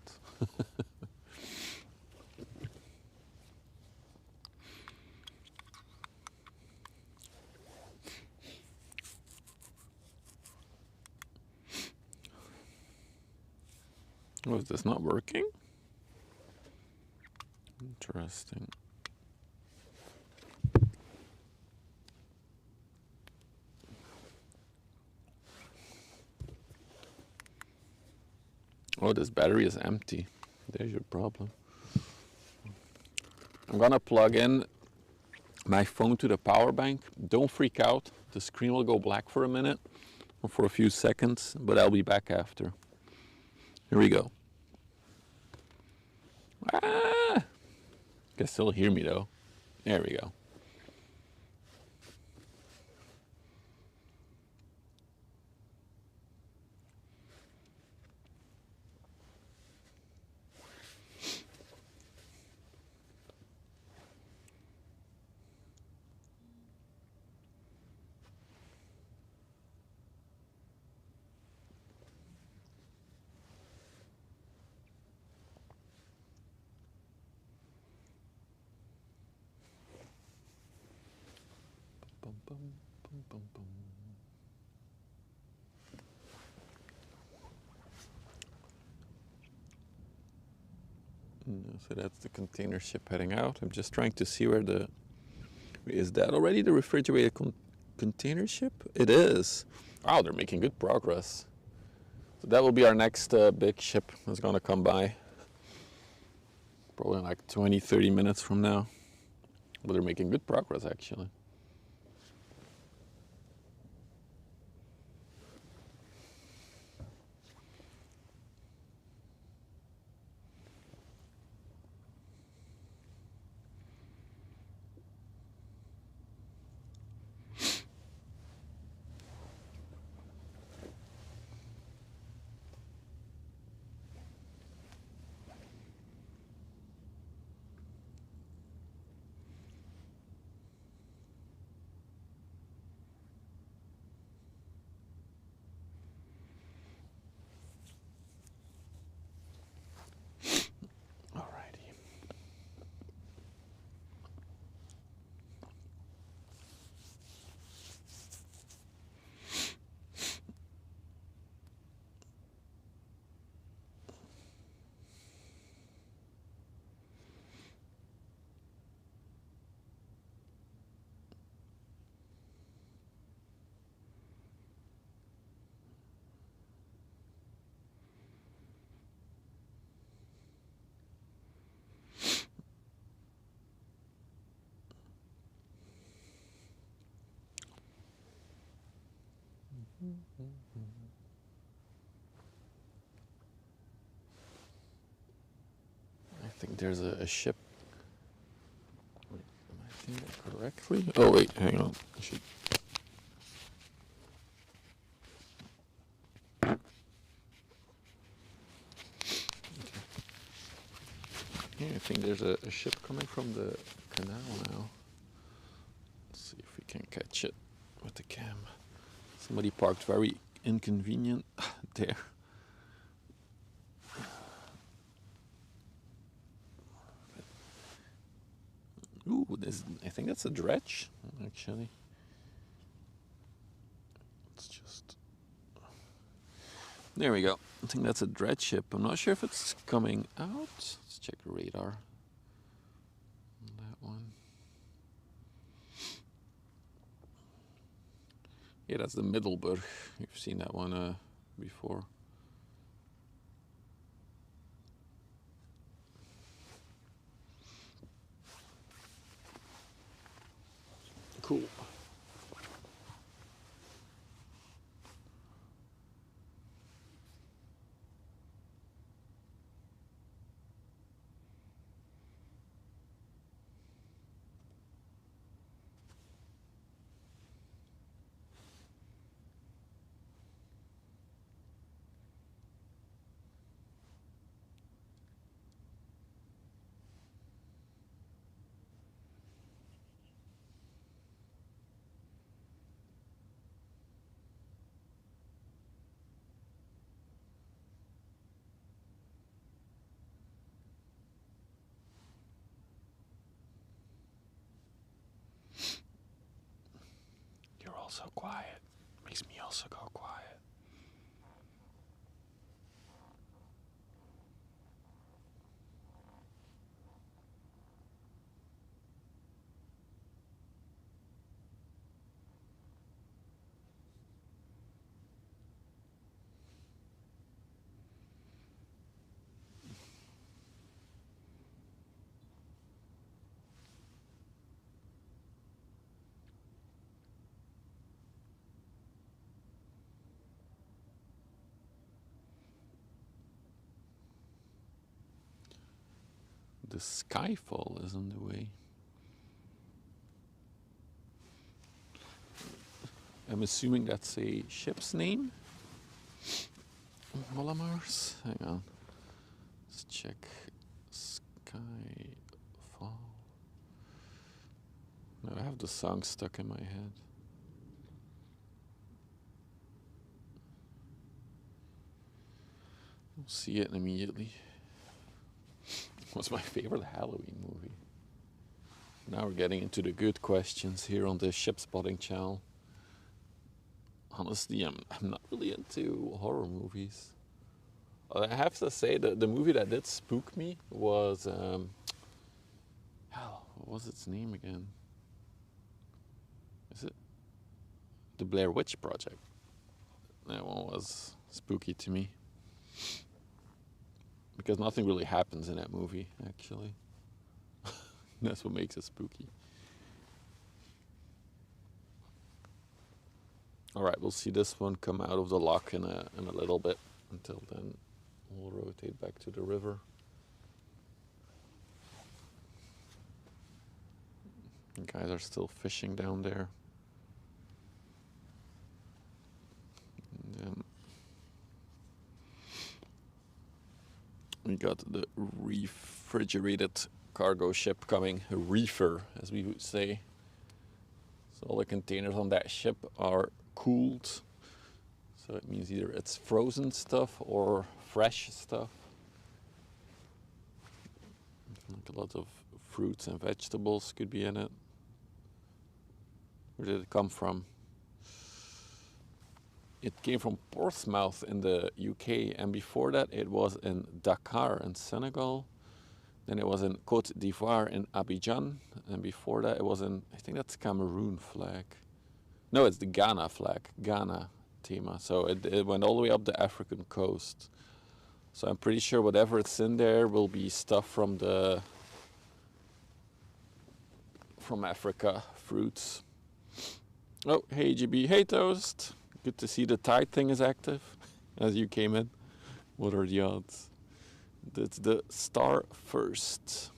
Oh, is this not working? Interesting. Oh, this battery is empty. There's your problem. I'm gonna plug in my phone to the power bank. Don't freak out. The screen will go black for a minute or for a few seconds, but I'll be back after. Here we go. Ah! You can still hear me though. There we go. Bum, bum, bum, bum, bum. So that's the container ship heading out. I'm just trying to see where the... Is that already the refrigerated container ship? It is. Wow, they're making good progress. So that will be our next big ship that's gonna come by. Probably in like 20, 30 minutes from now. But they're making good progress actually. Alrighty. I think there's a ship. Wait, am I seeing that correctly? Oh wait, hang on. I should... Yeah, I think there's a ship coming from the canal now. Let's see if we can catch it with the cam. Somebody parked very inconvenient there. Ooh, I think that's a dredge, actually. It's just... There we go. I think that's a dredge ship. I'm not sure if it's coming out. Let's check the radar. That one. Yeah, that's the Middelburg. You've seen that one before. Cool. You're also quiet. Makes me also go quiet. The Skyfall is on the way. I'm assuming that's a ship's name. Molamars. Hang on. Let's check. Skyfall. No, I have the song stuck in my head. We'll see it immediately. What's my favorite Halloween movie? Now we're getting into the good questions here on the ship spotting channel. Honestly, I'm not really into horror movies. I have to say that the movie that did spook me was what was its name again? Is it The Blair Witch Project? That one was spooky to me. Because nothing really happens in that movie, actually. That's what makes it spooky. Alright, we'll see this one come out of the lock in a little bit. Until then, we'll rotate back to the river. The guys are still fishing down there. And then we got the refrigerated cargo ship coming, a reefer, as we would say. So all the containers on that ship are cooled. So it means either it's frozen stuff or fresh stuff. Like a lot of fruits and vegetables could be in it. Where did it come from? It came from Portsmouth in the UK, and before that it was in Dakar in Senegal. Then it was in Côte d'Ivoire in Abidjan, and before that it was in, I think that's Cameroon flag. No, it's the Ghana flag, Ghana thema. So it went all the way up the African coast. So I'm pretty sure whatever it's in there will be stuff from Africa, fruits. Oh, hey GB, hey Toast. Good to see the tide thing is active as you came in. What are the odds? That's the Star First.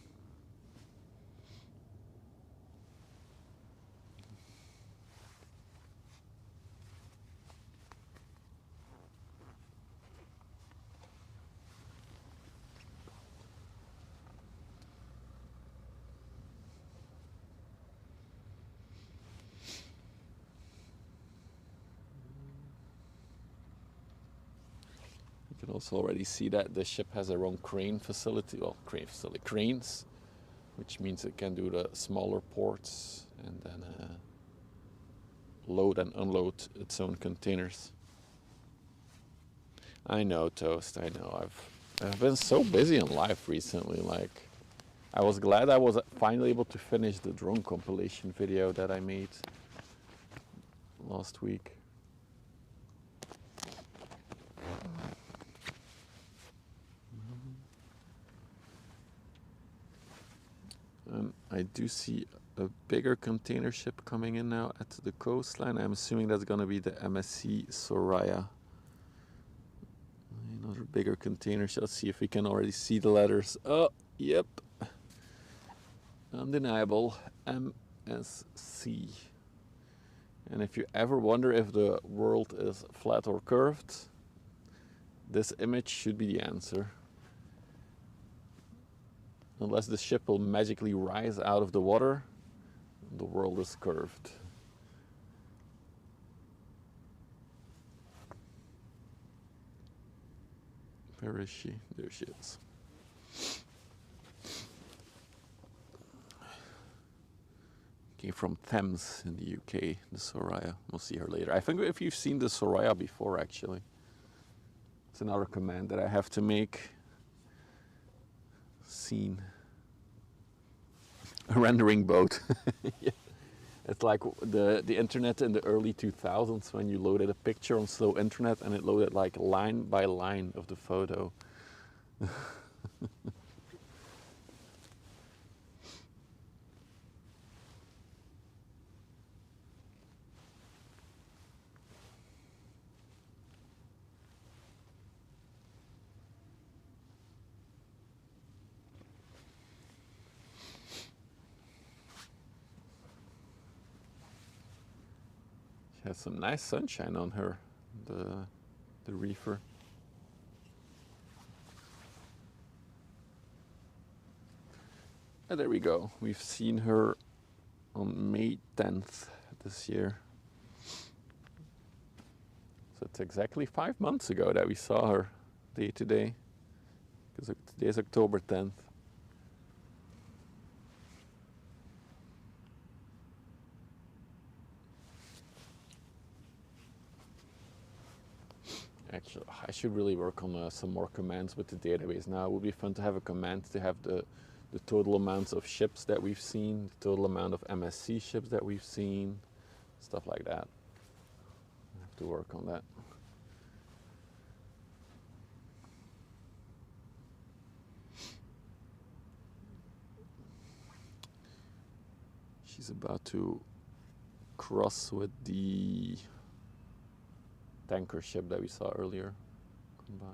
You can also already see that the ship has their own crane facility, cranes, which means it can do the smaller ports and then load and unload its own containers. I know, Toast, I know. I've been so busy in life recently. Like, I was glad I was finally able to finish the drone compilation video that I made last week. I do see a bigger container ship coming in now at the coastline. I'm assuming that's going to be the MSC Soraya. Another bigger container ship. Let's see if we can already see the letters. Oh, yep. Undeniable. MSC. And if you ever wonder if the world is flat or curved, this image should be the answer. Unless the ship will magically rise out of the water, the world is curved. Where is she? There she is. Came from Thames in the UK, the Soraya. We'll see her later. I think if you've seen the Soraya before, actually. It's another command that I have to make. Scene. A rendering boat. Yeah. It's like the internet in the early 2000s when you loaded a picture on slow internet and it loaded like line by line of the photo. She has some nice sunshine on her, the reefer. And there we go. We've seen her on May 10th this year. So it's exactly 5 months ago that we saw her day to day. Because today's October 10th. Actually, I should really work on some more commands with the database now. It would be fun to have a command to have the total amounts of ships that we've seen, the total amount of MSC ships that we've seen, stuff like that. I have to work on that. She's about to cross with the tanker ship that we saw earlier come by.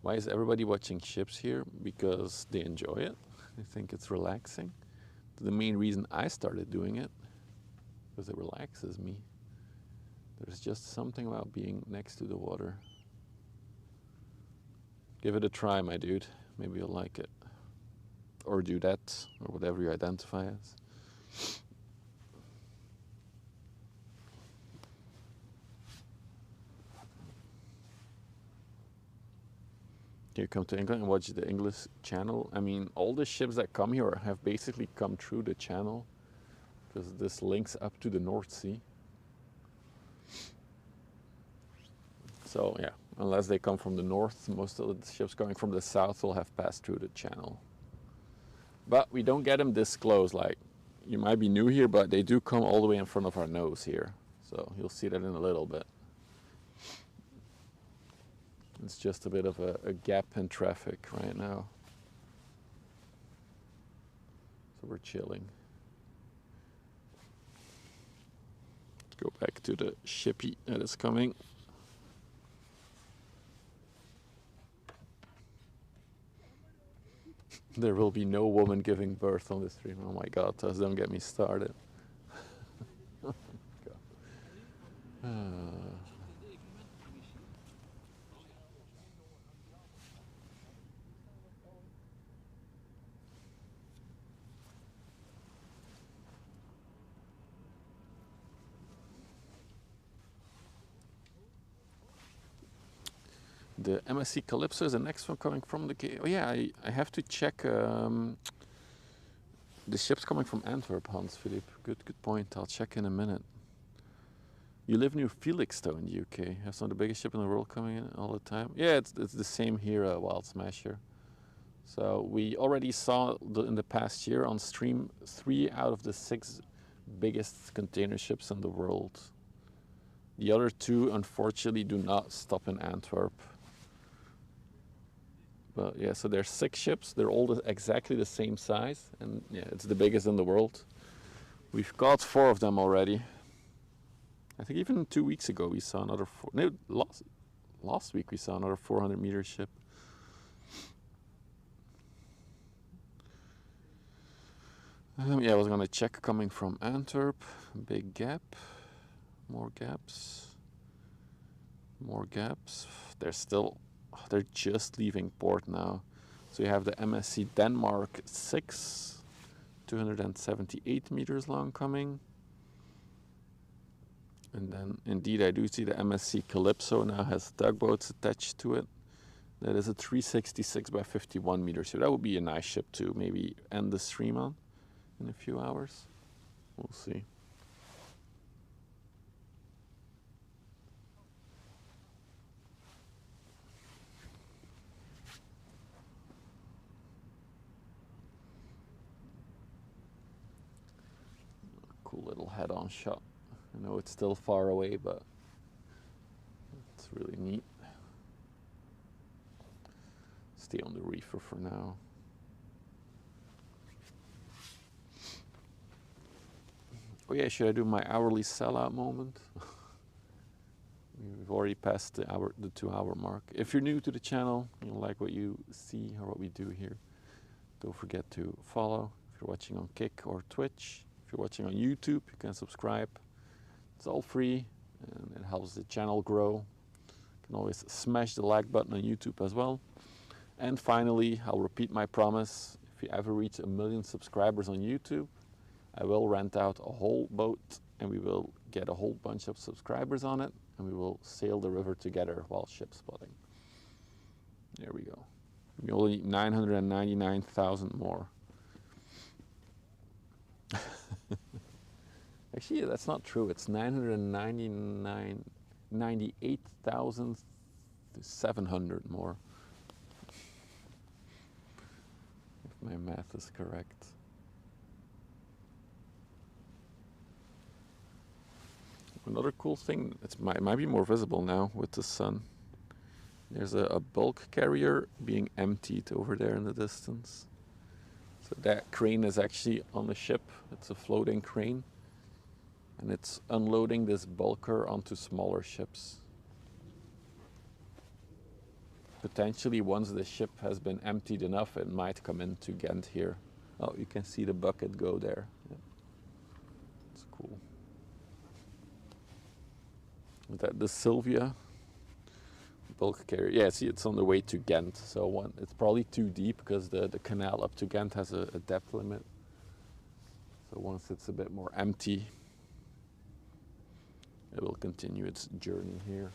Why is everybody watching ships here? Because they enjoy it. They think it's relaxing. The main reason I started doing it, because it relaxes me. There's just something about being next to the water. Give it a try, my dude. Maybe you'll like it. Or do that, or whatever you identify as. You come to England and watch the English channel. I mean, all the ships that come here have basically come through the channel, because this links up to the North Sea. So yeah, unless they come from the north, most of the ships coming from the south will have passed through the channel. But we don't get them this close. Like, you might be new here, but they do come all the way in front of our nose here. So you'll see that in a little bit. It's just a bit of a gap in traffic right now. So we're chilling. Let's go back to the shippy that is coming. There will be no woman giving birth on the stream. Oh my God, don't get me started. Oh my God. The MSC Calypso is the next one coming from the Cape. Oh yeah, I have to check the ships coming from Antwerp, Hans Philippe. Good point. I'll check in a minute. You live near Felixstowe in the UK. Have some of the biggest ship in the world coming in all the time. Yeah, it's the same here, Wild Smasher. So we already saw in the past year on stream 3 out of the 6 biggest container ships in the world. The other 2 unfortunately do not stop in Antwerp. But yeah, so there's 6 ships. They're all exactly the same size, and yeah, it's the biggest in the world. We've got 4 of them already. I think even 2 weeks ago we saw another 4. No, last week we saw another 400-meter ship. Yeah, I was gonna check coming from Antwerp. Big gap. More gaps. More gaps. They're just leaving port now. So you have the MSC Denmark 6, 278 meters long coming. And then indeed I do see the MSC Calypso now has tugboats attached to it. That is a 366 by 51 meters. So that would be a nice ship to maybe end the stream on in a few hours. We'll see. Cool little head-on shot. I know it's still far away, but it's really neat. Stay on the reefer for now. Oh yeah, should I do my hourly sellout moment? We've already passed the 2-hour mark. If you're new to the channel, you like what you see or what we do here, don't forget to follow. If you're watching on Kick or Twitch, if you're watching on YouTube, you can subscribe. It's all free and it helps the channel grow. You can always smash the like button on YouTube as well. And finally, I'll repeat my promise. If you ever reach 1 million subscribers on YouTube, I will rent out a whole boat and we will get a whole bunch of subscribers on it and we will sail the river together while ship spotting. There we go. We only need 999,000 more. Actually, that's not true. It's 98,700 more. If my math is correct. Another cool thing, it might be more visible now with the sun. There's a bulk carrier being emptied over there in the distance. So that crane is actually on the ship. It's a floating crane. And it's unloading this bulker onto smaller ships. Potentially once the ship has been emptied enough, it might come into Ghent here. Oh, you can see the bucket go there. Yeah. It's cool. The Sylvia bulk carrier. Yeah, see, it's on the way to Ghent. So it's probably too deep because the canal up to Ghent has a depth limit. So once it's a bit more empty, it will continue its journey here.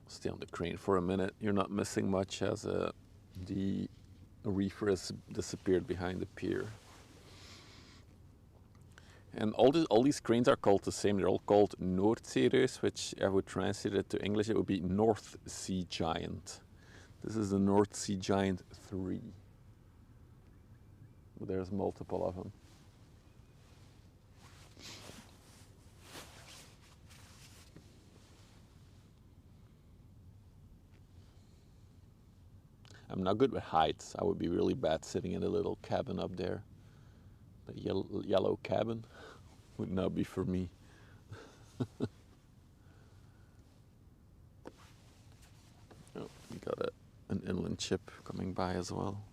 Stay on the crane for a minute. You're not missing much as the reefer has disappeared behind the pier. And all these cranes are called the same. They're all called Noordzeereus, which I would translate it to English. It would be North Sea Giant. This is the North Sea Giant 3. But there's multiple of them. I'm not good with heights. I would be really bad sitting in a little cabin up there. The yellow cabin would not be for me. Oh, we got an inland ship coming by as well.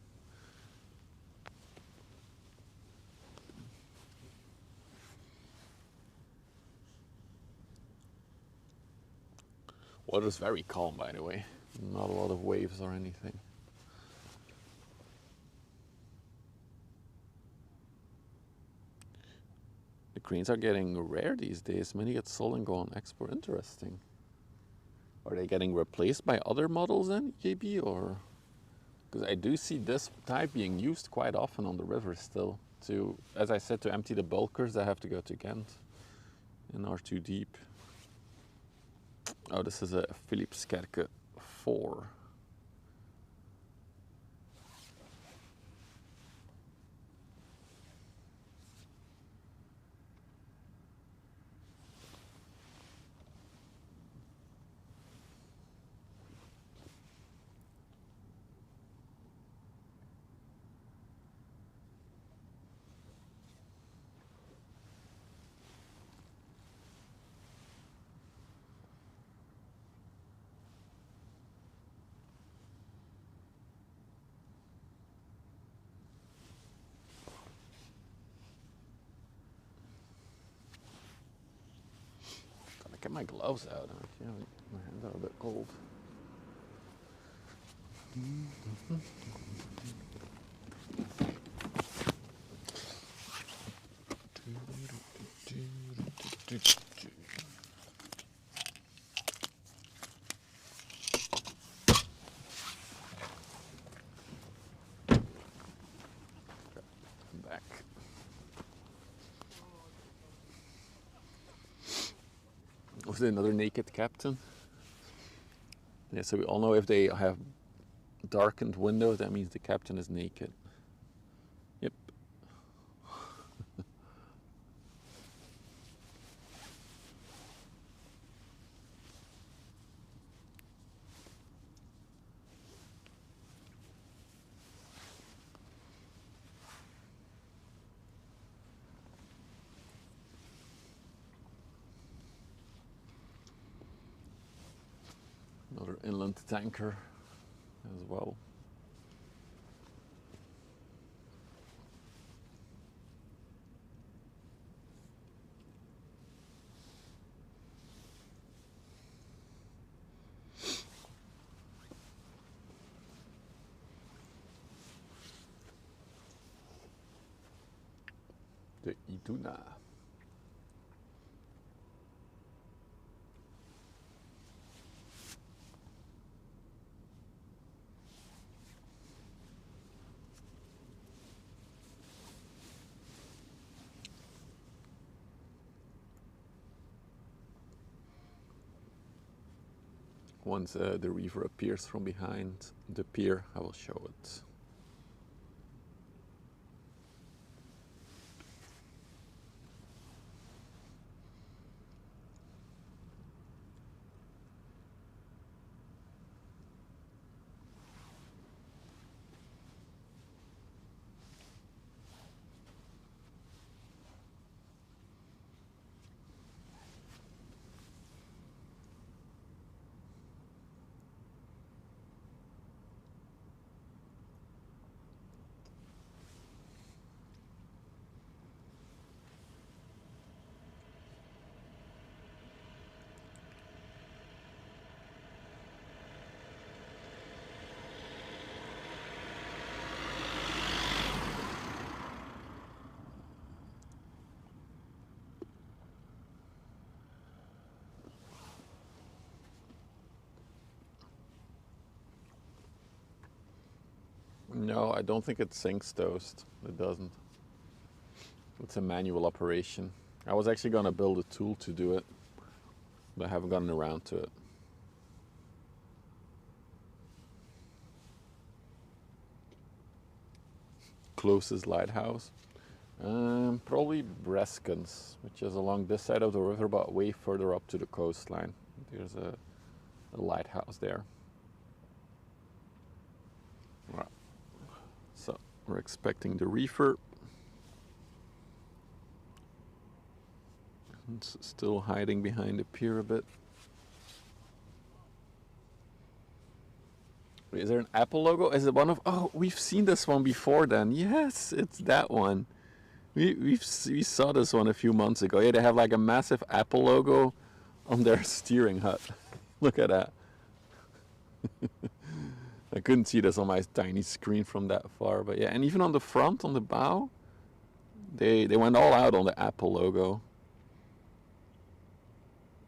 Water's very calm, by the way. Not a lot of waves or anything. The cranes are getting rare these days. Many get sold and go on export. Interesting. Are they getting replaced by other models then, JB, or? Because I do see this type being used quite often on the river still. To, as I said, to empty the bulkers, I have to go to Ghent and are too deep. Oh, this is a Philipskerke 4. Gotta get my gloves out. Yeah, my hands are a bit cold. I'm back. Was there another naked captain? Yeah, so we all know if they have darkened windows, that means the captain is naked. Yep. Another inland tanker as well. De Iduna. Once the reaver appears from behind the pier, I will show it. No, I don't think it sinks toast. It doesn't. It's a manual operation. I was actually going to build a tool to do it, but I haven't gotten around to it. Closest lighthouse? Probably Breskens, which is along this side of the river, but way further up to the coastline. There's a lighthouse there. Right. So we're expecting the reefer. It's still hiding behind the pier a bit. Wait, is there an Apple logo? Is it one of? Oh, we've seen this one before. Then yes, it's that one. We saw this one a few months ago. Yeah, they have like a massive Apple logo on their steering hut. Look at that. I couldn't see this on my tiny screen from that far, but yeah, and even on the front, on the bow, they went all out on the Apple logo.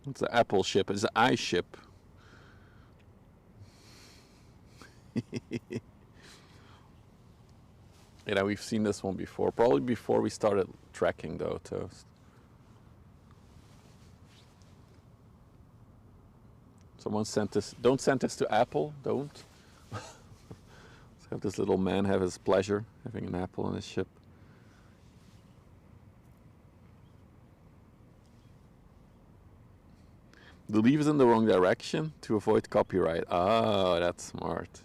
It's the Apple ship. It's the I ship. You know, we've seen this one before. Probably before we started tracking though, Toast. Someone sent this. Don't send this to Apple. Don't. Let's have this little man have his pleasure having an apple on his ship. The leaf is in the wrong direction to avoid copyright. Oh, that's smart.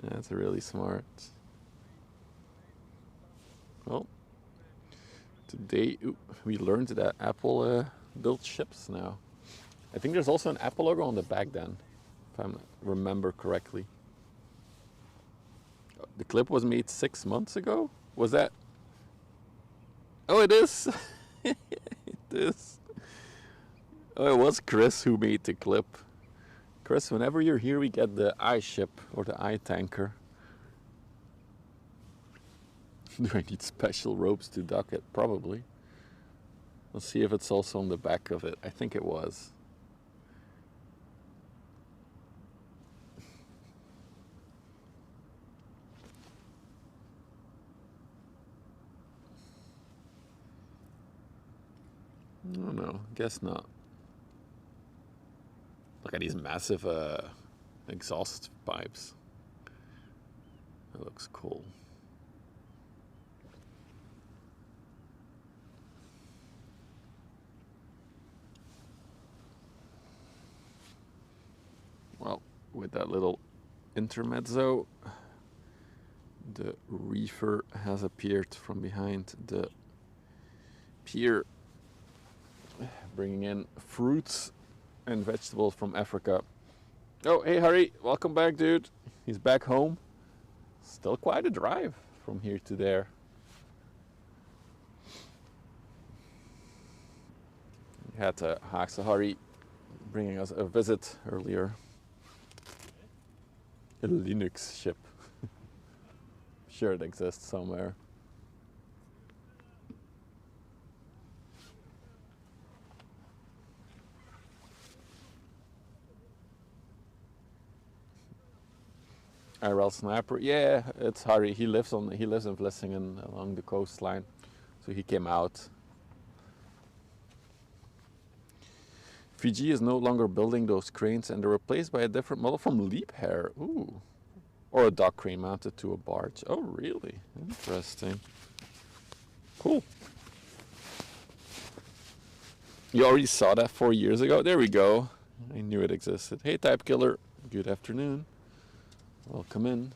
That's really smart. Well, today we learned that Apple builds ships now. I think there's also an Apple logo on the back then, if I remember correctly. The clip was made 6 months ago? Was that? Oh, it is! It is. Oh, it was Chris who made the clip. Chris, whenever you're here, we get the iShip or the iTanker. Do I need special ropes to dock it? Probably. Let's see if it's also on the back of it. I think it was. Oh no, guess not. Look at these massive exhaust pipes. That looks cool. Well, with that little intermezzo, the reefer has appeared from behind the pier, bringing in fruits and vegetables from Africa. Oh, hey Harry, welcome back, dude. He's back home. Still quite a drive from here to there. We had Haakse Harry bringing us a visit earlier. A Linux ship. Sure it exists somewhere. IRL Sniper, yeah, it's Harry. He lives in Vlissingen along the coastline, so he came out. Fiji is no longer building those cranes, and they're replaced by a different model from Liebherr. Ooh, or a dock crane mounted to a barge. Oh, really? Interesting. Cool. You already saw that 4 years ago. There we go. I knew it existed. Hey, Type Killer. Good afternoon. Welcome in.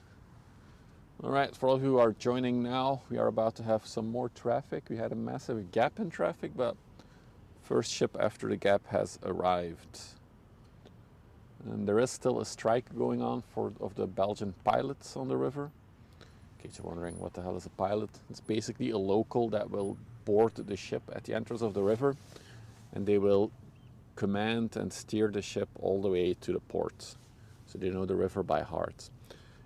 All right, for all who are joining now, we are about to have some more traffic. We had a massive gap in traffic, but first ship after the gap has arrived. And there is still a strike going on of the Belgian pilots on the river. In case you're wondering what the hell is a pilot, it's basically a local that will board the ship at the entrance of the river, and they will command and steer the ship all the way to the port. So they know the river by heart.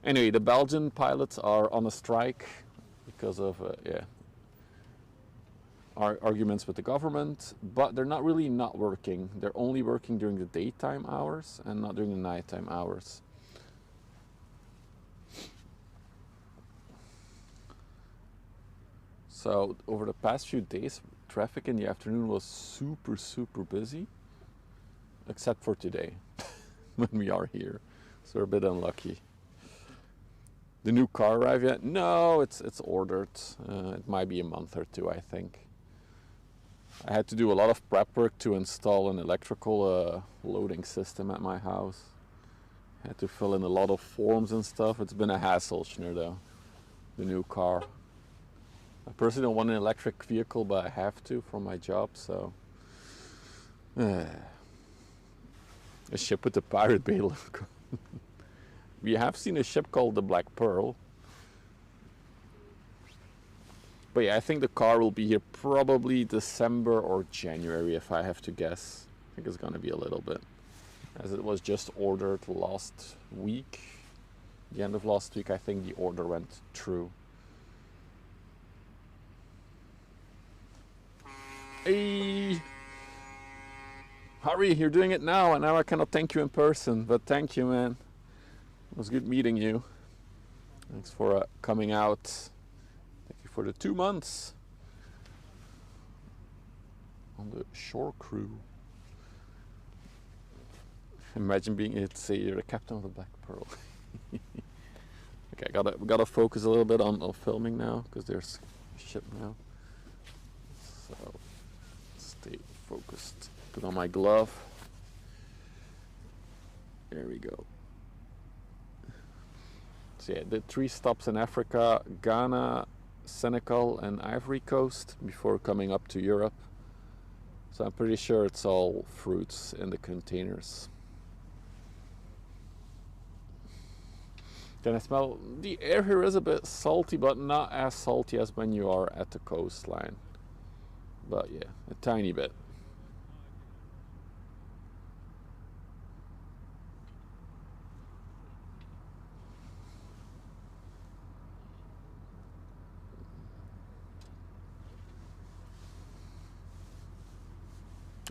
Anyway, the Belgian pilots are on a strike because of arguments with the government, but they're not really not working. They're only working during the daytime hours and not during the nighttime hours. So over the past few days, traffic in the afternoon was super, super busy, except for today when we are here. So we're a bit unlucky. The new car arrived yet? No, it's ordered. It might be a month or two, I think. I had to do a lot of prep work to install an electrical loading system at my house. I had to fill in a lot of forms and stuff. It's been a hassle, Schnur, though. The new car. I personally don't want an electric vehicle, but I have to for my job, so. A ship with a Pirate Bay logo. We have seen a ship called the Black Pearl. But yeah, I think the car will be here probably December or January, if I have to guess. I think it's gonna be a little bit, as it was just ordered last week. The end of last week, I think the order went through. Hey! Harry, you're doing it now, and now I cannot thank you in person, but thank you, man. It was good meeting you. Thanks for coming out. Thank you for the 2 months on the shore crew. Imagine being you're the captain of the Black Pearl. Okay, we gotta focus a little bit on filming now because there's ship now. So stay focused. Put on my glove. There we go. So yeah, did 3 stops in Africa: Ghana, Senegal, and Ivory Coast before coming up to Europe. So I'm pretty sure it's all fruits in the containers. Can I smell? The air here is a bit salty, but not as salty as when you are at the coastline. But yeah, a tiny bit.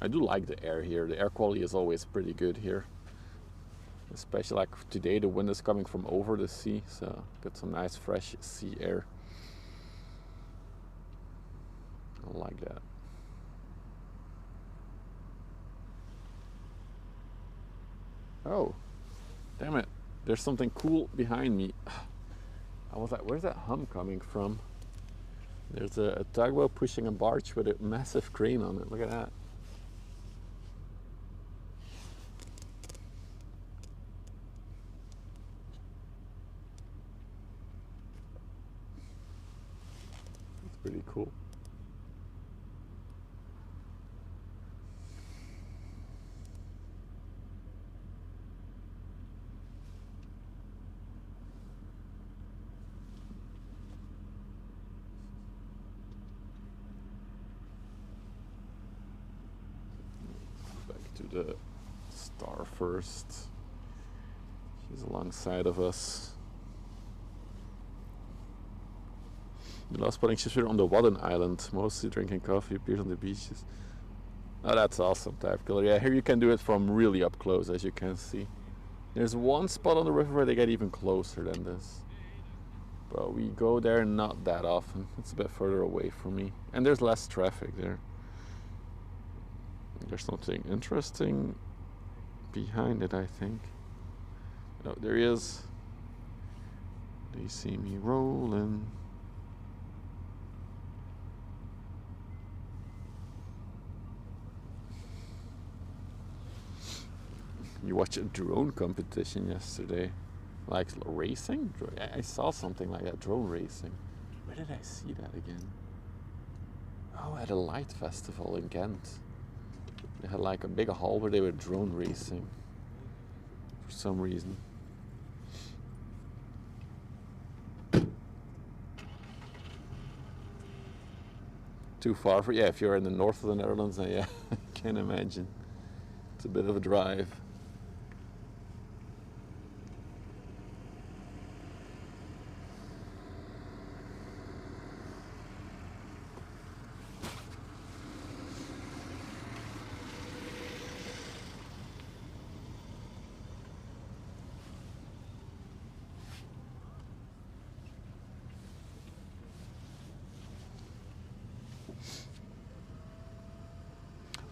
I do like the air here. The air quality is always pretty good here. Especially like today, the wind is coming from over the sea, so got some nice fresh sea air. I like that. Oh, damn it. There's something cool behind me. I was like, where's that hum coming from? There's a tugboat pushing a barge with a massive crane on it. Look at that. That's pretty cool. To the star first. She's alongside of us. The last spotting ships were on the Wadden Island, mostly drinking coffee, appears on the beaches. Oh, that's awesome, Type Killer. Yeah, here you can do it from really up close, as you can see. There's one spot on the river where they get even closer than this. But we go there not that often. It's a bit further away from me. And there's less traffic there. There's something interesting behind it, I think. Oh, there he is. They see me rolling. You watched a drone competition yesterday. Like racing? I saw something like that, drone racing. Where did I see that again? Oh, at a light festival in Ghent. They had like a big hall where they were drone racing for some reason. Too far for, yeah, if you're in the north of the Netherlands, then yeah, I can imagine. It's a bit of a drive.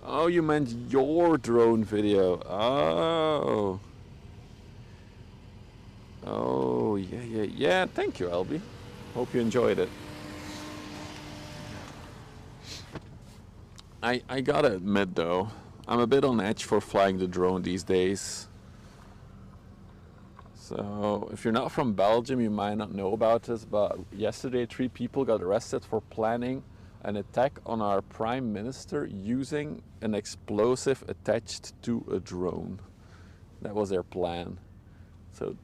Oh, you meant your drone video. Oh. Oh, yeah. Thank you, Albie. Hope you enjoyed it. I gotta admit, though, I'm a bit on edge for flying the drone these days. So, if you're not from Belgium, you might not know about this, but yesterday 3 people got arrested for planning an attack on our prime minister using an explosive attached to a drone. That was their plan. So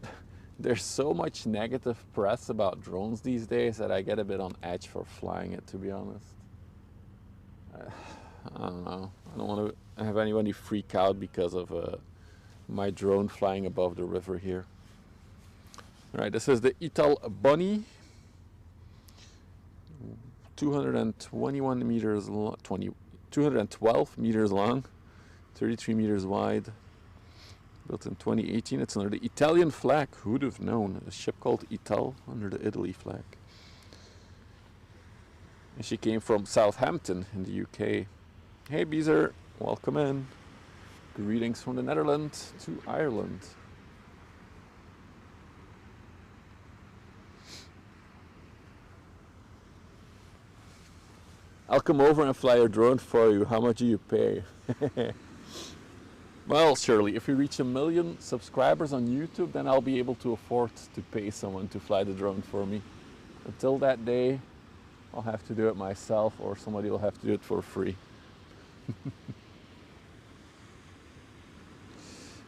there's so much negative press about drones these days that I get a bit on edge for flying it, to be honest. I don't know. I don't want to have anybody freak out because of my drone flying above the river here. Alright, this is the Ital Bunny. 221 meters long, 212 meters long, 33 meters wide. Built in 2018. It's under the Italian flag. Who'd have known? A ship called Ital under the Italy flag. And she came from Southampton in the UK. Hey Beezer, welcome in. Greetings from the Netherlands to Ireland. I'll come over and fly a drone for you. How much do you pay? Well, Shirley, if we reach 1 million subscribers on YouTube, then I'll be able to afford to pay someone to fly the drone for me. Until that day, I'll have to do it myself, or somebody will have to do it for free.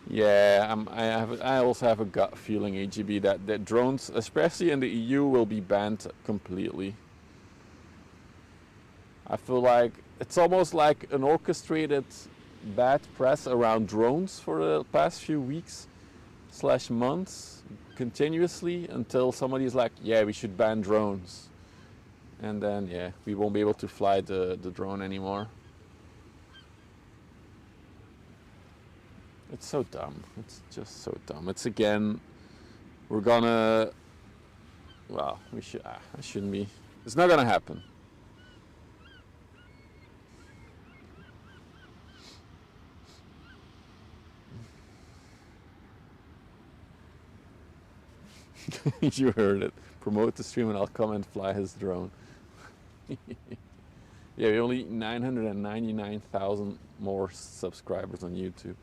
Yeah, I also have a gut feeling, AGB, that drones, especially in the EU, will be banned completely. I feel like it's almost like an orchestrated bad press around drones for the past few weeks / months, continuously, until somebody's like, yeah, we should ban drones. And then, yeah, we won't be able to fly the drone anymore. It's so dumb. It's just so dumb. It's again, we're gonna, well, we should, I shouldn't be. It's not gonna happen. You heard it. Promote the stream and I'll come and fly his drone. Yeah, we only 999,000 more subscribers on YouTube.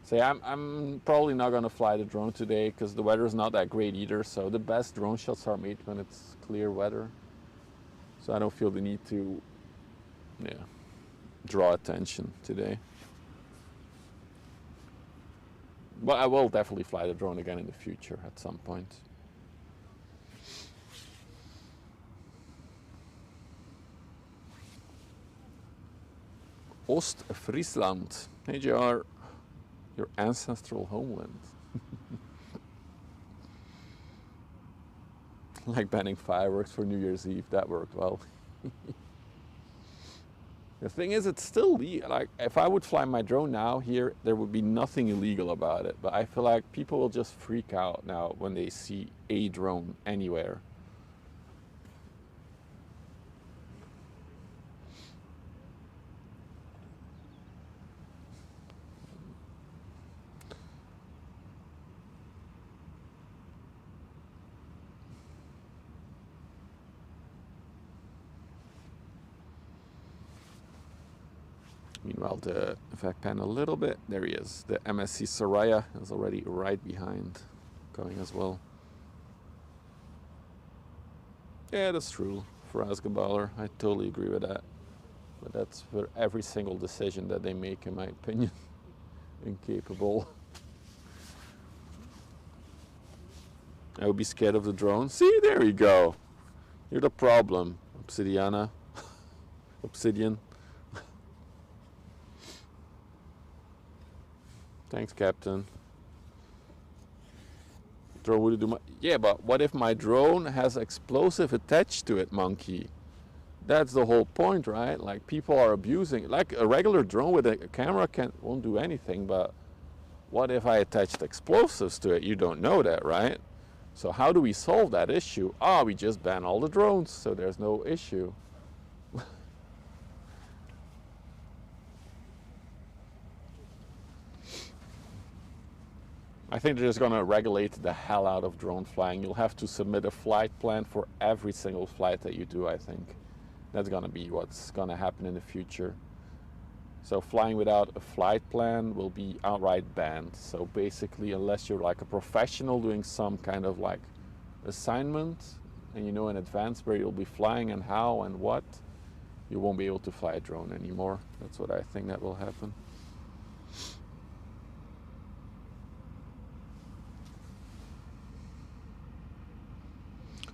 So yeah, I'm probably not gonna fly the drone today because the weather is not that great either. So the best drone shots are made when it's clear weather. So I don't feel the need to, yeah, draw attention today. But I will definitely fly the drone again in the future at some point. Oost-Friesland. Hey JR, your ancestral homeland. Like banning fireworks for New Year's Eve, that worked well. The thing is, it's still like, if I would fly my drone now here, there would be nothing illegal about it. But I feel like people will just freak out now when they see a drone anywhere. Meanwhile, the, if I pan a little bit, there he is. The MSC Soraya is already right behind, going as well. Yeah, that's true. For Asgaballer, I totally agree with that. But that's for every single decision that they make, in my opinion. Incapable. I would be scared of the drone. See, there you go. You're the problem, Obsidiana. Obsidian. Thanks, Captain. Drone would do my... Yeah, but what if my drone has explosive attached to it, monkey? That's the whole point, right? Like, people are abusing... Like, a regular drone with a camera won't do anything, but what if I attached explosives to it? You don't know that, right? So how do we solve that issue? We just ban all the drones, so there's no issue. I think they're just going to regulate the hell out of drone flying. You'll have to submit a flight plan for every single flight that you do, I think. That's going to be what's going to happen in the future. So flying without a flight plan will be outright banned. So basically, unless you're like a professional doing some kind of like assignment, and you know in advance where you'll be flying and how and what, you won't be able to fly a drone anymore. That's what I think that will happen.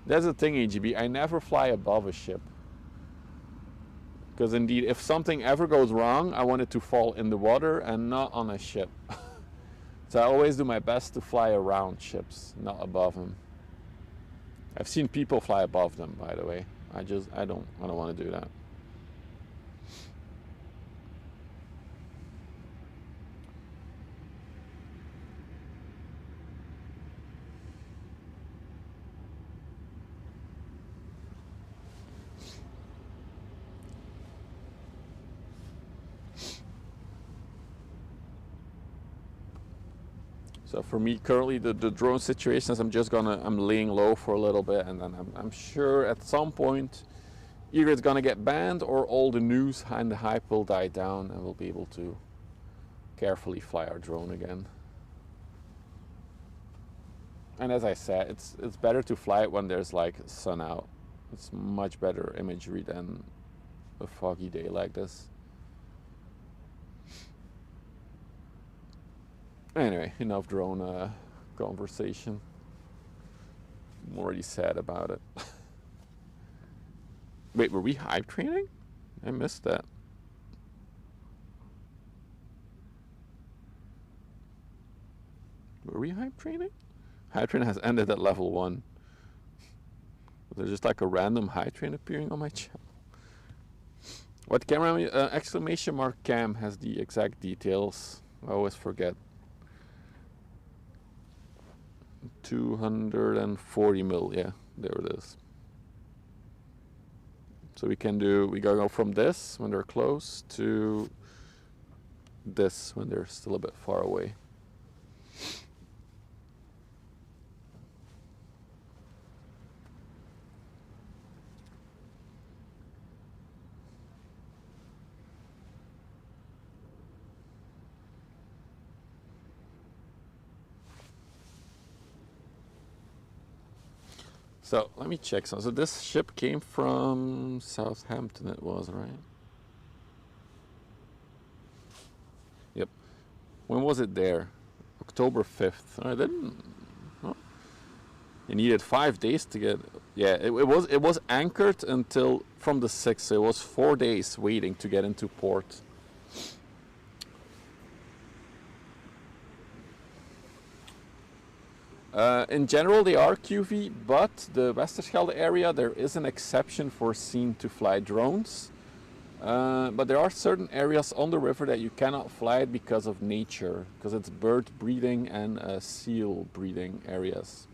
That's the thing, AGB. I never fly above a ship. Because indeed, if something ever goes wrong, I want it to fall in the water and not on a ship. So I always do my best to fly around ships, not above them. I've seen people fly above them, by the way. I don't want to do that. So for me currently the drone situation is I'm laying low for a little bit, and then I'm sure at some point either it's gonna get banned or all the news and the hype will die down and we'll be able to carefully fly our drone again. And as I said, it's better to fly it when there's like sun out. It's much better imagery than a foggy day like this. Anyway, enough drone conversation. I'm already sad about it. Wait, were we hype training? I missed that. Were we hype training? Hype train has ended at level 1. There's just like a random hype train appearing on my channel. What camera? Exclamation mark cam has the exact details. I always forget. 240 mil, yeah, there it is. So we gotta go from this when they're close to this when they're still a bit far away. So let me check some. So this ship came from Southampton, it was, right? Yep. When was it there? October 5th. I didn't. Oh. You needed 5 days to get. Yeah, it was anchored until from the 6th. So it was 4 days waiting to get into port. In general, they are QV, but the Westerschelde area, there is an exception foreseen to fly drones. But there are certain areas on the river that you cannot fly it because of nature, because it's bird breeding and seal breeding areas.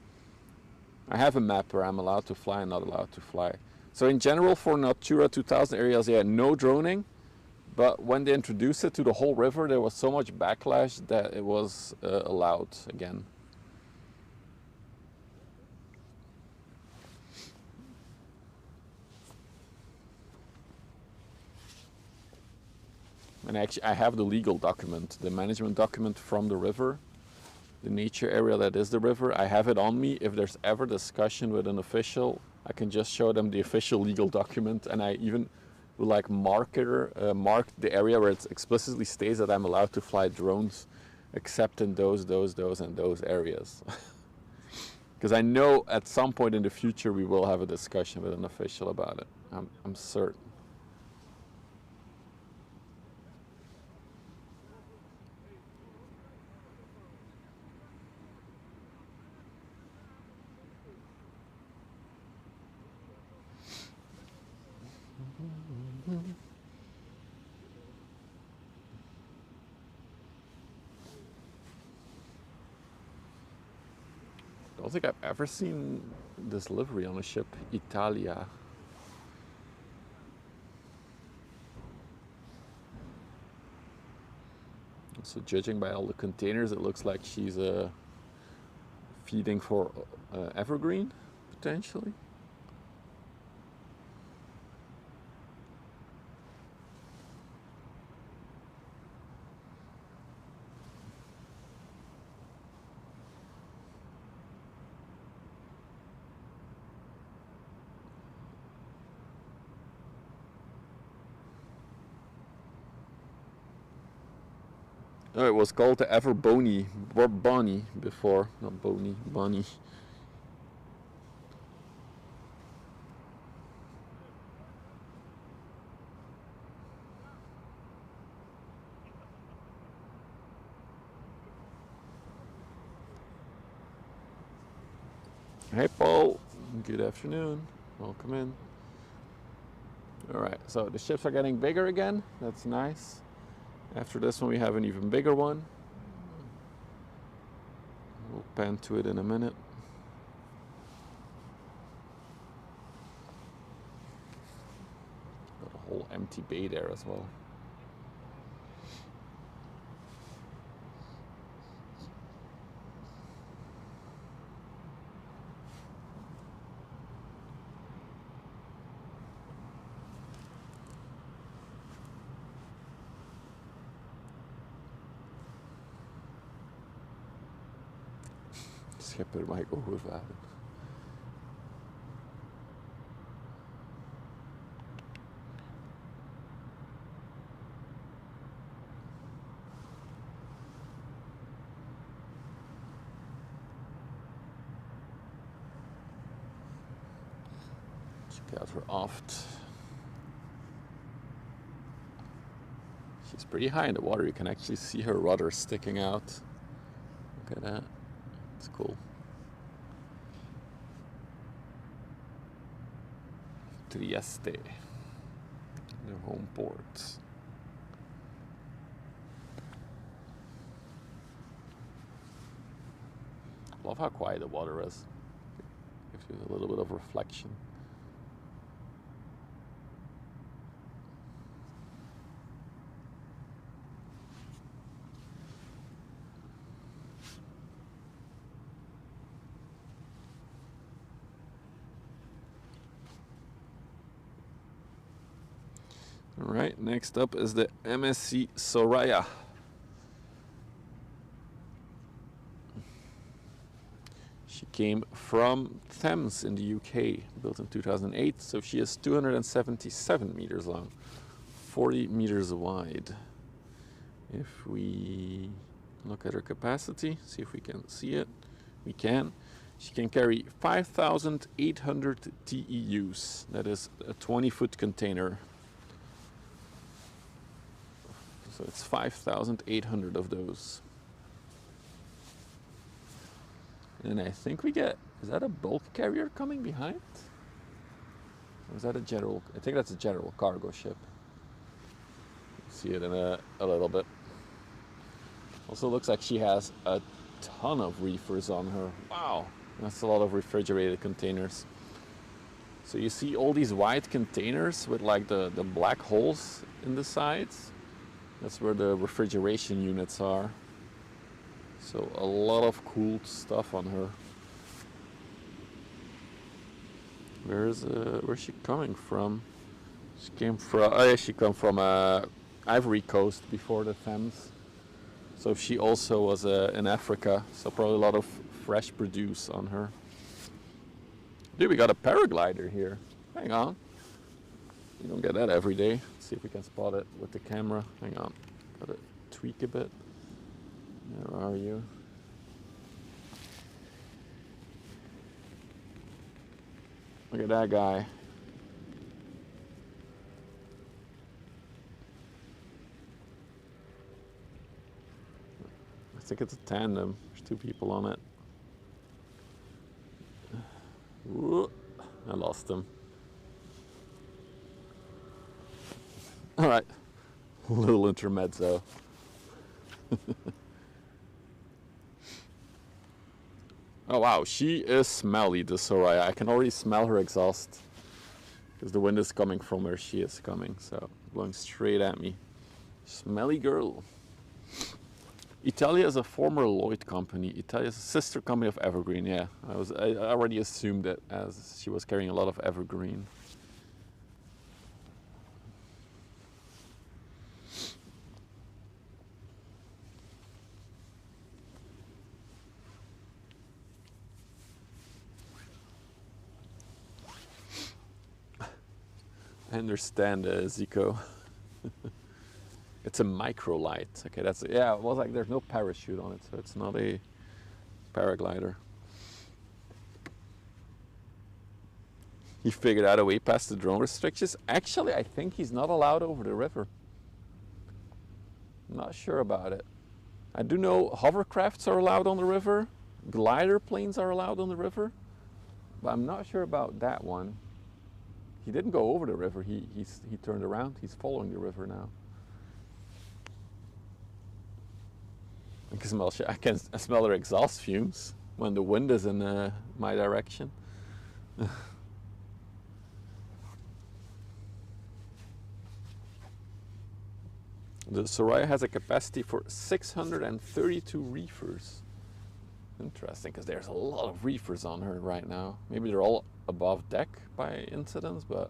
I have a map where I'm allowed to fly and not allowed to fly. So in general, for Natura 2000 areas, yeah, no droning. But when they introduced it to the whole river, there was so much backlash that it was allowed again. And actually, I have the legal document, the management document from the river, the nature area that is the river. I have it on me. If there's ever discussion with an official, I can just show them the official legal document, and I even will like mark the area where it explicitly states that I'm allowed to fly drones, except in those, and those areas. Because I know at some point in the future we will have a discussion with an official about it. I'm certain. I don't think I've ever seen this livery on a ship, Italia. So judging by all the containers, it looks like she's feeding for evergreen, potentially. Oh, it was called the Ever Bony, or Bonnie before, not Bony, Bonnie. Hey Paul, good afternoon, welcome in. Alright, so the ships are getting bigger again, that's nice. After this one we have an even bigger one. We'll pan to it in a minute. Got a whole empty bay there as well. schipper mag ik overvaren. Check out her aft. She's pretty high in the water. You can actually see her rudder sticking out. Look at that. It's cool. Trieste, their home port. Love how quiet the water is. Gives you a little bit of reflection. All right, next up is the MSC Soraya. She came from Thames in the UK, built in 2008, so she is 277 meters long, 40 meters wide. If we look at her capacity, see if we can see it, we can. She can carry 5,800 TEUs, that is a 20-foot container. So it's 5,800 of those. And I think we get, is that a bulk carrier coming behind? Or is that a general, I think that's a general cargo ship. See it in a little bit. Also looks like she has a ton of reefers on her. Wow, that's a lot of refrigerated containers. So you see all these white containers with like the black holes in the sides. That's where the refrigeration units are. So a lot of cool stuff on her. Where's she coming from? She came from, oh yeah, she came from Ivory Coast before the Thames. So she also was in Africa, so probably a lot of fresh produce on her. Dude, we got a paraglider here. Hang on. You don't get that every day. Let's see if we can spot it with the camera. Hang on. Gotta tweak a bit. Where are you? Look at that guy. I think it's a tandem. There's two people on it. Whoa, I lost him. All right, a little intermezzo. Oh wow, she is smelly, the Soraya. I can already smell her exhaust because the wind is coming from where she is coming, so blowing straight at me. Smelly girl. Italia is a former Lloyd company. Italia is a sister company of Evergreen. Yeah, I already assumed that as she was carrying a lot of Evergreen. I understand, Zico. It's a micro light. Okay, that's, yeah, it was like there's no parachute on it, so it's not a paraglider. He figured out a way past the drone restrictions. Actually, I think he's not allowed over the river. I'm not sure about it. I do know hovercrafts are allowed on the river, glider planes are allowed on the river, but I'm not sure about that one. He didn't go over the river, he turned around, he's following the river now. I can smell their exhaust fumes when the wind is in my direction. The Soraya has a capacity for 632 reefers. Interesting, because there's a lot of reefers on her right now. Maybe they're all above deck by incidents, but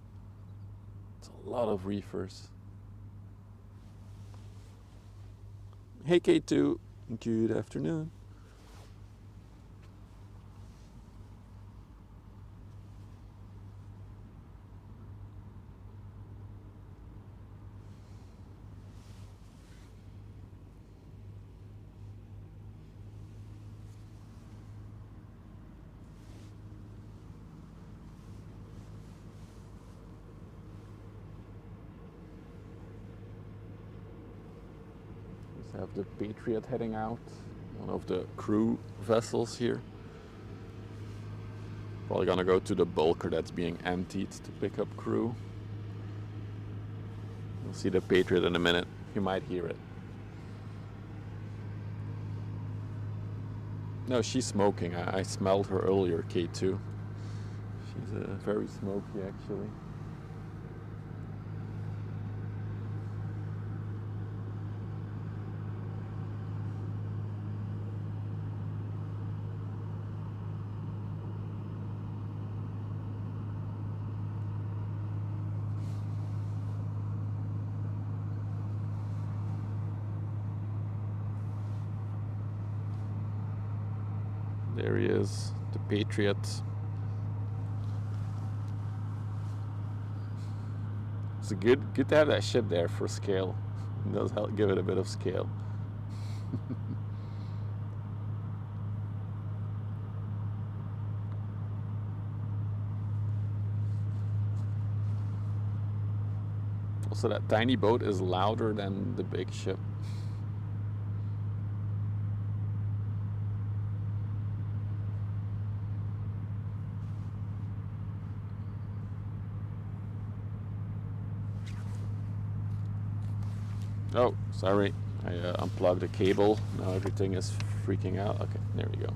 it's a lot of reefers. Hey K2, good afternoon. We have the Patriot heading out, one of the crew vessels here. Probably gonna go to the bulker that's being emptied to pick up crew. We'll see the Patriot in a minute. You might hear it. No, she's smoking. I smelled her earlier, K2. She's very smoky, actually. There he is, the Patriot. It's good to have that ship there for scale. It does help give it a bit of scale. Also, that tiny boat is louder than the big ship. Oh, sorry, I unplugged the cable. Now everything is freaking out. Okay, there we go.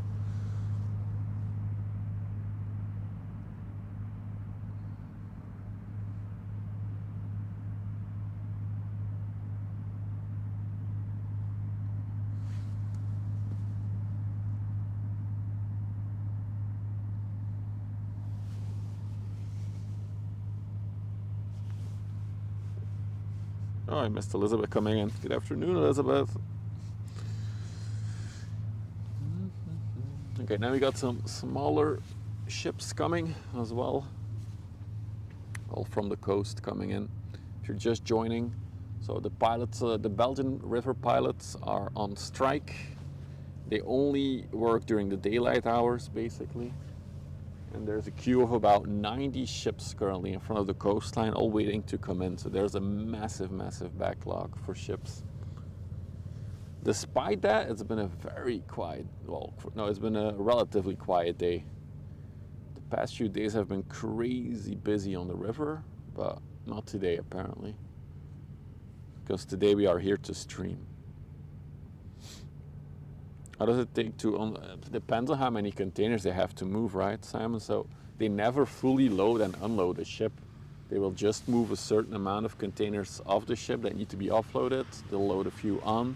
Oh, I missed Elizabeth coming in. Good afternoon, Elizabeth. Okay, now we got some smaller ships coming as well. All from the coast coming in. If you're just joining, so the pilots, the Belgian river pilots are on strike. They only work during the daylight hours, basically. And there's a queue of about 90 ships currently in front of the coastline, all waiting to come in. So there's a massive, massive backlog for ships. Despite that, it's been a very quiet, well, no, it's been a relatively quiet day. The past few days have been crazy busy on the river, but not today apparently. Because today we are here to stream. How does it take to, depends on how many containers they have to move, right, Simon? So they never fully load and unload a ship. They will just move a certain amount of containers off the ship that need to be offloaded. They'll load a few on,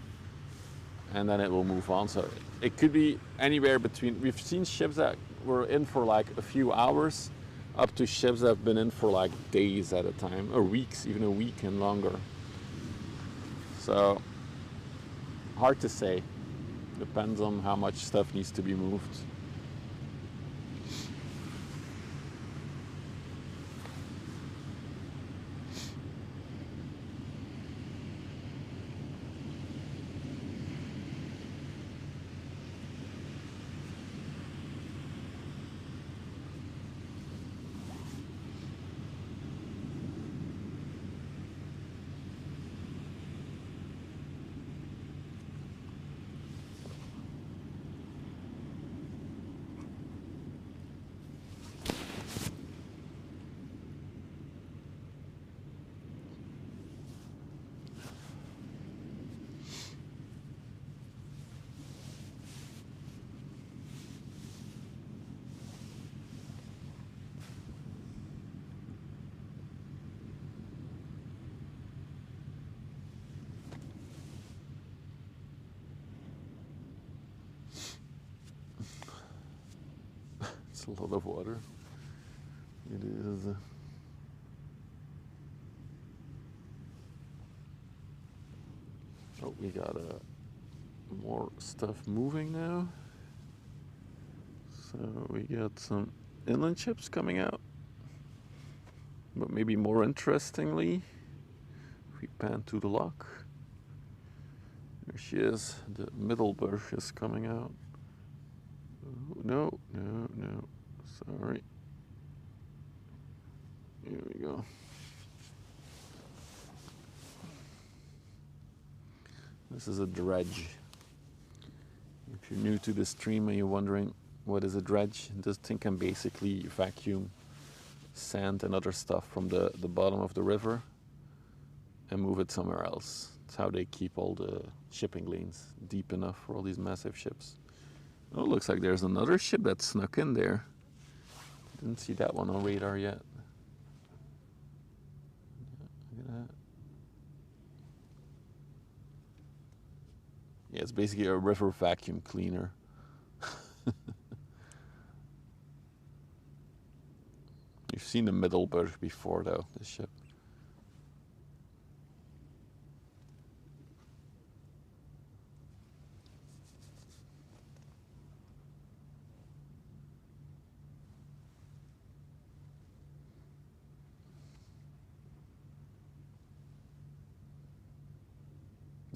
and then it will move on. So it could be anywhere between, we've seen ships that were in for like a few hours, up to ships that have been in for like days at a time, or weeks, even a week and longer. So, hard to say. Depends on how much stuff needs to be moved. It's a lot of water. It is. Oh, we got more stuff moving now. So we got some inland ships coming out. But maybe more interestingly, if we pan to the lock, there she is. The Middelburg is coming out. No, no, no. Sorry. Here we go. This is a dredge. If you're new to this stream and you're wondering what is a dredge, this thing can basically vacuum sand and other stuff from the bottom of the river and move it somewhere else. That's how they keep all the shipping lanes deep enough for all these massive ships. Oh, it looks like there's another ship that snuck in there. Didn't see that one on radar yet. Look at that. Yeah, it's basically a river vacuum cleaner. You've seen the Middelburg before though, this ship.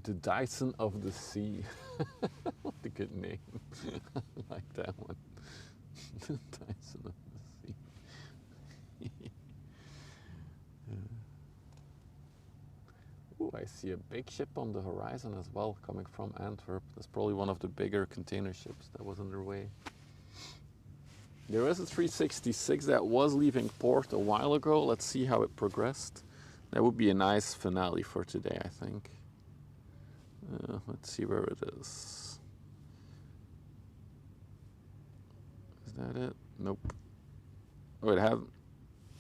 The Dyson of the Sea. What a good name. I like that one. The Dyson of the Sea. Ooh, I see a big ship on the horizon as well, coming from Antwerp. That's probably one of the bigger container ships that was underway. There is a 366 that was leaving port a while ago. Let's see how it progressed. That would be a nice finale for today, I think. Let's see where it is. Is that it? Nope. Oh, it have.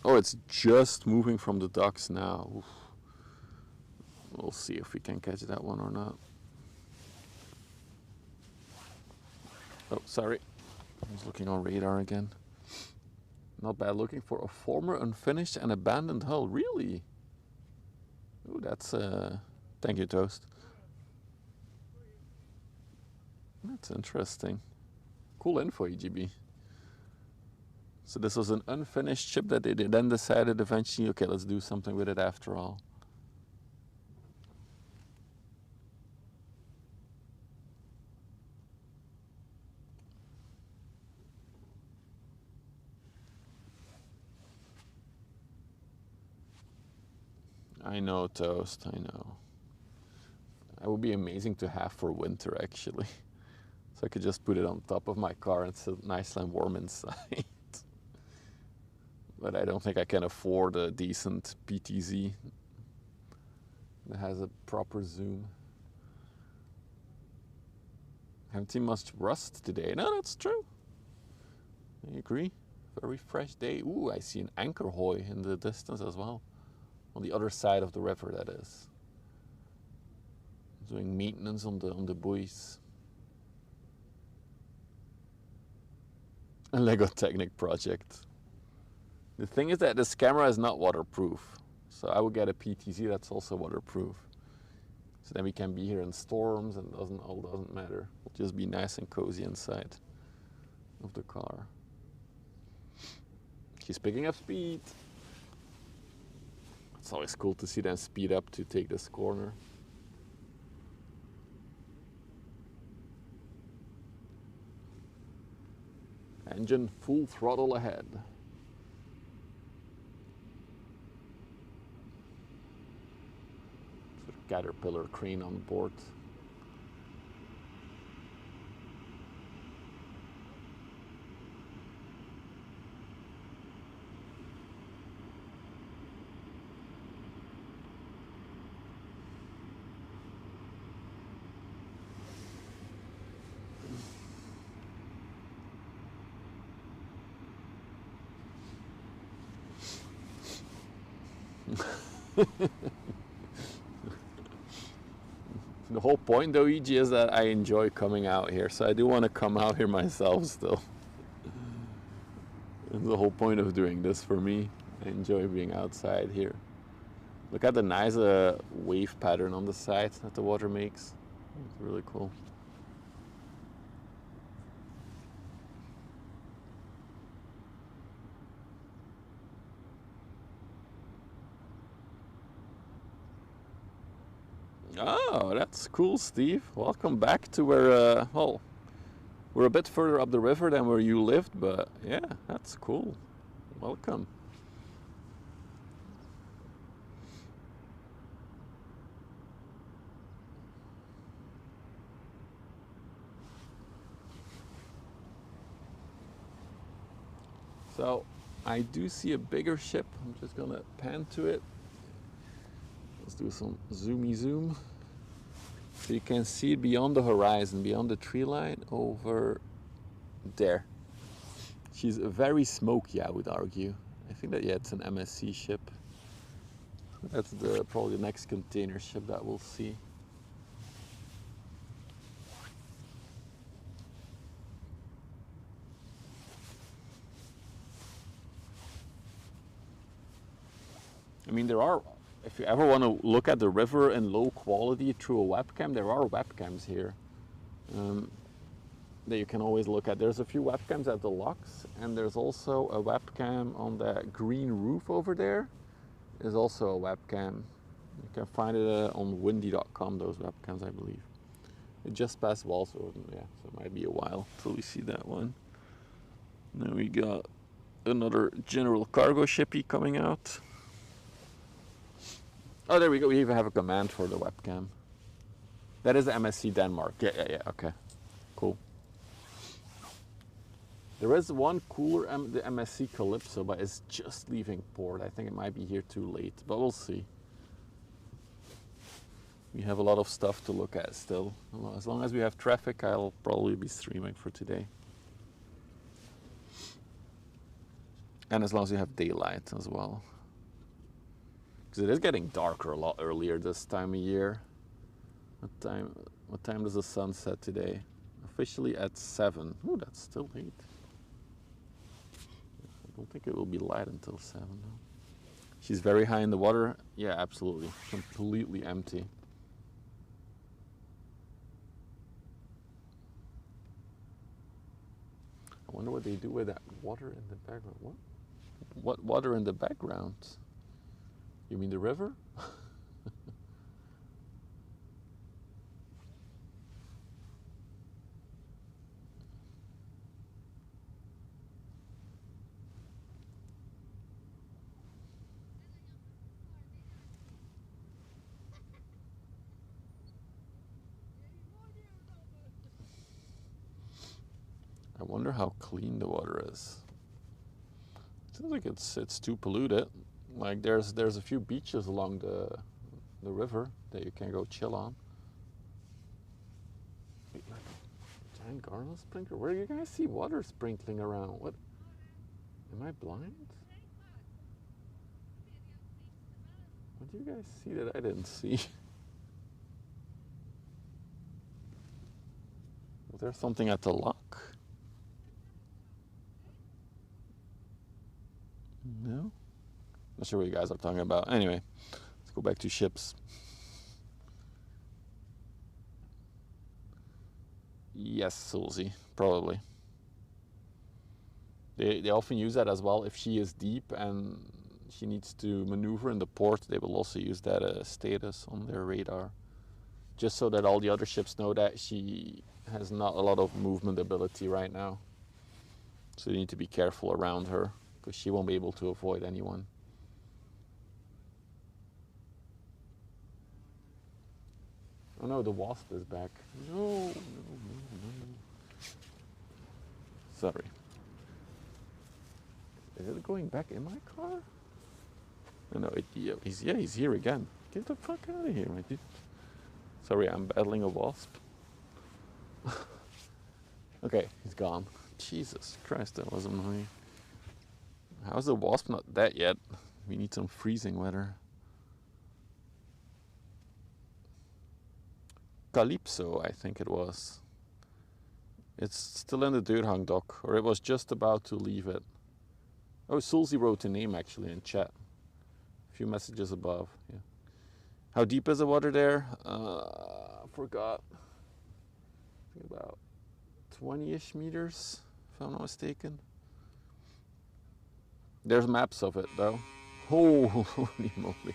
Oh, it's just moving from the docks now. Oof. We'll see if we can catch that one or not. Oh, sorry. I was looking on radar again. Not bad. Looking for a former unfinished and abandoned hull. Really? Ooh, that's thank you, Toast. That's interesting. Cool info, EGB. So this was an unfinished ship that they then decided eventually, okay, let's do something with it after all. I know, Toast, I know. That would be amazing to have for winter, actually. So I could just put it on top of my car and sit nice and warm inside. But I don't think I can afford a decent PTZ that has a proper zoom. Haven't seen much rust today. No, that's true. I agree. Very fresh day. Ooh, I see an anchor hoy in the distance as well. On the other side of the river, that is. Doing maintenance on the buoys. A Lego Technic project. The thing is that this camera is not waterproof. So I would get a PTZ that's also waterproof. So then we can be here in storms and doesn't matter. We'll just be nice and cozy inside of the car. She's picking up speed. It's always cool to see them speed up to take this corner. Engine full throttle ahead. Caterpillar crane on board. The whole point though, EG, is that I enjoy coming out here, so I do want to come out here myself still. That's the whole point of doing this for me. I enjoy being outside here. Look at the nice wave pattern on the side that the water makes. It's really cool. Oh, that's cool, Steve. Welcome back to where, well, we're a bit further up the river than where you lived, but yeah, that's cool. Welcome. So I do see a bigger ship. I'm just gonna pan to it. Let's do some zoomy zoom. So you can see it beyond the horizon, beyond the tree line over there. She's very smoky, I would argue. I think that, yeah, it's an MSC ship. That's probably the next container ship that we'll see. I mean, there are, if you ever want to look at the river in low quality through a webcam, there are webcams here that you can always look at. There's a few webcams at the locks, and there's also a webcam on that green roof over there. There's also a webcam. You can find it on windy.com, those webcams, I believe. It just passed Walsall, yeah, so it might be a while till we see that one. Then we got another general cargo shippy coming out. Oh, there we go. We even have a command for the webcam. That is the MSC Denmark. Yeah. Okay, cool. There is one cooler, the MSC Calypso, but it's just leaving port. I think it might be here too late, but we'll see. We have a lot of stuff to look at still. As long as we have traffic, I'll probably be streaming for today. And as long as we have daylight as well. Because it is getting darker a lot earlier this time of year. What time does the sun set today? Officially at 7. Oh, that's still late. I don't think it will be light until 7 though. She's very high in the water. Yeah, absolutely. Completely empty. I wonder what they do with that water in the background. What water in the background? You mean the river? I wonder how clean the water is. It seems like it's too polluted. Like there's a few beaches along the river that you can go chill on. Wait, like a giant garden sprinkler? Where do you guys see water sprinkling around? What? Am I blind? What do you guys see that I didn't see? Was there something at the lock? No? Not sure what you guys are talking about. Anyway, let's go back to ships. Yes, Sulzy, probably. They often use that as well. If she is deep and she needs to maneuver in the port, they will also use that status on their radar. Just so that all the other ships know that she has not a lot of movement ability right now. So you need to be careful around her, because she won't be able to avoid anyone. Oh no, the Wasp is back. No. Sorry. Is it going back in my car? No, he's here again. Get the fuck out of here, my dude. Sorry, I'm battling a wasp. Okay, he's gone. Jesus Christ, that was annoying. How's the wasp not dead yet? We need some freezing weather. Calypso, I think it was. It's still in the Deurhang dock, or it was just about to leave it. Oh, Sulzy wrote the name actually in chat. A few messages above. Yeah. How deep is the water there? Forgot. I think about 20-ish meters, if I'm not mistaken. There's maps of it though. Holy moly.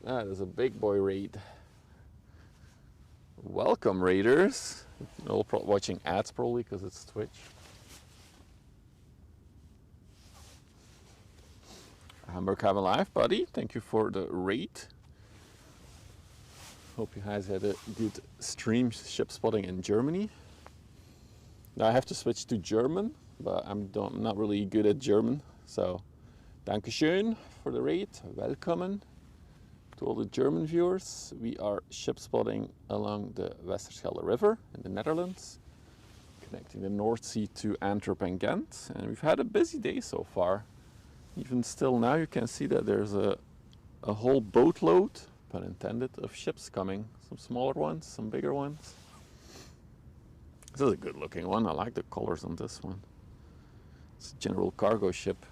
That is a big boy raid. Welcome, raiders. You're all watching ads probably because it's Twitch. Hamburg have a live, buddy. Thank you for the raid. Hope you guys had a good stream ship spotting in Germany. Now I have to switch to German but I'm not really good at German. So, Dankeschön for the rate. Welcome to all the German viewers. We are ship spotting along the Westerschelde River in the Netherlands, connecting the North Sea to Antwerp and Ghent. And we've had a busy day so far. Even still now you can see that there's a whole boatload, pun intended, of ships coming. Some smaller ones, some bigger ones. This is a good looking one. I like the colors on this one. It's a general cargo ship.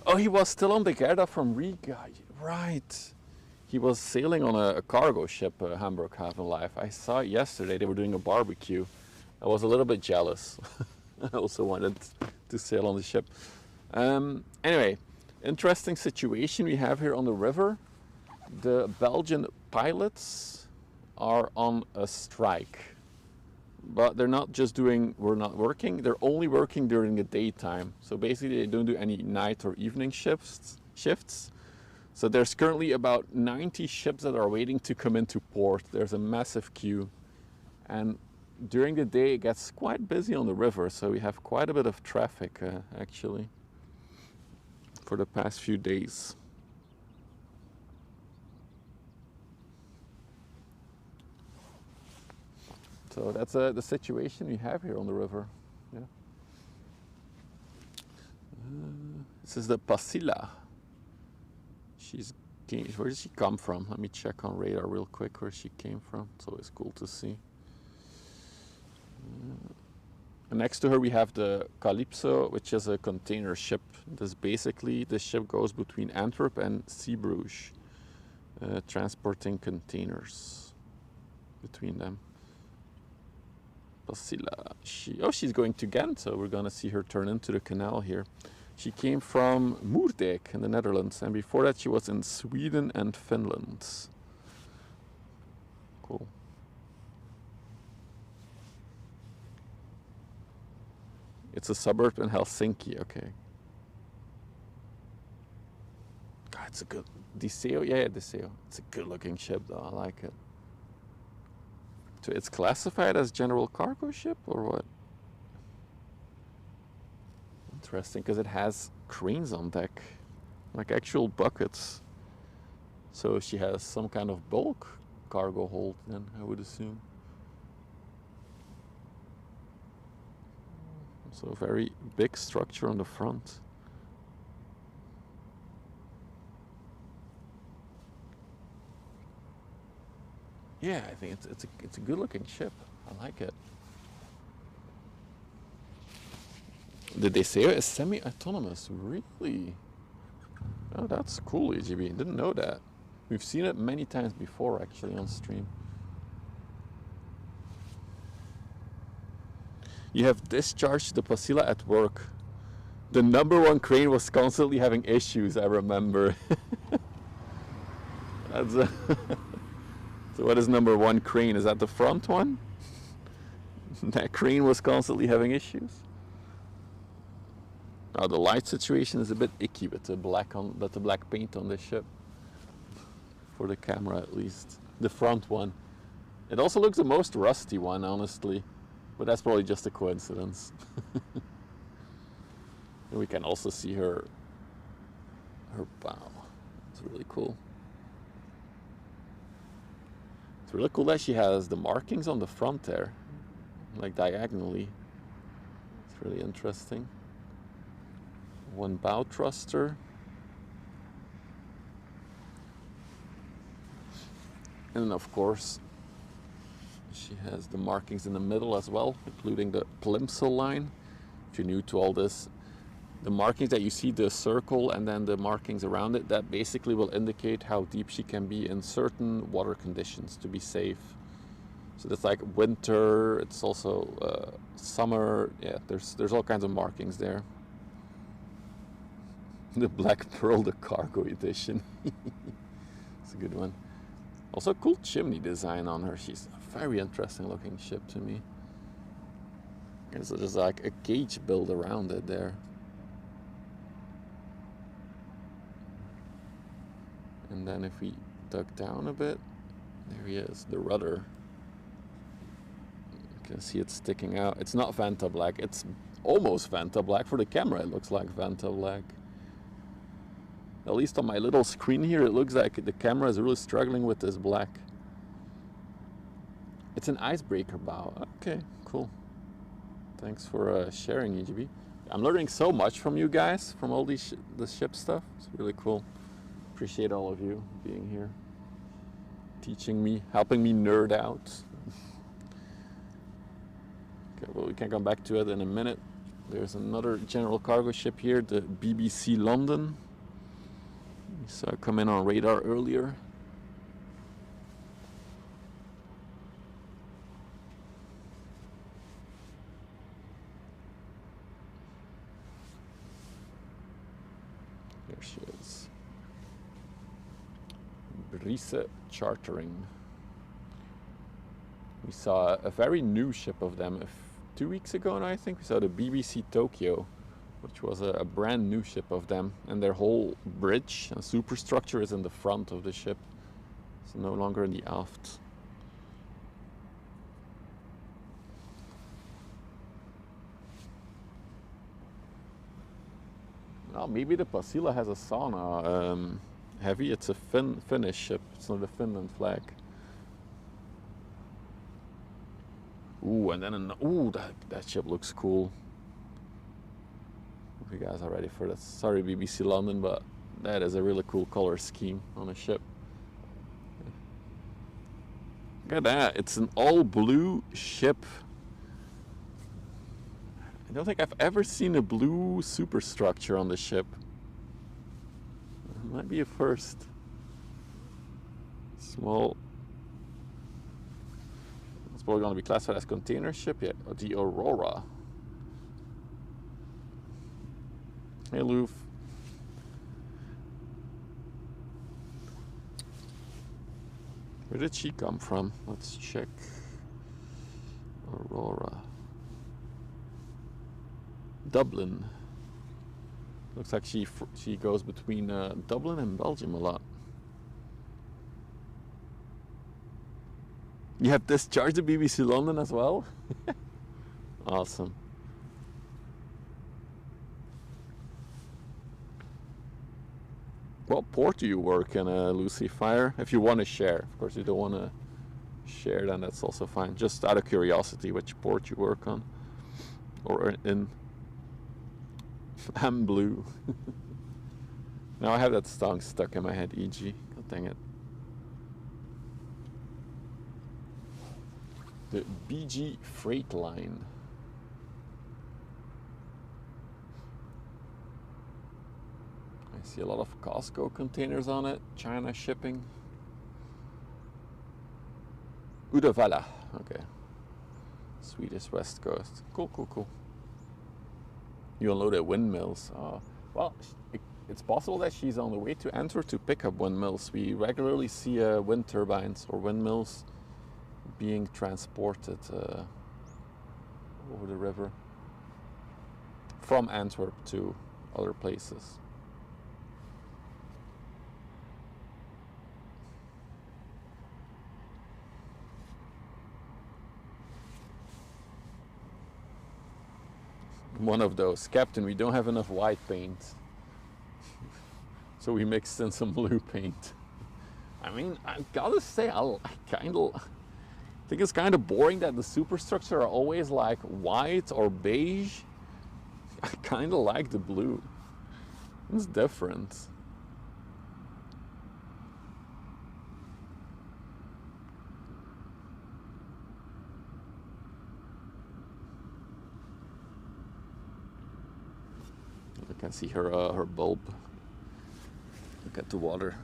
Oh, he was still on the Gerda from Riga. Right. He was sailing on a cargo ship, Hamburg Haven Life. I saw it yesterday. They were doing a barbecue. I was a little bit jealous. I also wanted to sail on the ship. Anyway, interesting situation we have here on the river. The Belgian pilots are on a strike. But they're not just we're not working, they're only working during the daytime. So basically they don't do any night or evening shifts. So there's currently about 90 ships that are waiting to come into port. There's a massive queue. And during the day it gets quite busy on the river, so we have quite a bit of traffic actually for the past few days. So that's the situation we have here on the river. Yeah. This is the Pasila. Where did she come from? Let me check on radar real quick where she came from. It's always cool to see. And next to her we have the Calypso, which is a container ship. This ship goes between Antwerp and Zeebrugge, transporting containers between them. Pasila. She's going to Ghent, so we're gonna see her turn into the canal here. She came from Moerdijk in the Netherlands, and before that she was in Sweden and Finland. Cool. It's a suburb in Helsinki, okay. God, it's a good... Deseo? Yeah, Deseo. It's a good looking ship though, I like it. So it's classified as general cargo ship or what? Interesting, because it has cranes on deck, like actual buckets. So she has some kind of bulk cargo hold then, I would assume. So a very big structure on the front. Yeah, I think it's a good looking ship. I like it. The Deseo is semi-autonomous, really? Oh, that's cool, EGB. Didn't know that. We've seen it many times before, actually, on stream. You have discharged the Pasila at work. The #1 crane was constantly having issues, I remember. That's So what is #1 crane? Is that the front one? That crane was constantly having issues? Now the light situation is a bit icky with the black paint on this ship. For the camera at least. The front one. It also looks the most rusty one, honestly. But that's probably just a coincidence. And we can also see her bow. It's really cool. It's really cool that she has the markings on the front there, like diagonally. It's really interesting. One bow thruster. And of course, she has the markings in the middle as well, including the plimsoll line. If you're new to all this, the markings that you see, the circle and then the markings around it, that basically will indicate how deep she can be in certain water conditions to be safe. So that's like winter, it's also summer, yeah, there's all kinds of markings there. The Black Pearl, the cargo edition. It's a good one. Also cool chimney design on her. She's a very interesting looking ship to me. And so there's like a cage built around it there. And then if we dug down a bit, there he is, the rudder. You can see it sticking out. It's not Vanta black. It's almost Vanta black. For the camera, it looks like Vanta black. At least on my little screen here, it looks like the camera is really struggling with this black. It's an icebreaker bow. Okay, cool. Thanks for sharing, EGB. I'm learning so much from you guys, from all these the ship stuff. It's really cool. Appreciate all of you being here, teaching me, helping me nerd out. Okay, well, we can come back to it in a minute. There's another general cargo ship here, the BBC London. We saw it come in on radar earlier. There she is. Brise Chartering. We saw a very new ship of them 2 weeks ago now, I think. We saw the BBC Tokyo, which was a brand new ship of them, and their whole bridge and superstructure is in the front of the ship. It's no longer in the aft. Well, maybe the Pasila has a sauna. Heavy, it's a Finnish ship. It's not a Finland flag. Ooh, and then that ship looks cool. Hope you guys are ready for this. Sorry, BBC London, but that is a really cool color scheme on a ship. Look at that! It's an all-blue ship. I don't think I've ever seen a blue superstructure on the ship. It might be a first. Small. It's probably going to be classified as container ship. Yeah, the Aurora. Hey, Loof. Where did she come from? Let's check. Aurora. Dublin. Looks like she goes between Dublin and Belgium a lot. You have discharged the BBC London as well? Awesome. What port do you work in, Lucy Fire? If you want to share. Of course, you don't want to share, then that's also fine. Just out of curiosity, which port you work on. Or in. I'm blue. Now I have that song stuck in my head, EG. God dang it. The BG Freight Line. I see a lot of Costco containers on it. China shipping. Uddevalla. Okay. Swedish West Coast. Cool, cool, cool. You unloaded windmills. Well, it's possible that she's on the way to Antwerp to pick up windmills. We regularly see wind turbines or windmills being transported over the river from Antwerp to other places. One of those. Captain, we don't have enough white paint. So we mixed in some blue paint. I mean, I gotta say, I think it's kind of boring that the superstructure are always like white or beige. I kind of like the blue. It's different. You can see her bulb. Look at the water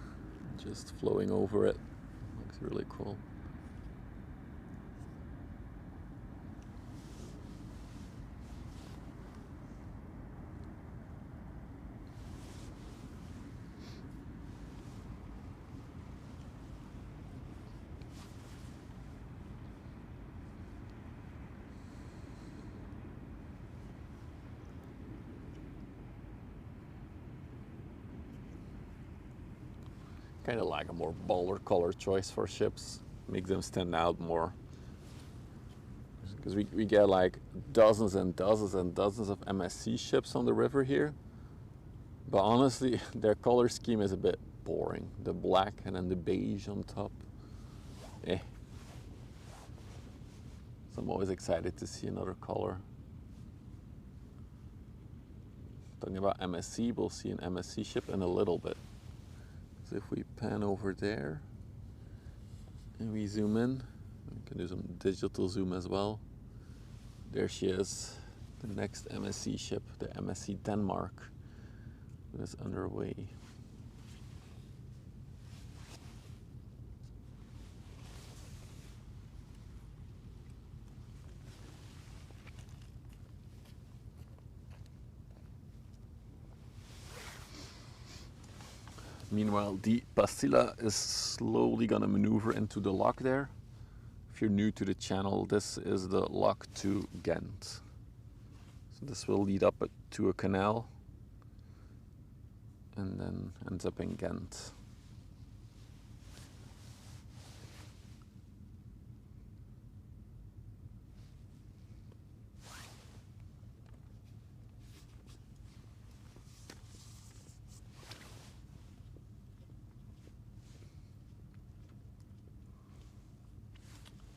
just flowing over it. Looks really cool. Kind of like a more bolder color choice for ships. Makes them stand out more. There's because we get like dozens and dozens and dozens of MSC ships on the river here. But honestly, their color scheme is a bit boring. The black and then the beige on top. Eh. So I'm always excited to see another color. Talking about MSC, we'll see an MSC ship in a little bit. So if we pan over there and we zoom in, we can do some digital zoom as well. There she is, the next MSC ship, the MSC Denmark, that is underway. Meanwhile, the Pastilla is slowly gonna maneuver into the lock there. If you're new to the channel, this is the lock to Ghent. So this will lead up to a canal and then ends up in Ghent.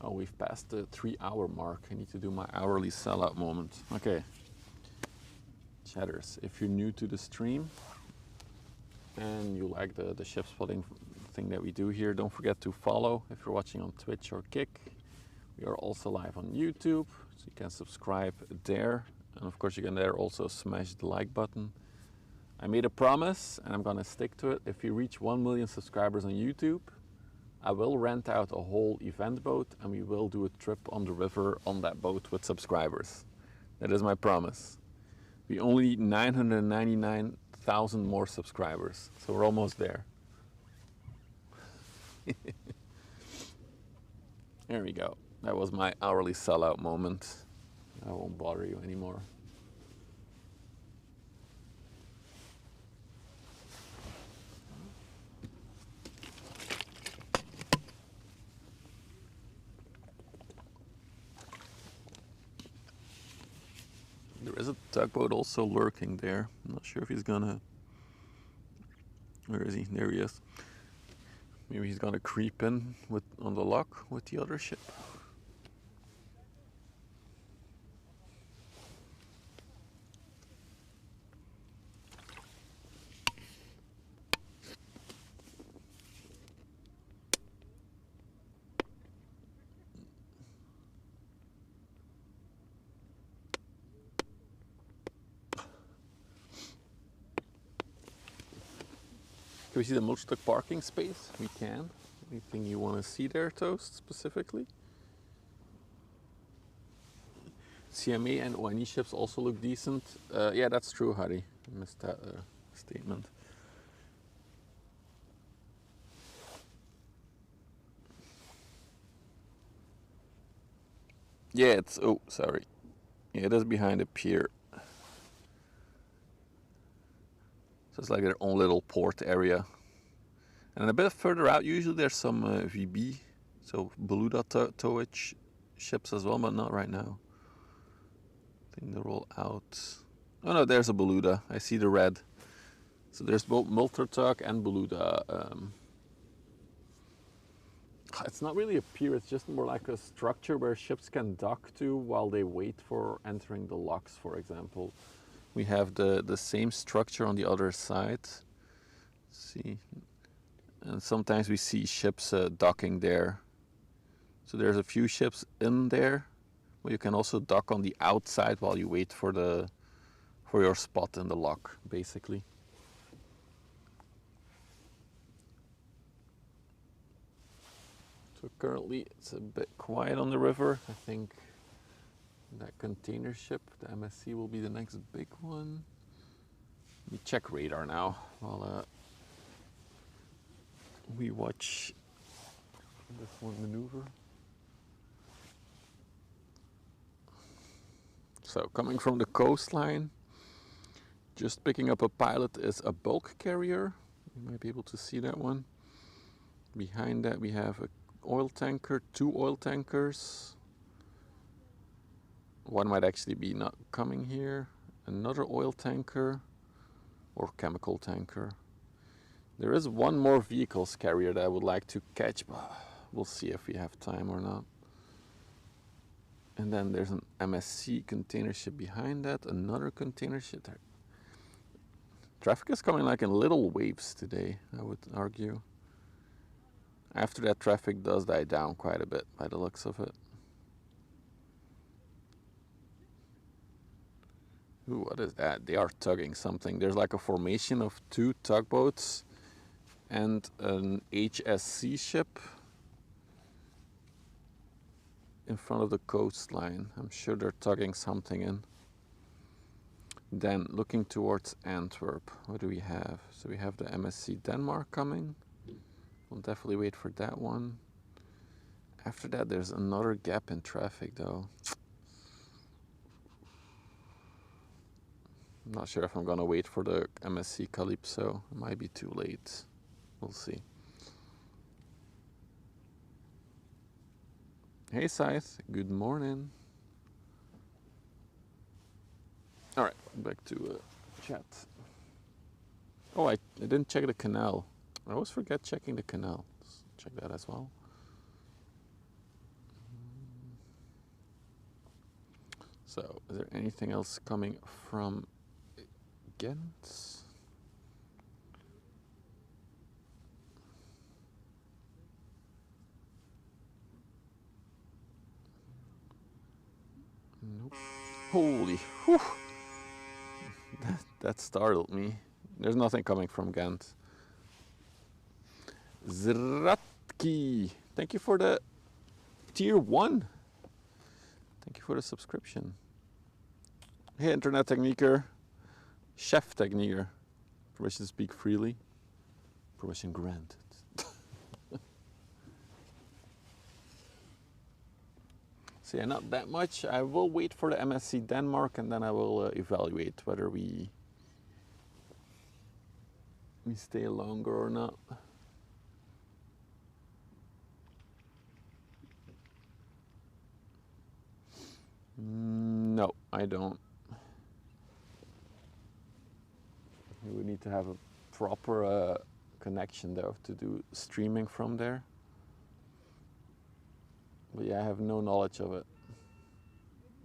Oh, we've passed the 3-hour mark. I need to do my hourly sellout moment. Okay. Chatters, if you're new to the stream and you like the ship spotting thing that we do here, don't forget to follow if you're watching on Twitch or Kick. We are also live on YouTube, so you can subscribe there. And of course you can there also smash the like button. I made a promise and I'm gonna stick to it. If you reach 1 million subscribers on YouTube, I will rent out a whole event boat and we will do a trip on the river on that boat with subscribers. That is my promise. We only need 999,000 more subscribers, so we're almost there. There we go. That was my hourly sellout moment. I won't bother you anymore. There is a tugboat also lurking there. I'm not sure if he's gonna... Where is he? There he is. Maybe he's gonna creep in on the lock with the other ship. Can we see the multi-truck parking space? We can. Anything you want to see there, Toast, specifically? CMA and ONE ships also look decent. Yeah, that's true, Harry. I missed that statement. Yeah, it's... Oh, sorry. Yeah, it is behind a pier. So it's like their own little port area. And a bit further out, usually there's some VB, so beluga towage ships as well, but not right now. I think they're all out. Oh no, there's a beluga. I see the red. So there's both multi-truck and beluga. It's not really a pier, it's just more like a structure where ships can dock to while they wait for entering the locks, for example. We have the same structure on the other side. Let's see. And sometimes we see ships docking there. So there's a few ships in there, but you can also dock on the outside while you wait for your spot in the lock, basically. So currently it's a bit quiet on the river. I think that container ship, the MSC, will be the next big one. Let me check radar now while we watch this one maneuver. So coming from the coastline, just picking up a pilot is a bulk carrier. You might be able to see that one. Behind that we have an oil tanker, 2 oil tankers. One might actually be not coming here. Another oil tanker or chemical tanker. There is one more vehicles carrier that I would like to catch, but we'll see if we have time or not. And then there's an MSC container ship behind that, another container ship there. Traffic is coming like in little waves today, I would argue. After that, traffic does die down quite a bit by the looks of it. Ooh, what is that? They are tugging something. There's like a formation of 2 tugboats and an HSC ship in front of the coastline. I'm sure they're tugging something in. Then looking towards Antwerp, what do we have? So we have the MSC Denmark coming. We'll definitely wait for that one. After that, there's another gap in traffic though. I'm not sure if I'm gonna wait for the MSC Calypso. It might be too late. We'll see. Hey Scythe, good morning. Alright, back to chat. Oh, I didn't check the canal. I always forget checking the canal. Let's check that as well. So, is there anything else coming from Ghent? Nope. Holy, whew. That startled me. There's nothing coming from Ghent. Zratki, thank you for the tier 1. Thank you for the subscription. Hey, Internet Techniker. Chef Techniker. Permission to speak freely. Permission granted. So yeah, not that much. I will wait for the MSC Denmark and then I will evaluate whether we stay longer or not. No, I don't. We need to have a proper connection though to do streaming from there. But yeah, I have no knowledge of it.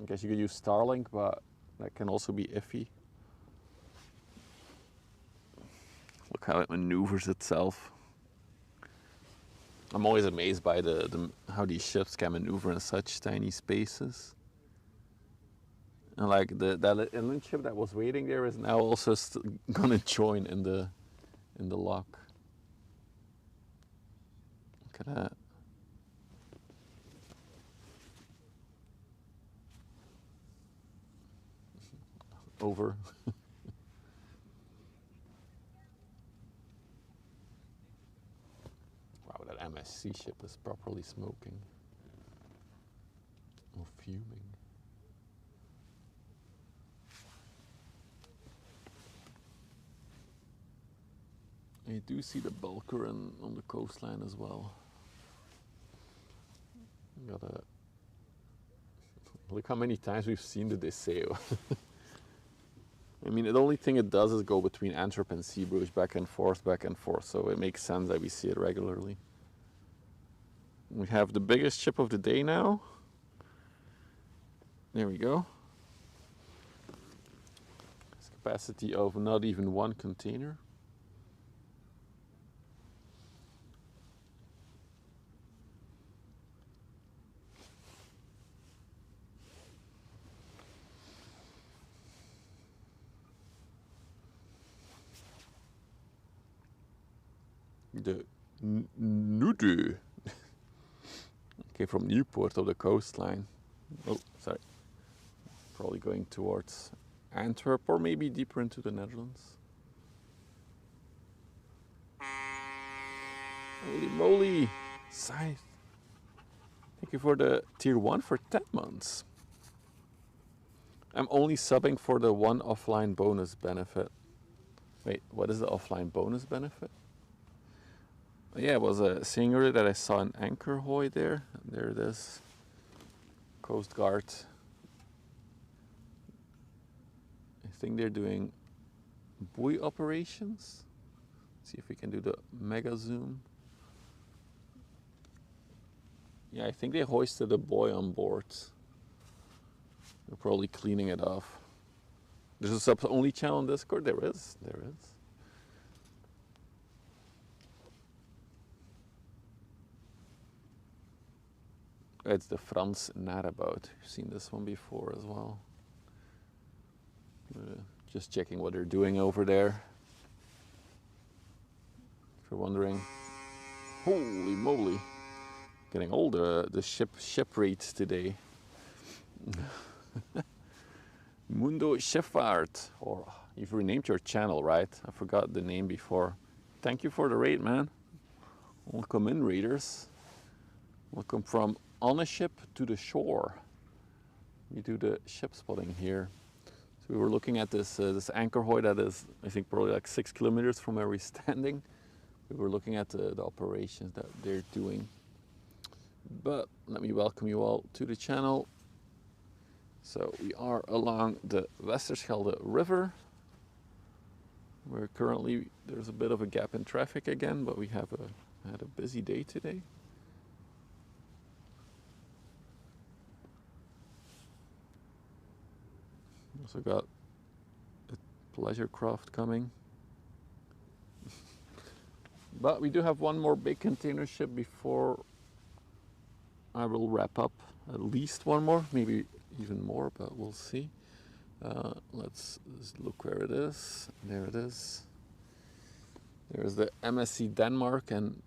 I guess you could use Starlink, but that can also be iffy. Look how it maneuvers itself. I'm always amazed by how these ships can maneuver in such tiny spaces. And like that inland ship that was waiting there is now also gonna join in the lock. Look at that. Over. Wow, that MSC ship is properly smoking or fuming. I do see the bulker on the coastline as well. Gotta look how many times we've seen the Deseo. I mean, the only thing it does is go between Antwerp and Zeebrugge, back and forth, so it makes sense that we see it regularly. We have the biggest ship of the day now. There we go. It's capacity of not even 1 container. The Nudu. Okay, from Newport of the coastline. Oh, sorry. Probably going towards Antwerp or maybe deeper into the Netherlands. Holy moly! Scythe. Thank you for the tier 1 for 10 months. I'm only subbing for the 1 offline bonus benefit. Wait, what is the offline bonus benefit? Yeah, it was a singer that I saw in Anchor Hoy there. There it is. Coast Guard think they're doing buoy operations. See if we can do the mega zoom. Yeah, I think they hoisted a buoy on board. They're probably cleaning it off. There's a sub-only channel on Discord? There is. It's the Frans Narrowboat. You've seen this one before as well. Just checking what they're doing over there. If you're wondering. Holy moly. Getting all the ship rates today. Mundo Schifvaart. Or you've renamed your channel, right? I forgot the name before. Thank you for the raid, man. Welcome in, raiders. Welcome from on a ship to the shore. We do the ship spotting here. So we were looking at this anchor hoy that is, I think, probably like 6 kilometers from where we're standing. We were looking at the operations that they're doing. But let me welcome you all to the channel. So we are along the Westerschelde River. Where currently there's a bit of a gap in traffic again, but we have had a busy day today. Also got a pleasure craft coming. But we do have one more big container ship before I will wrap up. At least one more, maybe even more, but we'll see. Let's look where it is. There it is. There's the MSC Denmark, and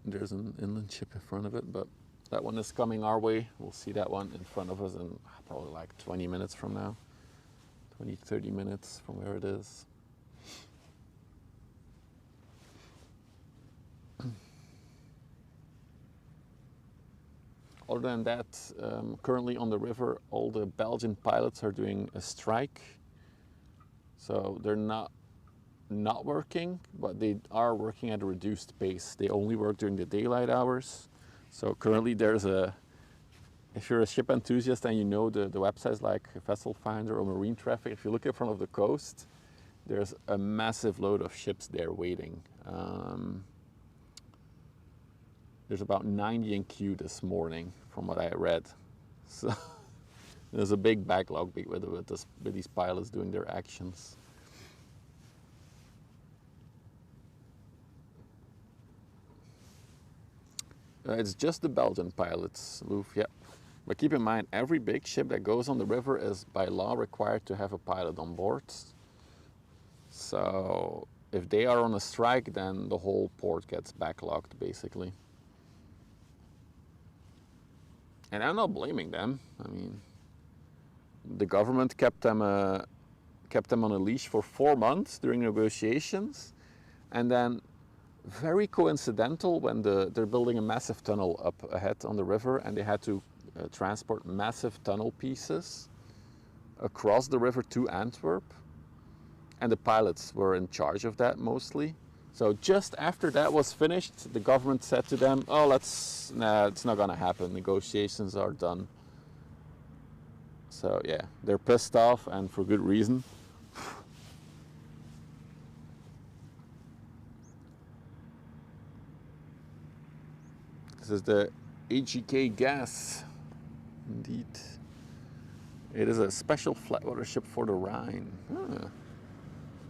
there's an inland ship in front of it, but that one is coming our way. We'll see that one in front of us in probably like 20 minutes from now. 20, 30 minutes from where it is. Other than that, currently on the river, all the Belgian pilots are doing a strike. So they're not working, but they are working at a reduced pace. They only work during the daylight hours. So currently there's if you're a ship enthusiast and you know the websites like Vessel Finder or Marine Traffic, if you look in front of the coast, there's a massive load of ships there waiting. There's about 90 in queue this morning, from what I read. So there's a big backlog with these pilots doing their actions. It's just the Belgian pilots, Loof, yeah. But keep in mind, every big ship that goes on the river is by law required to have a pilot on board. So if they are on a strike, then the whole port gets backlogged, basically. And I'm not blaming them. I mean, the government kept them on a leash for 4 months during negotiations, and then very coincidental when they're building a massive tunnel up ahead on the river, and they had to transport massive tunnel pieces across the river to Antwerp, and the pilots were in charge of that mostly. So just after that was finished, the government said to them, oh, it's not gonna happen, negotiations are done. So yeah, they're pissed off, and for good reason. This is the AGK gas, indeed. It is a special flatwater ship for the Rhine.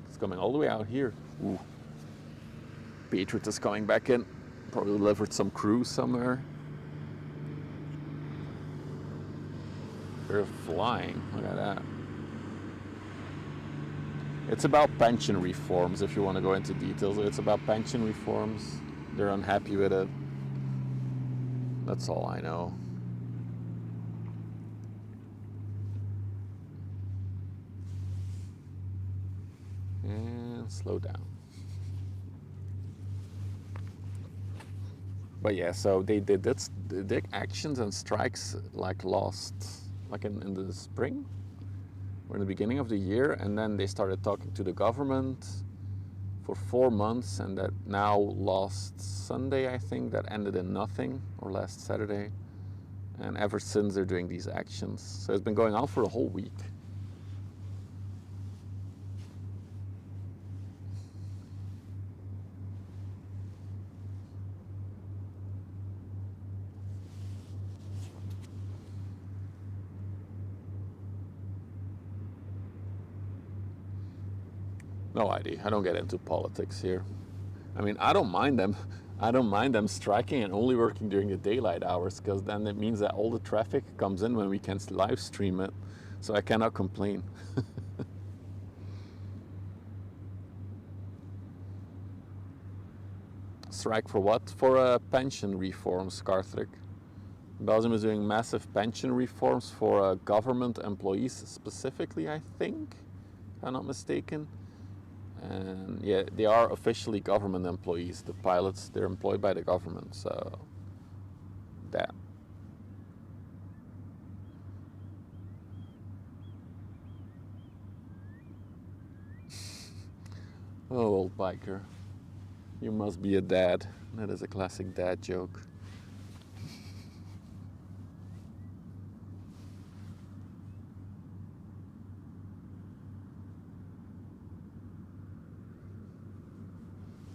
It's coming all the way out here. Ooh. Patriot is coming back in, probably delivered some crew somewhere. They're flying, look at that. It's about pension reforms, if you want to go into details. It's about pension reforms. They're unhappy with it. That's all I know. And slow down. But yeah, so they did actions and strikes like in the spring or in the beginning of the year, and then they started talking to the government for 4 months, and that now last Sunday, I think, that ended in nothing, or last Saturday, and ever since they're doing these actions. So it's been going on for a whole week. No idea. I don't get into politics here. I mean, I don't mind them. I don't mind them striking and only working during the daylight hours, because then it means that all the traffic comes in when we can live stream it. So I cannot complain. Strike for what? For pension reforms, Karthrik. Belgium is doing massive pension reforms for government employees specifically, I think, if I'm not mistaken. And yeah, they are officially government employees. The pilots, they're employed by the government, so that. Oh, old biker. You must be a dad. That is a classic dad joke.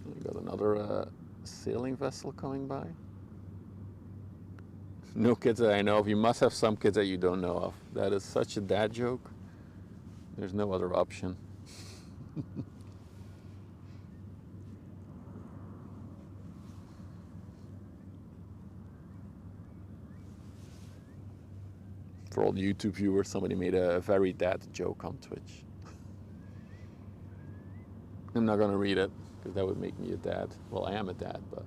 We got another sailing vessel coming by. No kids that I know of. You must have some kids that you don't know of. That is such a dad joke. There's no other option. For all the YouTube viewers, somebody made a very dad joke on Twitch. I'm not gonna read it, because that would make me a dad. Well, I am a dad, but...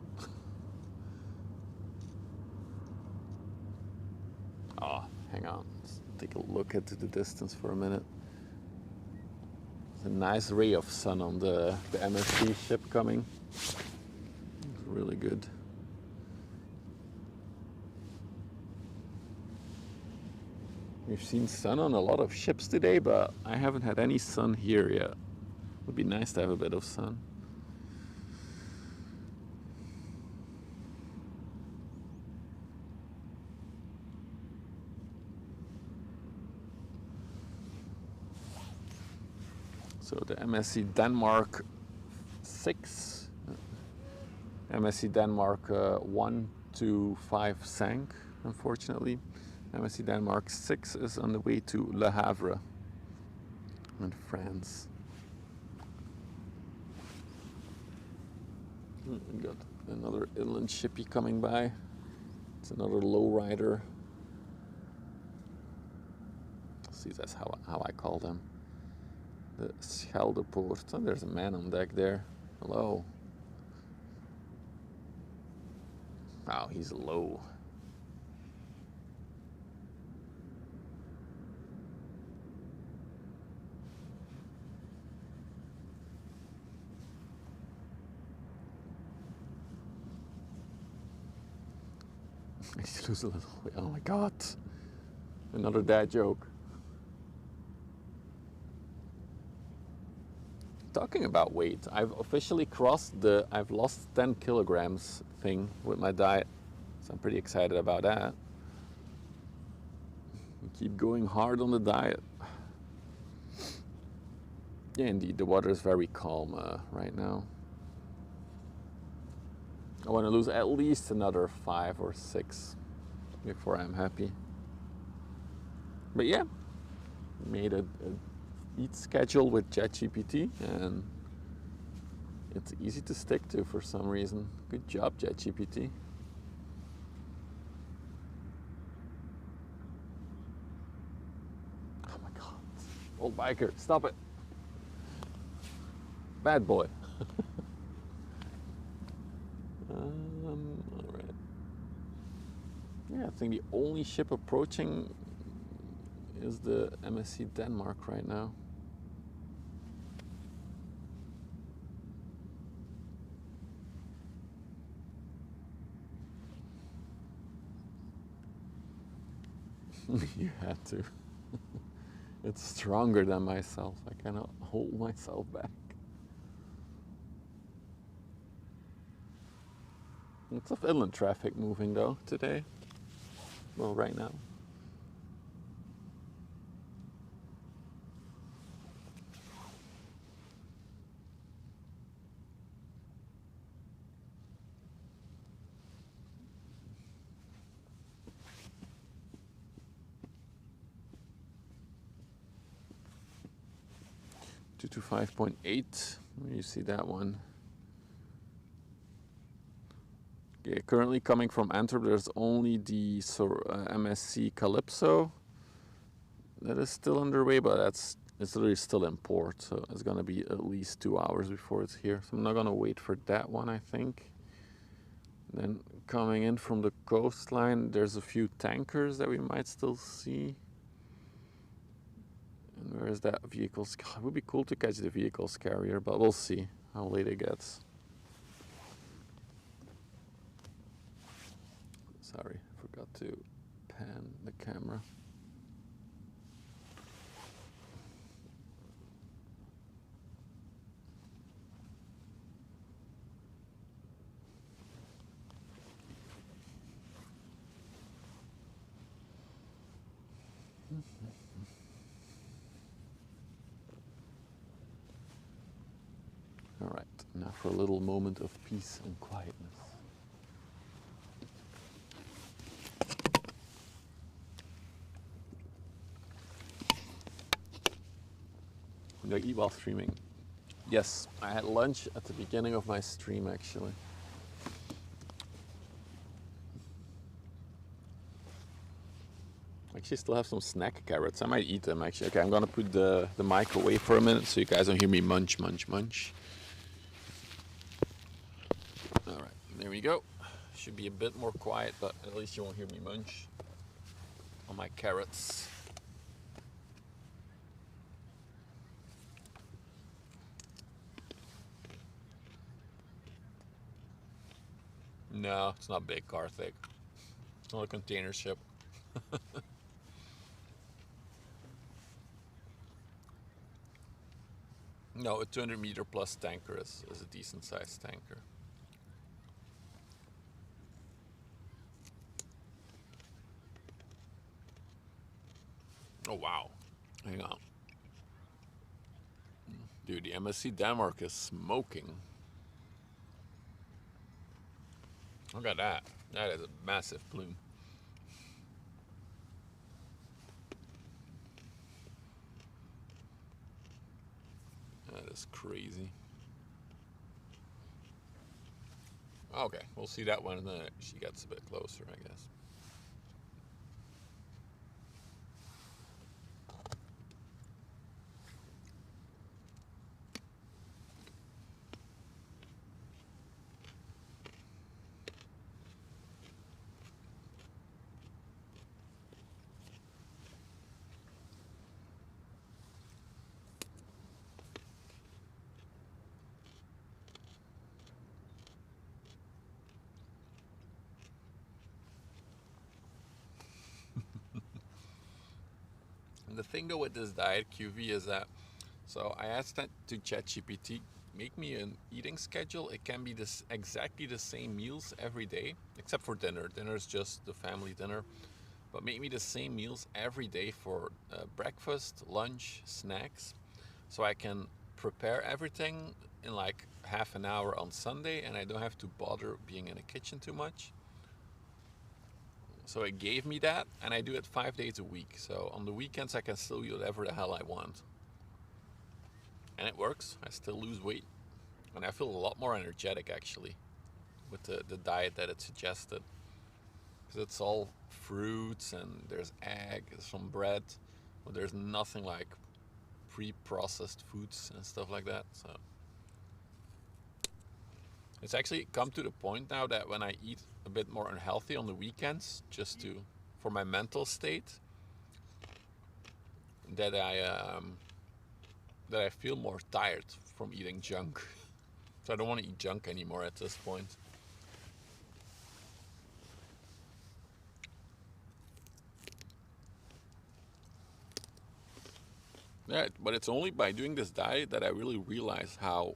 Oh, hang on. Let's take a look into the distance for a minute. There's a nice ray of sun on the MSC ship coming. It's really good. We've seen sun on a lot of ships today, but I haven't had any sun here yet. Would be nice to have a bit of sun. So the MSC Denmark 6, MSC Denmark 1 to 5 sank, unfortunately. MSC Denmark 6 is on the way to Le Havre in France. We got another inland shippy coming by. It's another lowrider. See, that's how I call them. The Scheldepoort. Oh, there's a man on deck there. Hello. Wow, he's low. He's lose a little weight. Oh my god. Another dad joke. Talking about weight, I've officially crossed the I've lost 10 kilograms thing with my diet. So I'm pretty excited about that. Keep going hard on the diet. Yeah, indeed, the water is very calm right now. I want to lose at least another 5 or 6 before I'm happy. But yeah, made a eat schedule with ChatGPT, and it's easy to stick to for some reason. Good job, ChatGPT. Oh my god. Old biker, stop it. Bad boy. Alright. Yeah, I think the only ship approaching is the MSC Denmark right now. You had to. It's stronger than myself. I cannot hold myself back. Lots of inland traffic moving though today. Well, right now. 225.8. You see that one. Okay, currently coming from Antwerp, there's only the MSC Calypso that is still underway, but it's literally still in port, so it's gonna be at least 2 hours before it's here. So I'm not gonna wait for that one, I think. Then coming in from the coastline, there's a few tankers that we might still see. And where is that vehicles? It would be cool to catch the vehicles carrier, but we'll see how late it gets. Sorry, I forgot to pan the camera. All right, now for a little moment of peace and quietness. Do I eat while streaming? Yes, I had lunch at the beginning of my stream actually. Actually, still have some snack carrots. I might eat them actually. Okay, I'm gonna put the mic away for a minute so you guys don't hear me munch, munch, munch. All right, there we go. Should be a bit more quiet, but at least you won't hear me munch on my carrots. No, it's not big, Karthik. It's not a container ship. No, a 200-meter plus tanker is a decent sized tanker. Oh wow, hang on. Dude, the MSC Denmark is smoking. Look at that. That is a massive plume. That is crazy. Okay, we'll see that one when she gets a bit closer, I guess. And the thing though with this diet QV is that, so I asked that to ChatGPT, make me an eating schedule. It can be this exactly the same meals every day, except for dinner. Dinner is just the family dinner. But make me the same meals every day for breakfast, lunch, snacks. So I can prepare everything in like half an hour on Sunday and I don't have to bother being in the kitchen too much. So it gave me that, and I do it 5 days a week. So on the weekends I can still eat whatever the hell I want. And it works. I still lose weight. And I feel a lot more energetic actually with the diet that it suggested. Because it's all fruits and there's egg, there's some bread, but there's nothing like pre-processed foods and stuff like that. So it's actually come to the point now that when I eat a bit more unhealthy on the weekends, just for my mental state, that I feel more tired from eating junk. So I don't want to eat junk anymore at this point. Yeah, but it's only by doing this diet that I really realize how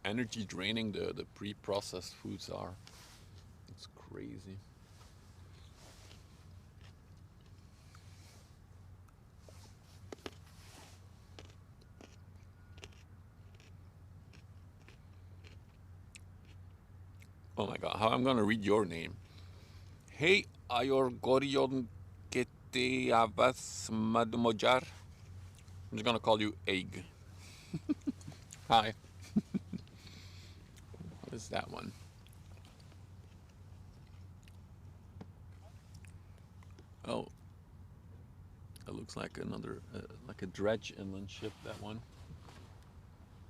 energy draining the pre-processed foods are. It's crazy. Oh my god, how I'm gonna read your name. Hey, Ayor Gorion Kete Avas Mademojar. I'm just gonna call you Egg. Hi. What is that one? Oh, it looks like another, like a dredge inland ship, that one.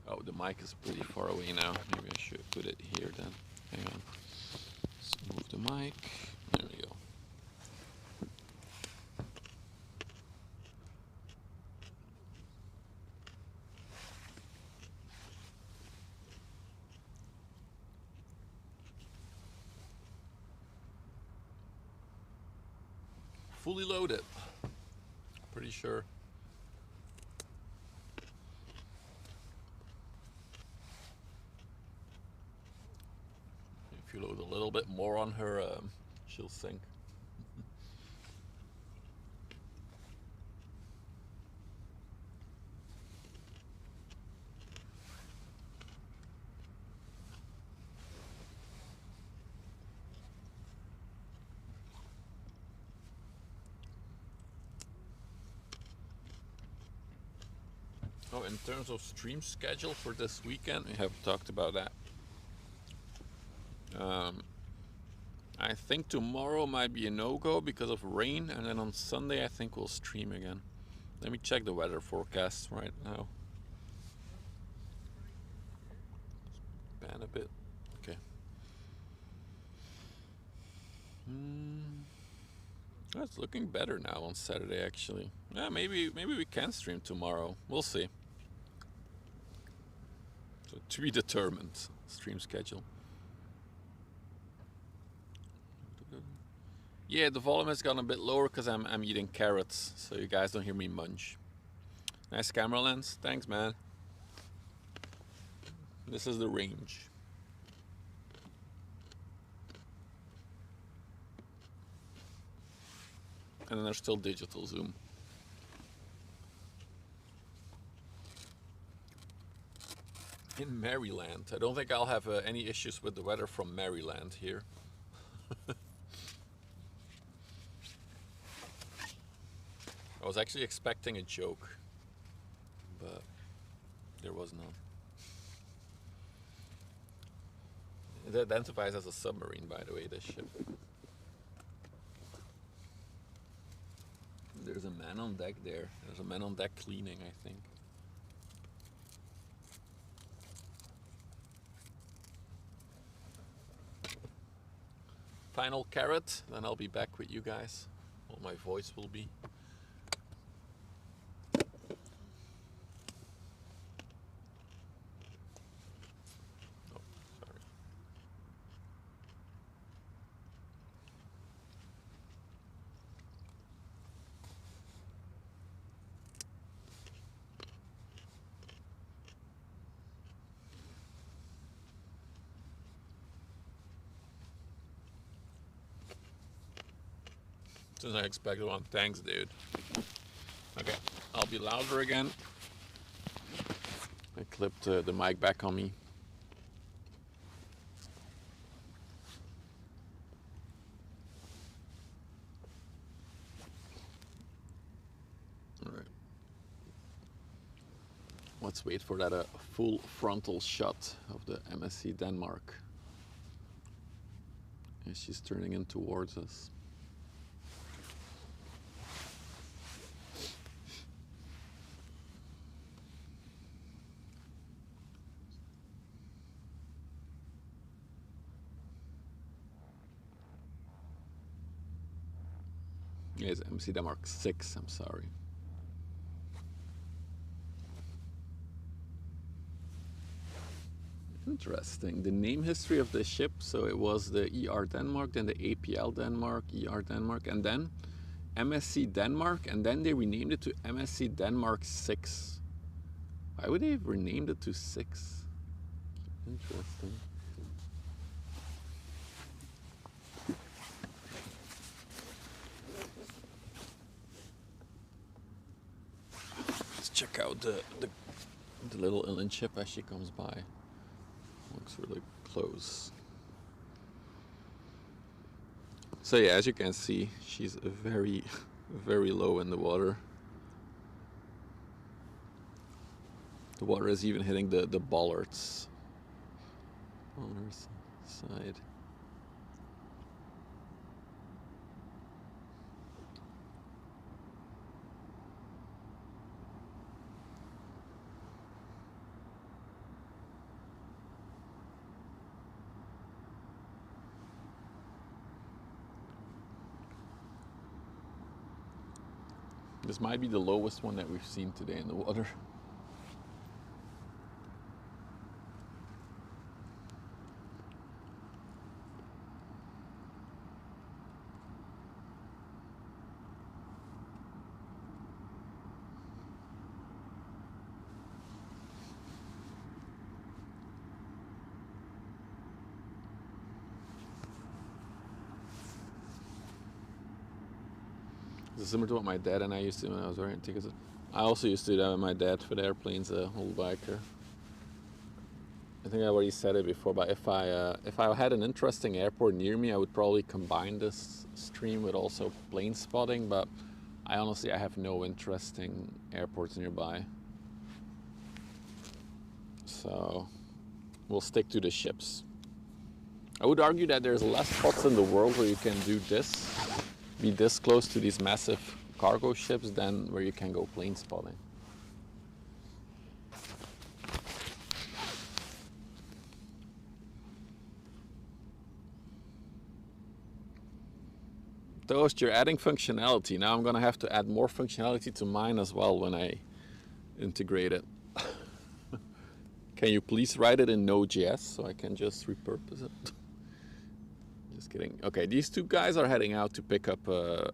Oh, the mic is pretty far away now. Maybe I should put it here then. Hang on. Let's move the mic. There we go. Fully loaded. Pretty sure. If you load a little bit more on her, she'll sink. Oh, in terms of stream schedule for this weekend, we haven't talked about that. I think tomorrow might be a no-go because of rain, and then on Sunday I think we'll stream again. Let me check the weather forecast right now. Ban a bit. Okay. Oh, it's looking better now on Saturday actually. Yeah, maybe we can stream tomorrow. We'll see. So to be determined, stream schedule. Yeah, the volume has gone a bit lower because I'm eating carrots, so you guys don't hear me munch. Nice camera lens, thanks man. This is the range. And then there's still digital zoom. In Maryland, I don't think I'll have any issues with the weather from Maryland here. I was actually expecting a joke, but there was none. It identifies as a submarine, by the way, this ship. There's a man on deck there. There's a man on deck cleaning, I think. Final carrot, then I'll be back with you guys. Well, my voice will be. Oh, sorry. Since I expected one, thanks, dude. Okay, I'll be louder again. I clipped the mic back on me. All right. Let's wait for that full frontal shot of the MSC Denmark. And she's turning in towards us. Yeah, it's MC Denmark 6, I'm sorry. Interesting. The name history of the ship, so it was the ER Denmark, then the APL Denmark, ER Denmark, and then MSC Denmark, and then they renamed it to MSC Denmark 6. Why would they have renamed it to 6? Interesting. Let's check out the little inland ship as she comes by. Looks really close. So yeah, as you can see, she's very, very low in the water. The water is even hitting the bollards. Bollards side. This might be the lowest one that we've seen today in the water. It's similar to what my dad and I used to do when I was wearing tickets. I also used to do that with my dad for the airplanes, old biker. I think I already said it before, but if I had an interesting airport near me, I would probably combine this stream with also plane spotting, but I have no interesting airports nearby. So we'll stick to the ships. I would argue that there's less spots in the world where you can do this, be this close to these massive cargo ships than where you can go plane spotting. Toast, you're adding functionality. Now I'm gonna have to add more functionality to mine as well when I integrate it. Can you please write it in Node.js so I can just repurpose it? Just kidding. Okay, these two guys are heading out to pick up a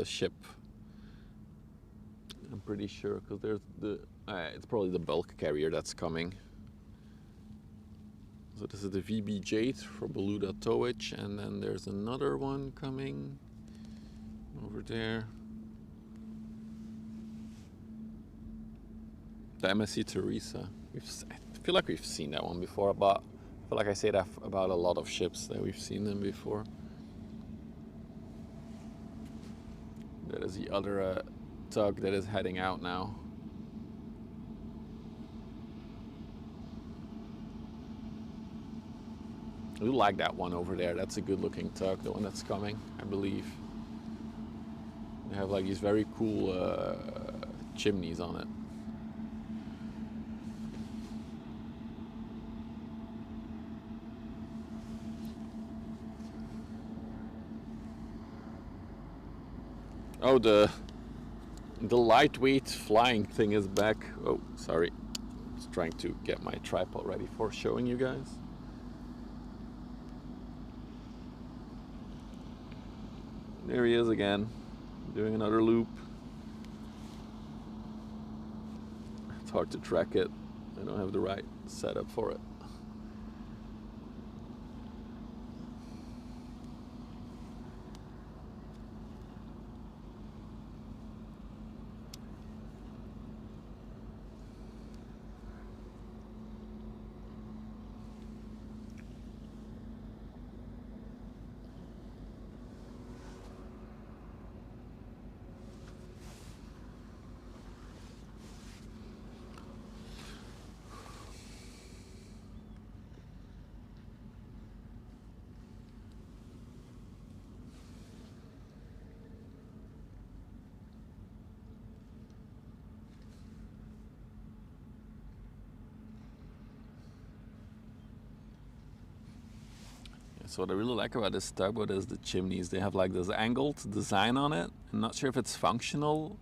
ship. I'm pretty sure, because there's it's probably the bulk carrier that's coming. So this is the VB Jade for Beluga Towage, and then there's another one coming over there. The MSC Teresa. I feel like we've seen that one before, but I feel like I say that about a lot of ships, that we've seen them before. That is the other tug that is heading out now. I do like that one over there. That's a good looking tug, the one that's coming, I believe. They have like these very cool chimneys on it. Oh, the lightweight flying thing is back. Oh, sorry. I was trying to get my tripod ready for showing you guys. There he is again, doing another loop. It's hard to track it. I don't have the right setup for it. So what I really like about this tugboat is the chimneys. They have like this angled design on it. I'm not sure if it's functional,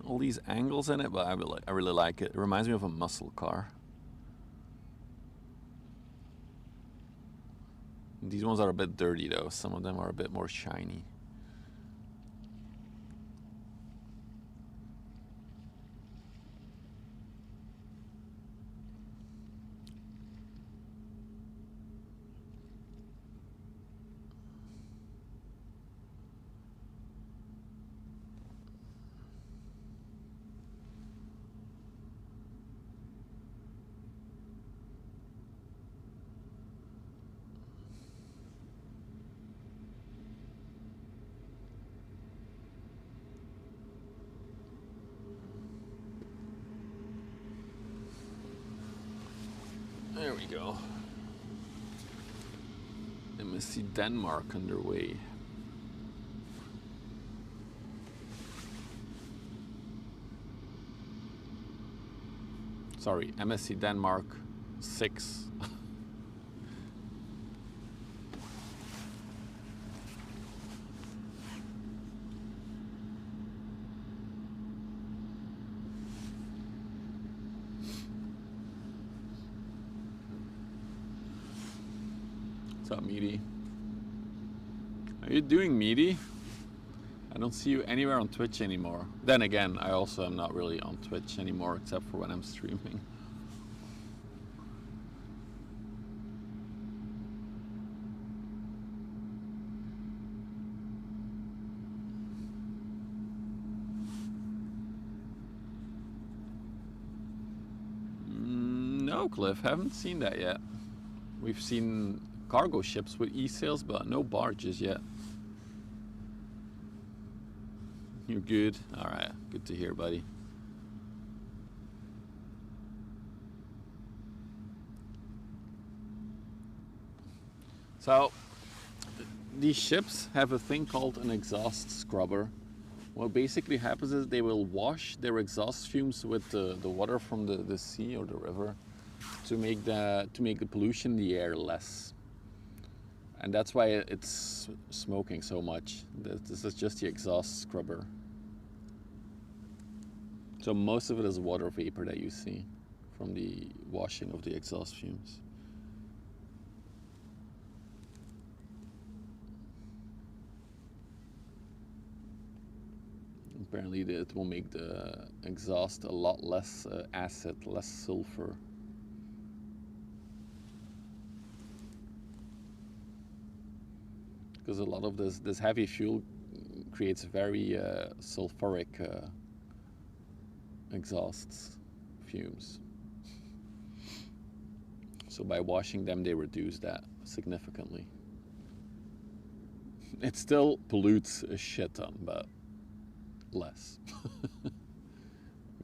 all these angles in it, but I really like it. It reminds me of a muscle car. These ones are a bit dirty though. Some of them are a bit more shiny. There we go. MSC Denmark underway. Sorry, MSC Denmark 6. What's up, Meaty? How you doing, Meaty? I don't see you anywhere on Twitch anymore. Then again, I also am not really on Twitch anymore, except for when I'm streaming. No, Cliff, haven't seen that yet. We've seen cargo ships with e-sails, but no barges yet. You're good? Alright, good to hear, buddy. So, these ships have a thing called an exhaust scrubber. What basically happens is they will wash their exhaust fumes with the water from the sea or the river to make the pollution in the air less. And that's why it's smoking so much. This is just the exhaust scrubber. So most of it is water vapor that you see from the washing of the exhaust fumes. Apparently it will make the exhaust a lot less acid, less sulfur. Because a lot of this heavy fuel creates very sulfuric exhausts, fumes. So by washing them, they reduce that significantly. It still pollutes a shit ton, but less. I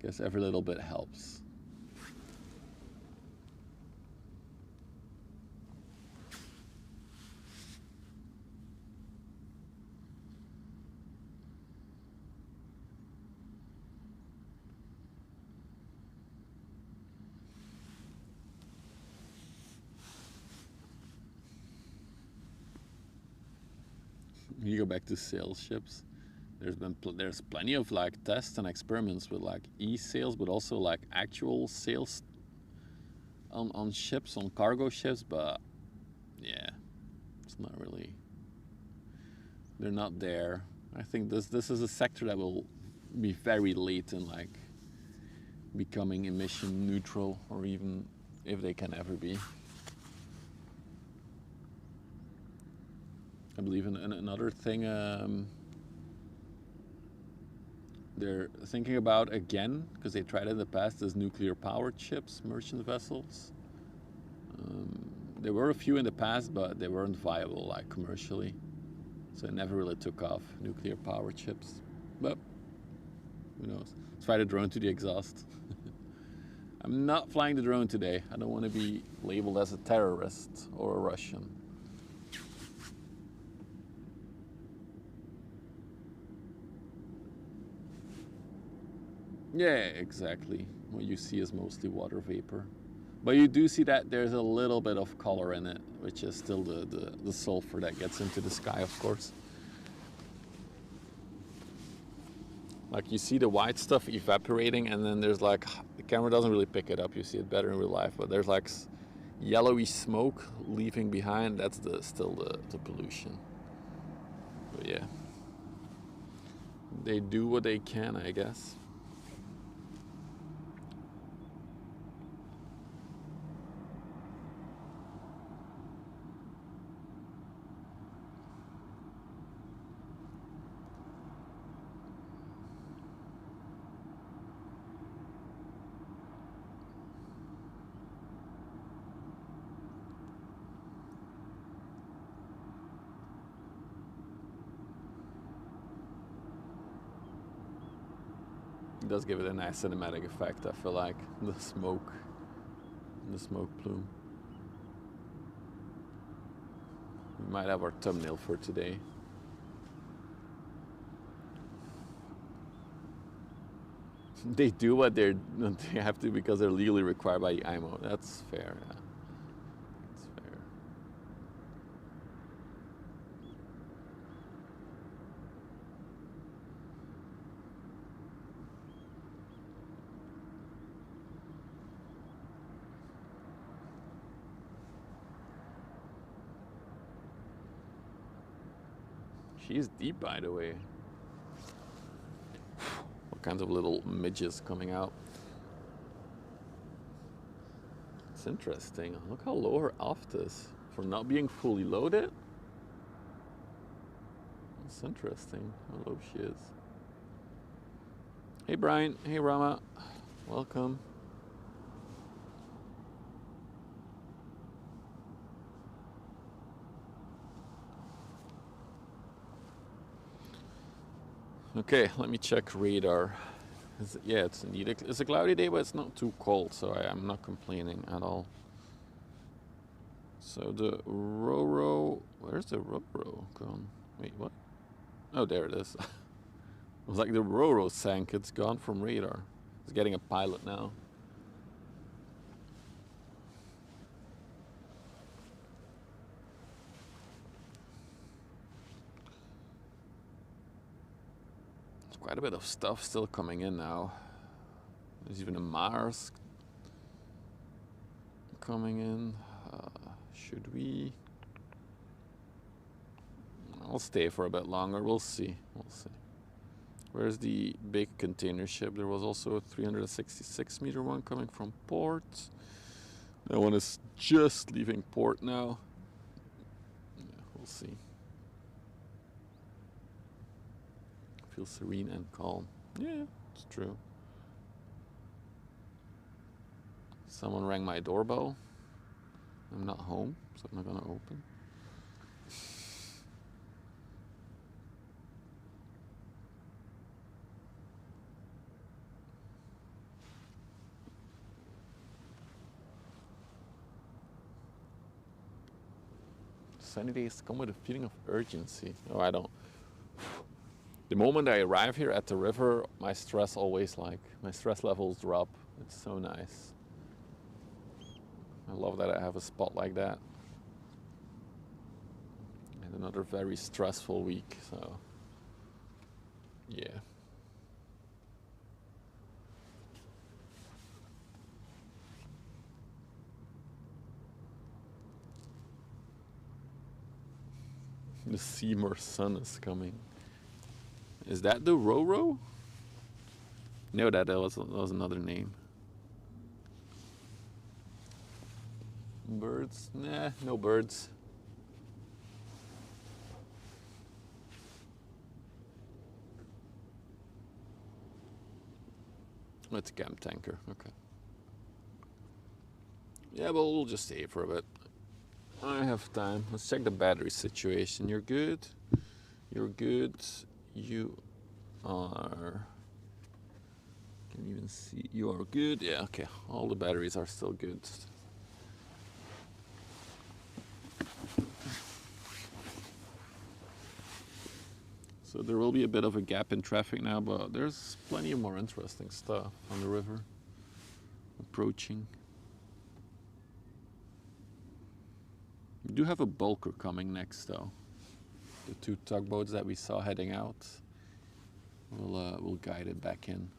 guess every little bit helps. You go back to sail ships. There's plenty of like tests and experiments with like e-sails, but also like actual sails on ships, on cargo ships. But yeah, it's not really. They're not there. I think this is a sector that will be very late in like becoming emission neutral, or even if they can ever be. I believe in another thing they're thinking about again, because they tried it in the past, is nuclear powered ships, merchant vessels. There were a few in the past, but they weren't viable like commercially, so it never really took off, nuclear powered ships. But who knows? Let's fly the drone to the exhaust. I'm not flying the drone today. I don't want to be labeled as a terrorist or a Russian. Yeah, exactly. What you see is mostly water vapor. But you do see that there's a little bit of color in it, which is still the sulfur that gets into the sky, of course. Like you see the white stuff evaporating, and then there's like, the camera doesn't really pick it up, you see it better in real life, but there's like yellowy smoke leaving behind. That's still the pollution. But yeah, they do what they can, I guess. It does give it a nice cinematic effect, I feel like, the smoke plume. We might have our thumbnail for today. They do what they have to because they're legally required by the IMO. That's fair, yeah. That's fair. She's deep, by the way. All kinds of little midges coming out. It's interesting. Look how low her aft is for not being fully loaded. It's interesting how low she is. Hey Brian, hey Rama, welcome. Okay, let me check radar. Yeah, it's indeed it's a cloudy day, but it's not too cold, so I'm not complaining at all. So the Roro, where's the Roro gone? Wait, what? Oh, there it is. It was like the Roro sank. It's gone from radar. It's getting a pilot now. There's quite a bit of stuff still coming in now. There's even a Mars coming in. Should we? I'll stay for a bit longer. We'll see. We'll see. Where's the big container ship? There was also a 366 meter one coming from port. That one is just leaving port now. Yeah, we'll see. Feel serene and calm. Yeah, it's true. Someone rang my doorbell. I'm not home, so I'm not gonna open. Sunny days come with a feeling of urgency. Oh, I don't. The moment I arrive here at the river, my stress levels drop. It's so nice. I love that I have a spot like that. And another very stressful week, so yeah. The Seymour sun is coming. Is that the Roro? No, that was another name. Birds? Nah, no birds. It's a camp tanker, okay. Yeah, but we'll just stay for a bit. I have time. Let's check the battery situation. You're good. You're good. You are... Can you even see? You are good. Yeah, okay. All the batteries are still good. So there will be a bit of a gap in traffic now, but there's plenty of more interesting stuff on the river approaching. We do have a bulker coming next though. The two tugboats that we saw heading out, we'll guide it back in.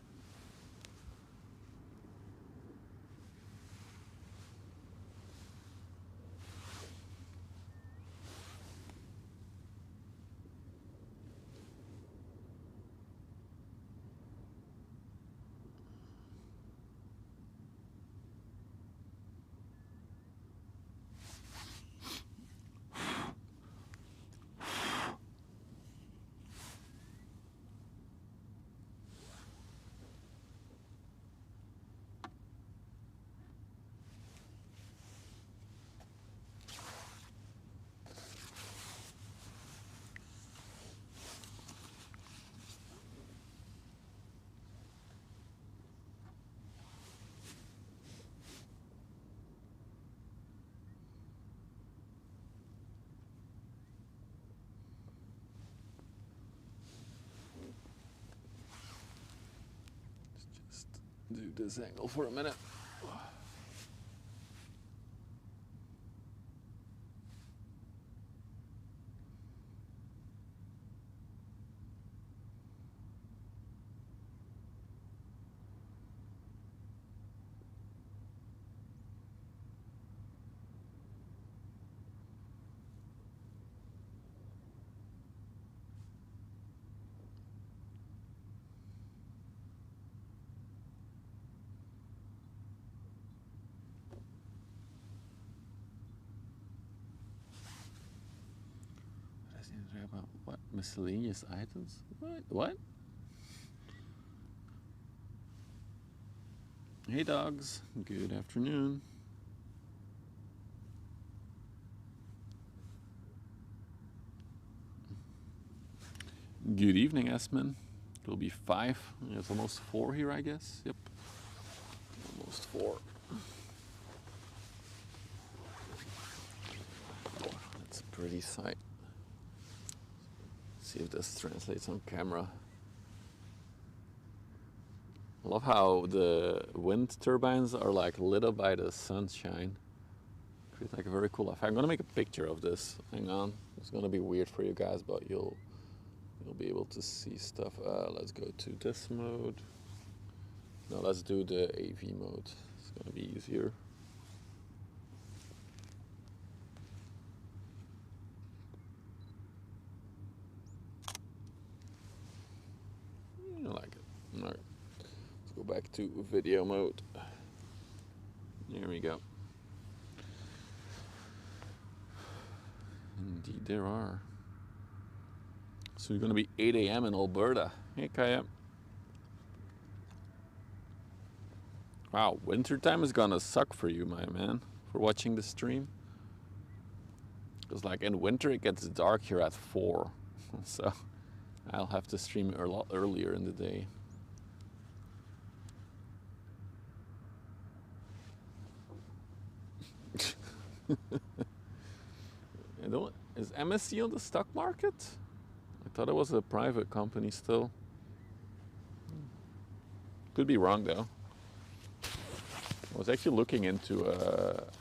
do this angle for a minute. About what? Miscellaneous items? What? Hey dogs, good afternoon. Good evening, Esmin. It'll be 5. It's almost 4 here, I guess. Yep. Almost 4. That's a pretty sight. See if this translates on camera. I love how the wind turbines are like lit up by the sunshine. Create like a very cool effect. I'm gonna make a picture of this. Hang on. It's gonna be weird for you guys, but you'll be able to see stuff. Let's go to this mode. No, let's do the AV mode. It's gonna be easier. I like it. All right. Let's go back to video mode. There we go. Indeed there are. So you're gonna be 8 a.m. in Alberta. Hey Kaya. Wow, wintertime is gonna suck for you, my man, for watching the stream. Because like in winter it gets dark here at 4. So I'll have to stream a lot earlier in the day. Is MSC on the stock market? I thought it was a private company still. Could be wrong though. I was actually looking into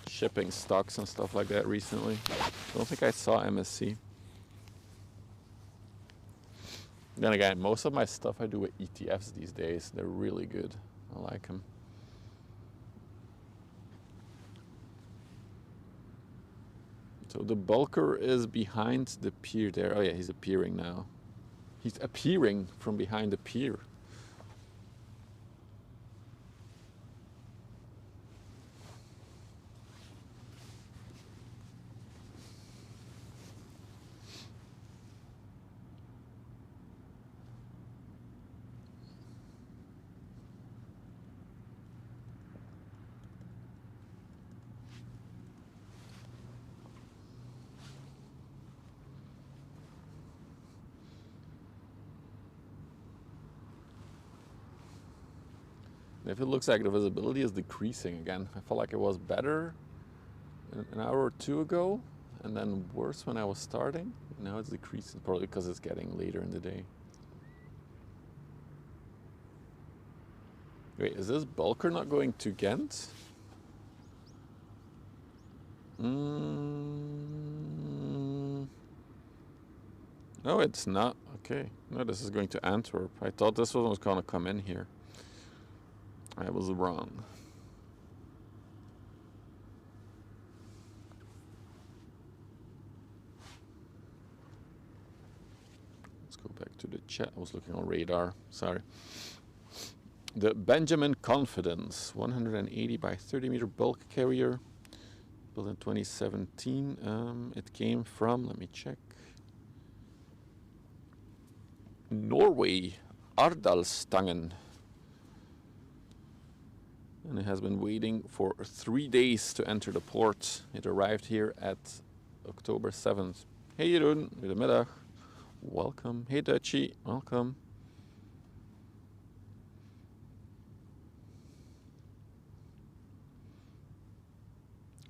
shipping stocks and stuff like that recently. I don't think I saw MSC. Then again, most of my stuff I do with ETFs these days. They're really good. I like them. So the bulker is behind the pier there. Oh yeah, he's appearing now. He's appearing from behind the pier. If it looks like the visibility is decreasing again, I felt like it was better an hour or two ago, and then worse when I was starting. Now it's decreasing, probably because it's getting later in the day. Wait, is this bulker not going to Ghent? No, it's not. Okay. No, this is going to Antwerp. I thought this one was going to come in here. I was wrong. Let's go back to the chat. I was looking on radar. Sorry. The Benjamin Confidence, 180 by 30 meter bulk carrier, built in 2017. It came from, let me check, Norway, Ardalstangen. And it has been waiting for 3 days to enter the port. It arrived here at October 7th. Hey Jeroen, goedemiddag. Welcome. Hey Dutchie, welcome.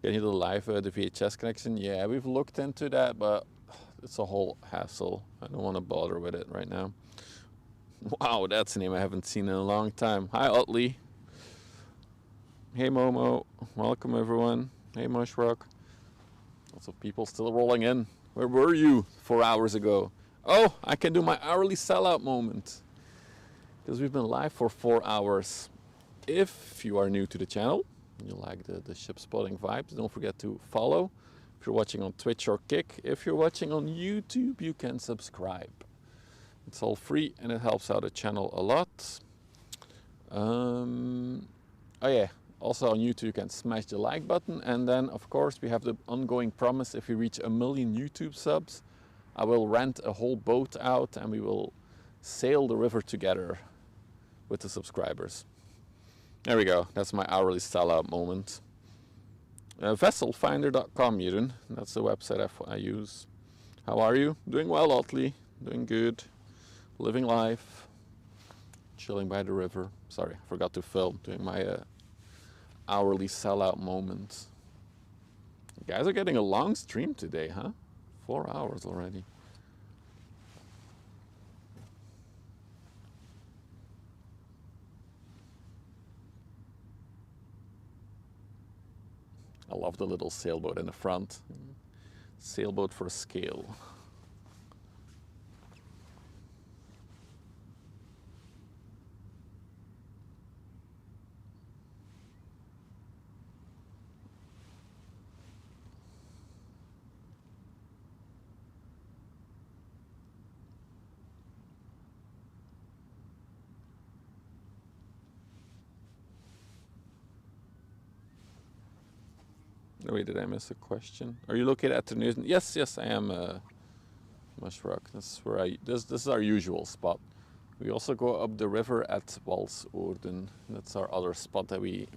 Can you do live the VHS connection? Yeah, we've looked into that, but it's a whole hassle. I don't want to bother with it right now. Wow, that's a name I haven't seen in a long time. Hi Otley. Hey Momo, welcome everyone. Hey Mushrock. Lots of people still rolling in. Where were you 4 hours ago? Oh, I can do my hourly sellout moment. Because we've been live for 4 hours. If you are new to the channel, you like the ship spotting vibes, don't forget to follow. If you're watching on Twitch or Kick, if you're watching on YouTube, you can subscribe. It's all free and it helps out the channel a lot. Oh yeah, also on YouTube you can smash the like button, and then of course we have the ongoing promise: if we reach 1 million YouTube subs, I will rent a whole boat out and we will sail the river together with the subscribers. There we go, that's my hourly sellout moment. Vesselfinder.com, Jeroen, that's the website I use. How are you? Doing well, Otley. Doing good. Living life. Chilling by the river. Sorry, I forgot to film. Doing my hourly sellout moment. You guys are getting a long stream today, huh? 4 hours already. I love the little sailboat in the front. Sailboat for scale. Oh, wait, did I miss a question? Are you located at the news? Yes, yes, I am. Mushrock. That's where this is our usual spot. We also go up the river at Westerschelde. That's our other spot that we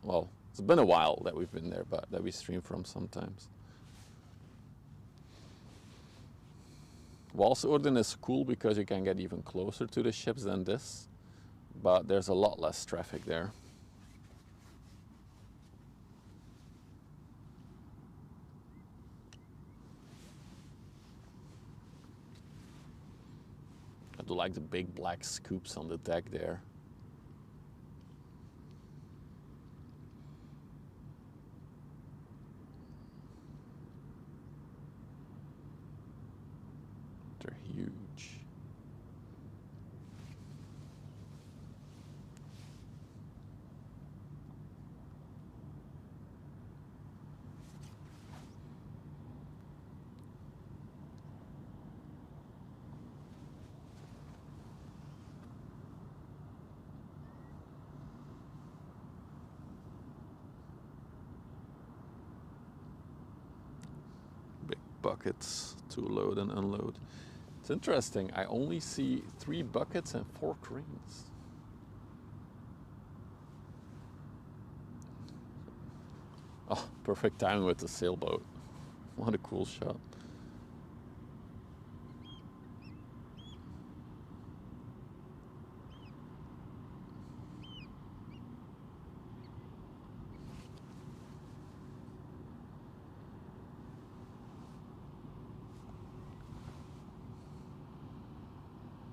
well, it's been a while that we've been there, but that we stream from sometimes. Westerschelde is cool because you can get even closer to the ships than this, but there's a lot less traffic there. I do like the big black scoops on the deck there. They're huge. Big buckets to load and unload. It's interesting, I only see 3 buckets and 4 cranes. Oh, perfect timing with the sailboat. What a cool shot.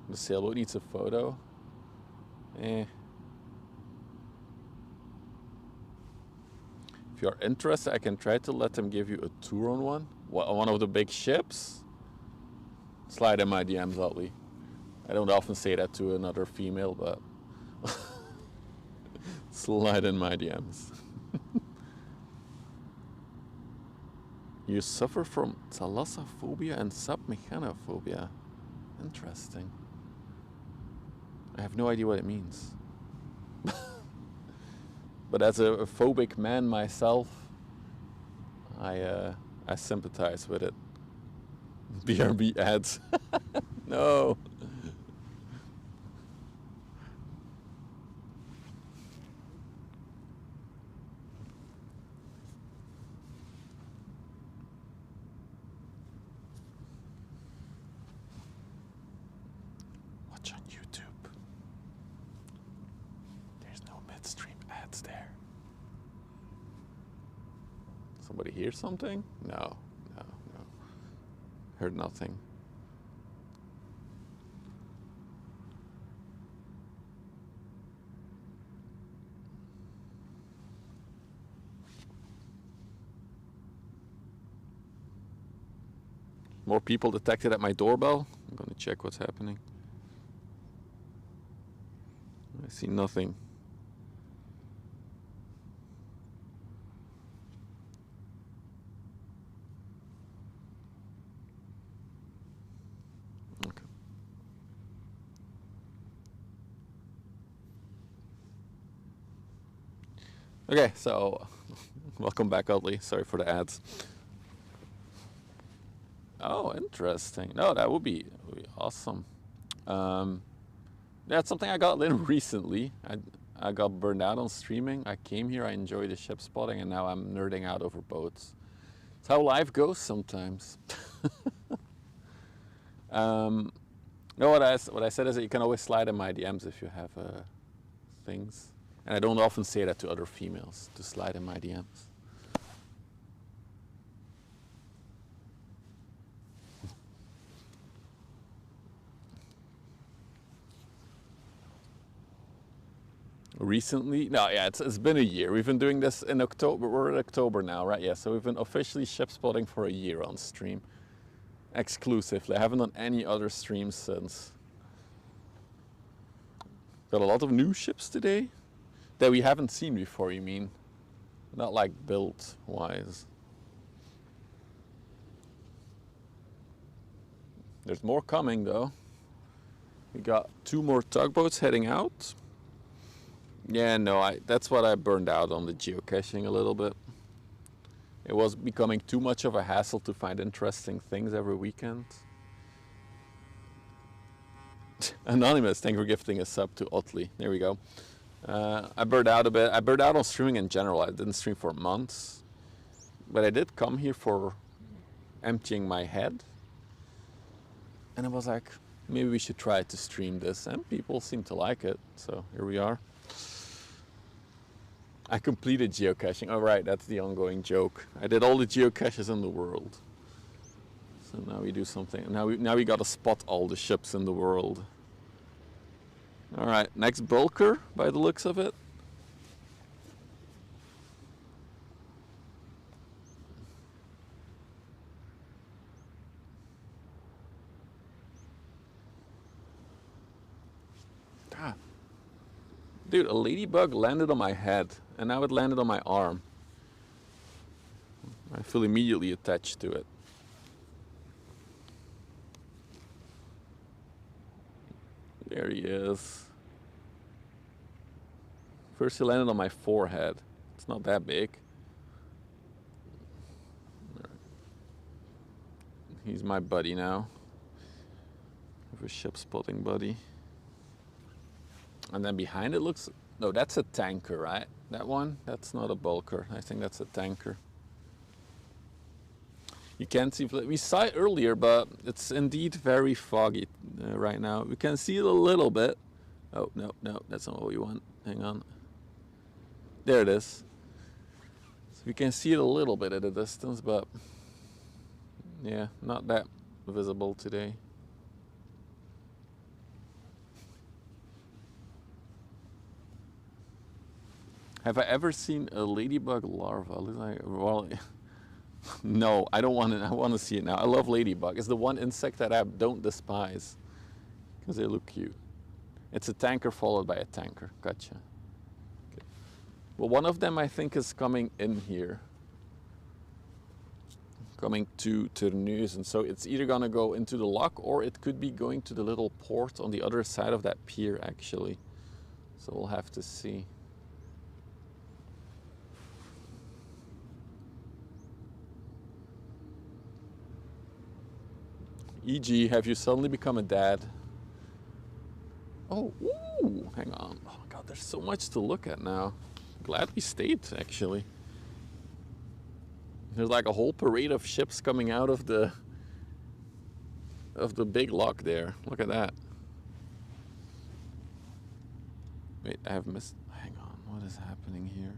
The sailboat needs a photo. Eh. If you're interested, I can try to let them give you a tour on one of the big ships. Slide in my DMs, Otley. I don't often say that to another female, but slide in my DMs. You suffer from thalassophobia and submechanophobia. Interesting. I have no idea what it means. But as a phobic man myself, I sympathize with it. BRB ads. No. Watch on YouTube. There's no midstream ads there. Somebody hear something? No. Heard nothing. More people detected at my doorbell. I'm gonna check what's happening. I see nothing. Okay. Okay, so welcome back, Utley. Sorry for the ads. Oh, interesting. No, that would be awesome. That's something I got in recently. I got burned out on streaming. I came here, I enjoyed the ship spotting, and now I'm nerding out over boats. It's how life goes sometimes. No, what I said is that you can always slide in my DMs if you have things. And I don't often say that to other females, to slide in my DMs. Recently? No, yeah, it's been a year. We've been doing this in October. We're in October now, right? Yeah, so we've been officially ship spotting for a year on stream. Exclusively. I haven't done any other streams since. Got a lot of new ships today that we haven't seen before, you mean? Not like build-wise. There's more coming though. We got 2 more tugboats heading out. Yeah, no, that's what I burned out on the geocaching a little bit. It was becoming too much of a hassle to find interesting things every weekend. Anonymous, thank you for gifting a sub to Otley. There we go. I burned out a bit. I burned out on streaming in general. I didn't stream for months. But I did come here for emptying my head. And I was like, maybe we should try to stream this. And people seem to like it. So here we are. I completed geocaching. Oh, right, that's the ongoing joke. I did all the geocaches in the world. So now we do something. Now we gotta spot all the ships in the world. All right, next bulker by the looks of it. Ah. Dude, a ladybug landed on my head, and now it landed on my arm. I feel immediately attached to it. There he is. First he landed on my forehead. It's not that big. He's my buddy now. I have a ship spotting buddy. And then behind it looks... No, that's a tanker, right? That one? That's not a bulker. I think that's a tanker. You can't see... We saw it earlier, but it's indeed very foggy right now. We can see it a little bit. Oh, no, that's not what we want. Hang on. There it is. So we can see it a little bit at a distance, but... yeah, not that visible today. Have I ever seen a ladybug larva? Well, no, I don't want it. I want to see it now. I love ladybug. It's the one insect that I don't despise because they look cute. It's a tanker followed by a tanker. Gotcha. Okay. Well, one of them I think is coming in here. Coming to Terneuzen, and so it's either gonna go into the lock or it could be going to the little port on the other side of that pier actually. So we'll have to see. E.g., have you suddenly become a dad? Oh, ooh, hang on. Oh god, there's so much to look at now. Glad we stayed actually. There's like a whole parade of ships coming out of the big lock there. Look at that. Wait, I have missed... Hang on, what is happening here?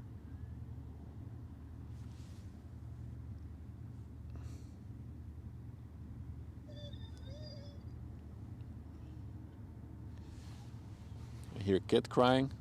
I hear a kid crying.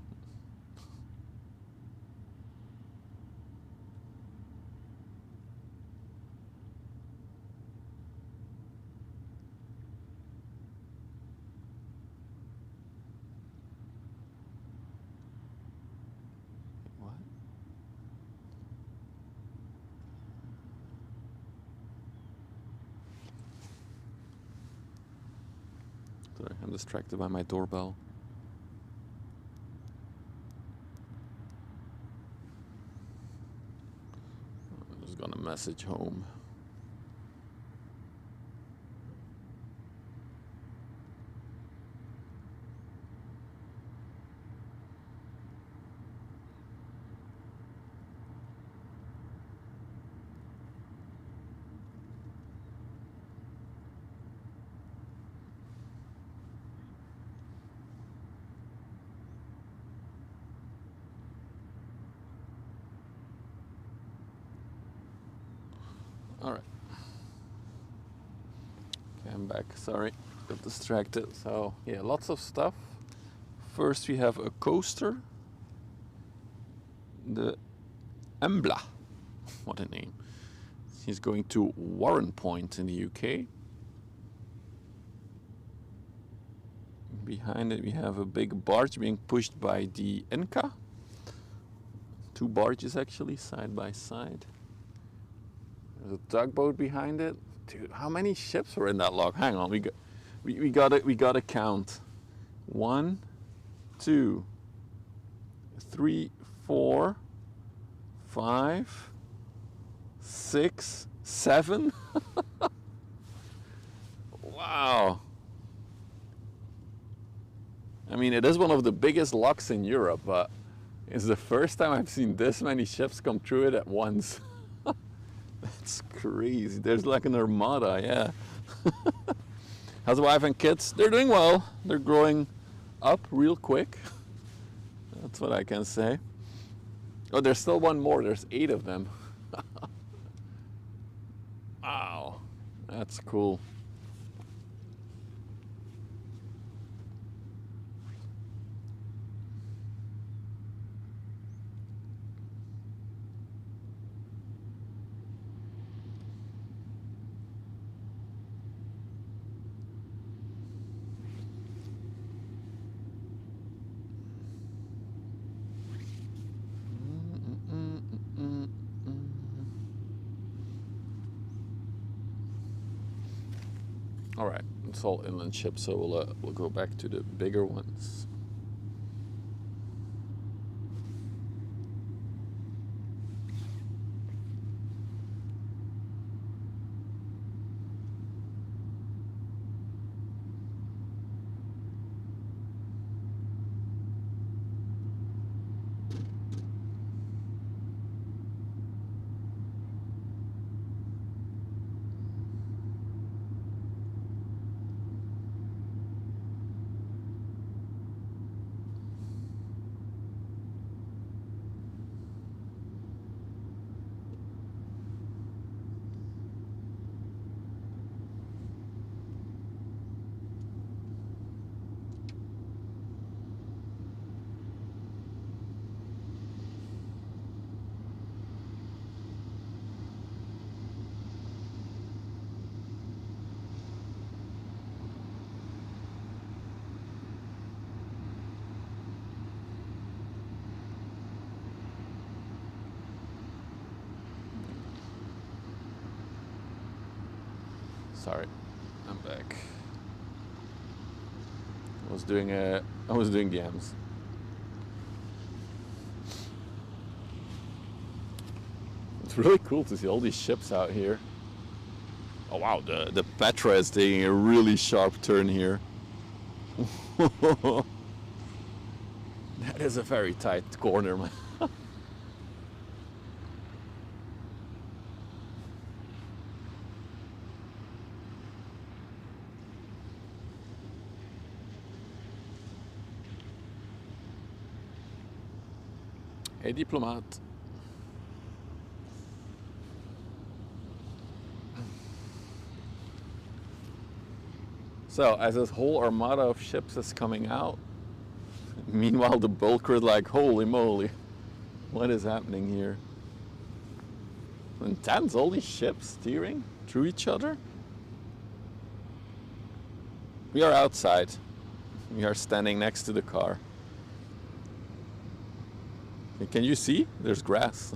Sorry, I'm distracted by my doorbell. I'm just gonna message home. All right. Okay, I'm back. Sorry, got distracted. So yeah, lots of stuff. First, we have a coaster. The Embla. What a name. He's going to Warren Point in the UK. Behind it, we have a big barge being pushed by the Enka. Two barges actually, side by side. There's a tugboat behind it. Dude, how many ships were in that log? Hang on, we gotta count. 1, 2, 3, 4, 5, 6, 7. Wow. I mean, it is one of the biggest locks in Europe, but it's the first time I've seen this many ships come through it at once. That's crazy. There's like an armada, yeah. How's the wife and kids? They're doing well. They're growing up real quick. That's what I can say. Oh, there's still one more. There's 8 of them. Wow, that's cool. All right, it's all inland ships, so we'll go back to the bigger ones. Sorry, I'm back. I was doing the M's. It's really cool to see all these ships out here. Oh wow, the Petra is taking a really sharp turn here. That is a very tight corner, man. Hey, diplomat. So, as this whole armada of ships is coming out, meanwhile the bulker is like, holy moly, what is happening here? Intense, all these ships steering through each other. We are outside. We are standing next to the car. Can you see? There's grass.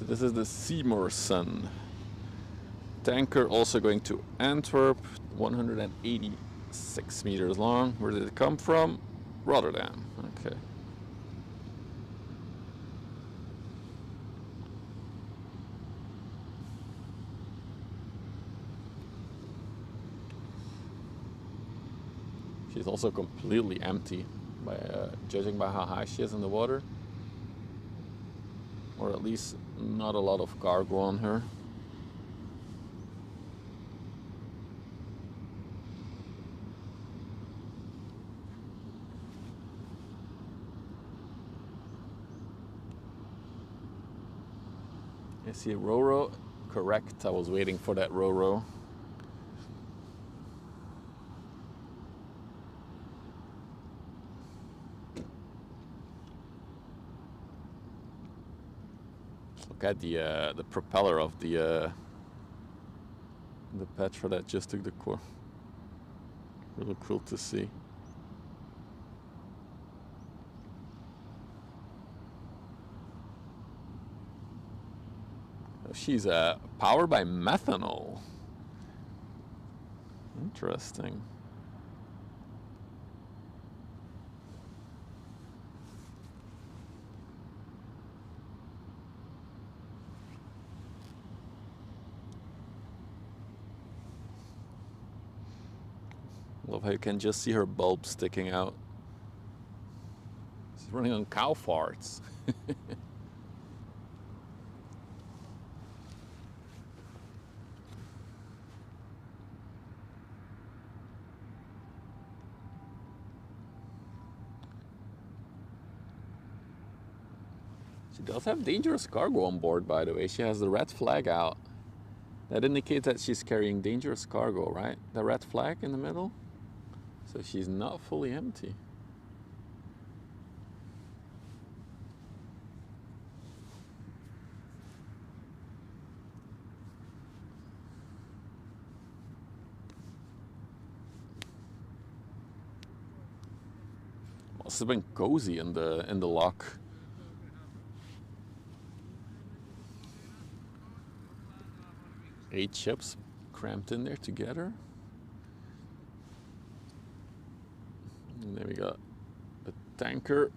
So this is the Seymourson. Tanker also going to Antwerp, 186 meters long. Where did it come from? Rotterdam. Okay. She's also completely empty, by judging by how high she is in the water. Or at least not a lot of cargo on her. I see a Ro-Ro. Correct, I was waiting for that Ro-Ro. Look at the propeller of the Petra that just took the core. Really cool to see. She's powered by methanol. Interesting. Love how you can just see her bulb sticking out. She's running on cow farts. She does have dangerous cargo on board, by the way. She has the red flag out. That indicates that she's carrying dangerous cargo, right? The red flag in the middle. So she's not fully empty. Must have been cozy in the lock. Eight ships cramped in there together. And then we got a tanker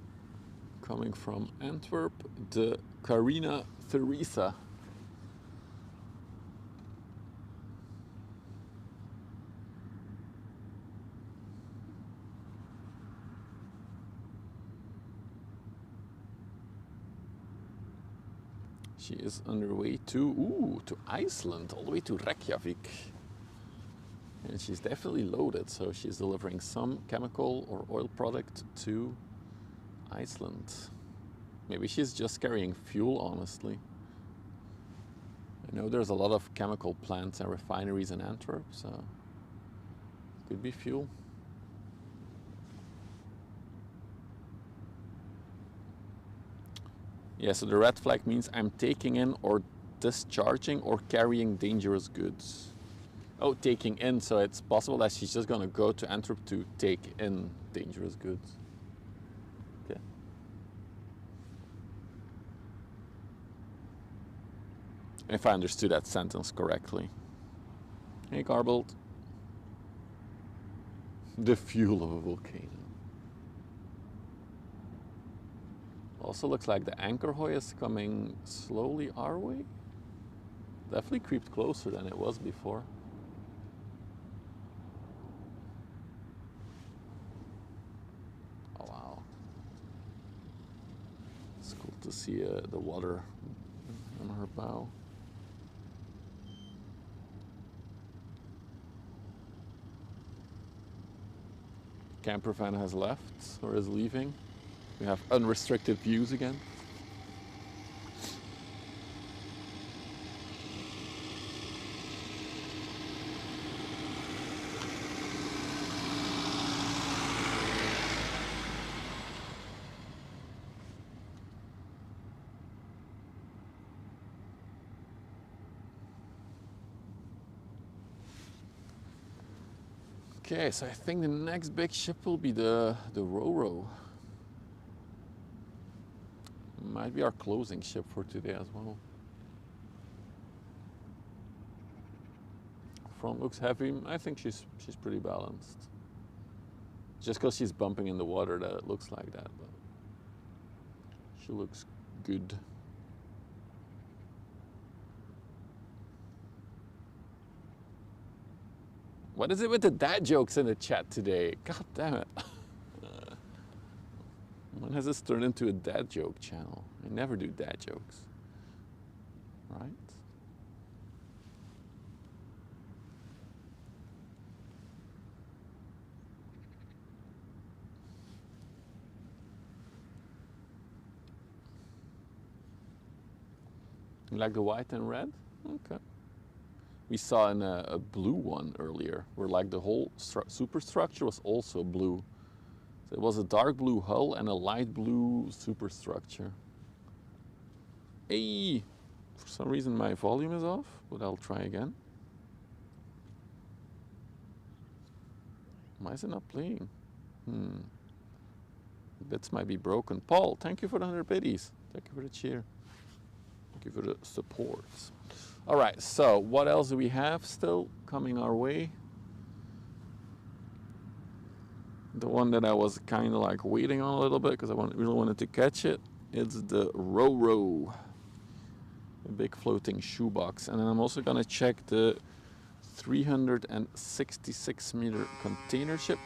coming from Antwerp, the Carina Theresa. She is underway to Iceland, all the way to Reykjavik. And she's definitely loaded, so she's delivering some chemical or oil product to Iceland. Maybe she's just carrying fuel, honestly. I know there's a lot of chemical plants and refineries in Antwerp, so could be fuel. Yeah, so the red flag means I'm taking in or discharging or carrying dangerous goods. Oh, taking in, so it's possible that she's just gonna go to Antwerp to take in dangerous goods. Okay. If I understood that sentence correctly. Hey, Garbled. The fuel of a volcano. Also looks like the anchor hoy is coming slowly our way. Definitely creeped closer than it was before. Oh wow. It's cool to see the water on her bow. Camper van has left or is leaving. We have unrestricted views again. Okay, so I think the next big ship will be the Ro-Ro. Might be our closing ship for today as well. front looks heavy. I think she's pretty balanced. Just because she's bumping in the water that it looks like that, but she looks good. What is it with the dad jokes in the chat today? God damn it. When has this turned into a dad joke channel? I never do dad jokes. Right? You like the white and red? Okay. We saw in a blue one earlier, where like the whole superstructure was also blue. So it was a dark blue hull and a light blue superstructure. Hey! For some reason my volume is off, but I'll try again. Why is it not playing? Bits might be broken. Paul, thank you for the 100 biddies. Thank you for the cheer. Thank you for the support. All right, so what else do we have still coming our way? The one that I was kind of like waiting on a little bit because I really wanted to catch it. It's the Ro-Ro, a big floating shoebox. And then I'm also gonna check the 366 meter container ship.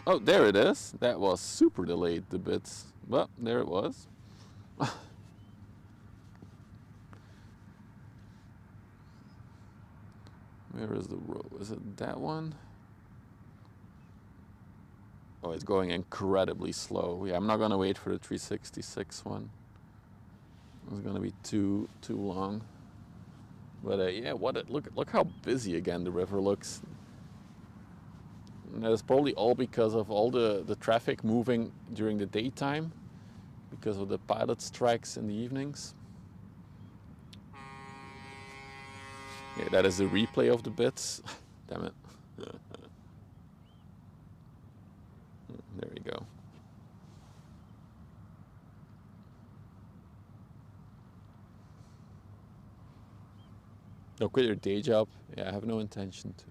Oh, there it is. That was super delayed, the bits. But there it was. Where is the row? Is it that one? Oh, it's going incredibly slow. Yeah, I'm not gonna wait for the 366 one. It's gonna be too long. But yeah, look how busy again the river looks. And that's probably all because of all the traffic moving during the daytime, because of the pilot strikes in the evenings. Yeah, that is the replay of the bits. Damn it. There you go. No, quit your day job. Yeah, I have no intention to.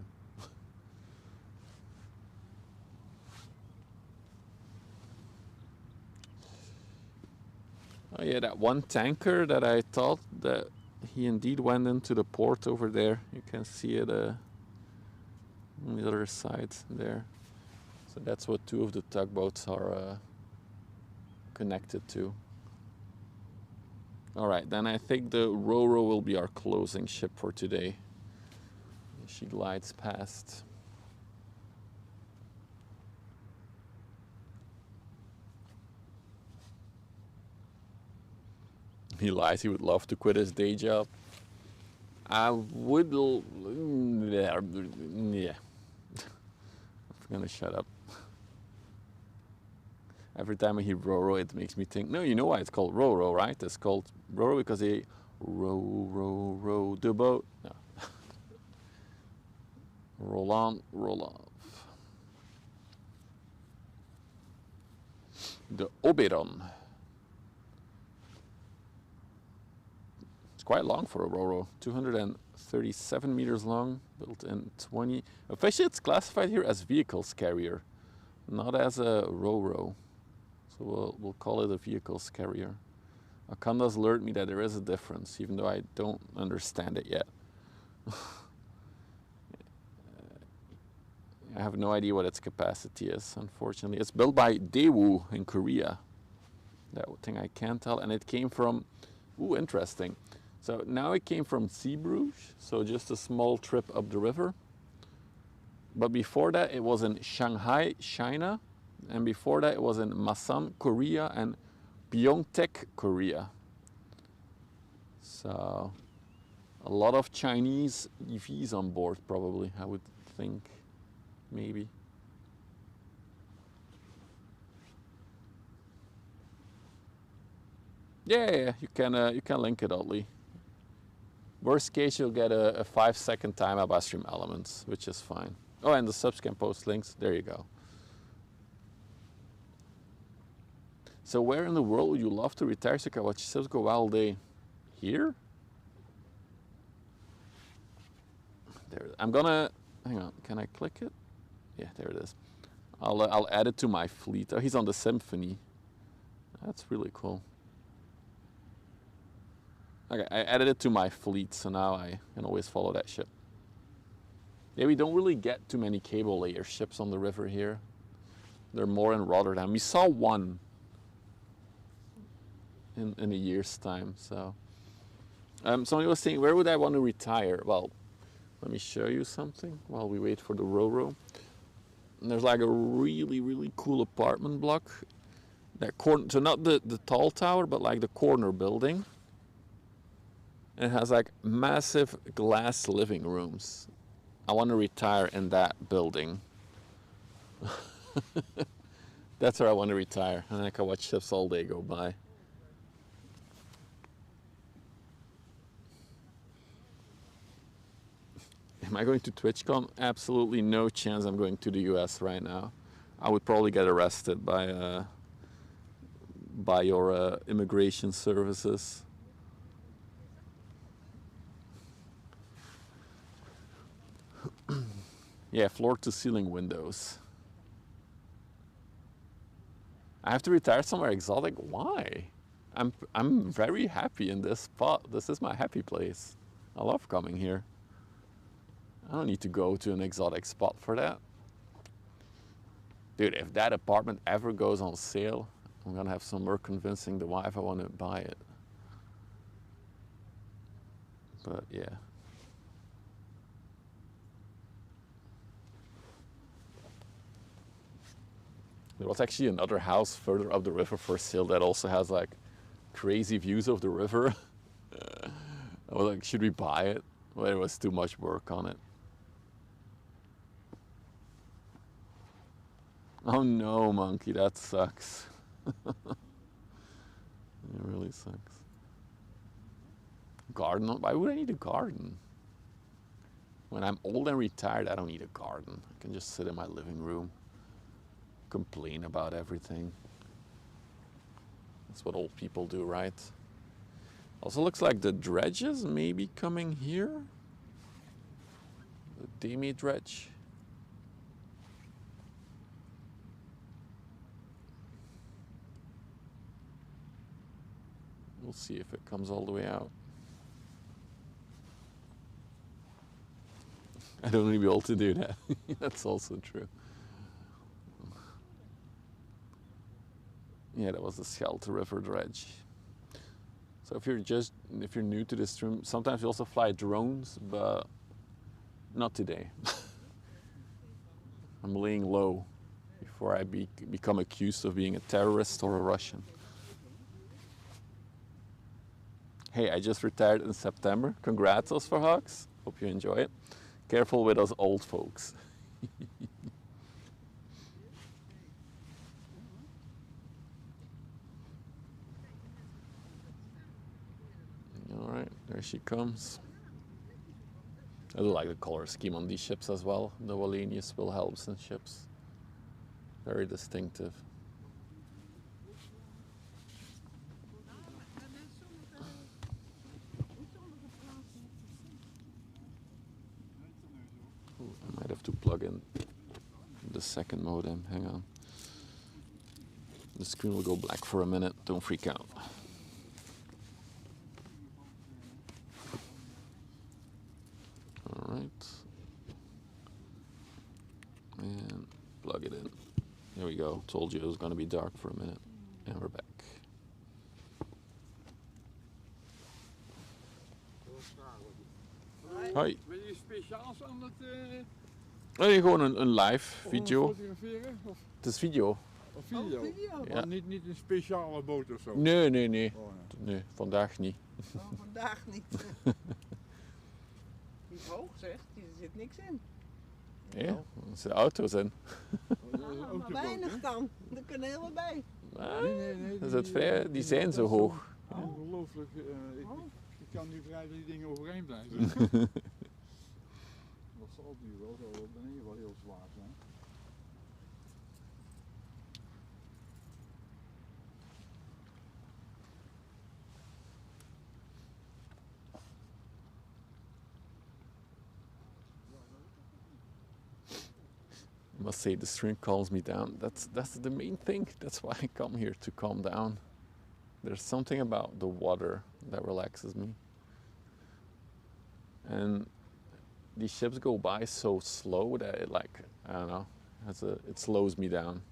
Oh yeah, that one tanker that I thought that he indeed went into the port over there. You can see it on the other side there. So that's what two of the tugboats are connected to. All right, then I think the Ro-Ro will be our closing ship for today. She glides past. He lies, he would love to quit his day job. I would, yeah. I'm gonna shut up. Every time I hear Ro-Ro, it makes me think, no, you know why it's called Ro-Ro, right? It's called Ro-Ro because they row the boat. No. Roll on, roll off. The Oberon. It's quite long for a Ro-Ro. 237 meters long, built in 20. Officially, it's classified here as vehicles carrier, not as a Ro-Ro. So we'll call it a vehicles carrier. Akanda's alerted me that there is a difference, even though I don't understand it yet. I have no idea what its capacity is, unfortunately. It's built by Daewoo in Korea. That thing I can't tell. And it came from, ooh, interesting. So now it came from Zeebrugge, so just a small trip up the river. But before that, it was in Shanghai, China. And before that, it was in Masan, Korea, and Pyeongtaek, Korea. So a lot of Chinese EVs on board, probably, I would think. Maybe. Yeah, you can link it, Oddly. Worst case, you'll get a 5-second time up stream elements, which is fine. Oh, and the subs can post links. There you go. So where in the world would you love to retire so you can watch subs go all day? Here? there. I'm gonna hang on. Can I click it? Yeah, there it is. I'll add it to my fleet. Oh, he's on the Symphony. That's really cool. Okay, I added it to my fleet, so now I can always follow that ship. Yeah, we don't really get too many cable layer ships on the river here. They're more in Rotterdam. We saw one in a year's time. So, somebody was saying, where would I want to retire? Well, let me show you something while we wait for the Ro-Ro. And there's like a really, really cool apartment block. That corner, so not the tall tower, but like the corner building. And it has like massive glass living rooms. I want to retire in that building. That's where I want to retire. And I can watch ships all day go by. Am I going to TwitchCon? Absolutely no chance I'm going to the US right now. I would probably get arrested by your immigration services. Yeah, floor-to-ceiling windows. I have to retire somewhere exotic? Why? I'm very happy in this spot. This is my happy place. I love coming here. I don't need to go to an exotic spot for that. Dude, if that apartment ever goes on sale, I'm gonna have some more convincing the wife I want to buy it. But yeah. There was actually another house further up the river for sale that also has like crazy views of the river. I was like, should we buy it? Well, there was too much work on it. Oh no, monkey, that sucks. It really sucks. Garden? Why would I need a garden? When I'm old and retired, I don't need a garden. I can just sit in my living room, complain about everything. That's what old people do, right? Also looks like the dredges may be coming here. The Demi dredge. We'll see if it comes all the way out. I don't need to be old to do that. That's also true. Yeah, that was the Scheldt River dredge. So if you're new to this stream, sometimes we also fly drones, but not today. I'm laying low before I become accused of being a terrorist or a Russian. Hey, I just retired in September. Congrats, Osverhawks. Hope you enjoy it. Careful with us old folks. All right, there she comes. I do like the color scheme on these ships as well. The Wallenius Wilhelmsen ships. Very distinctive. Ooh, I might have to plug in the second modem. Hang on. The screen will go black for a minute. Don't freak out. All right. And plug it in. There we go. Told you it was going to be dark for a minute. And we're back. Hoi. Ben je speciaals aan het Nee, gewoon een live video. fotograferen? Of Het is video. video? video. Ja. Maar niet een speciale boot of zo? Nee, nee, nee. Oh, ja. Nee, vandaag niet. Oh, vandaag niet. Die is hoog zeg, er zit niks in. Ja, er zitten auto's in. Dat is een Maar autoboot, weinig hè? dan. Er kunnen heel wat bij. Nee. Dat is het vrij, die zijn zo hoog. Ongelooflijk. Ik kan nu vrij die dingen overeind blijven. Dat zal nu wel zo beneden wel heel zwaar zijn. must say the stream calms me down. That's the main thing. That's why I come here, to calm down. There's something about the water that relaxes me. And these ships go by so slow that it, like, I don't know, it slows me down.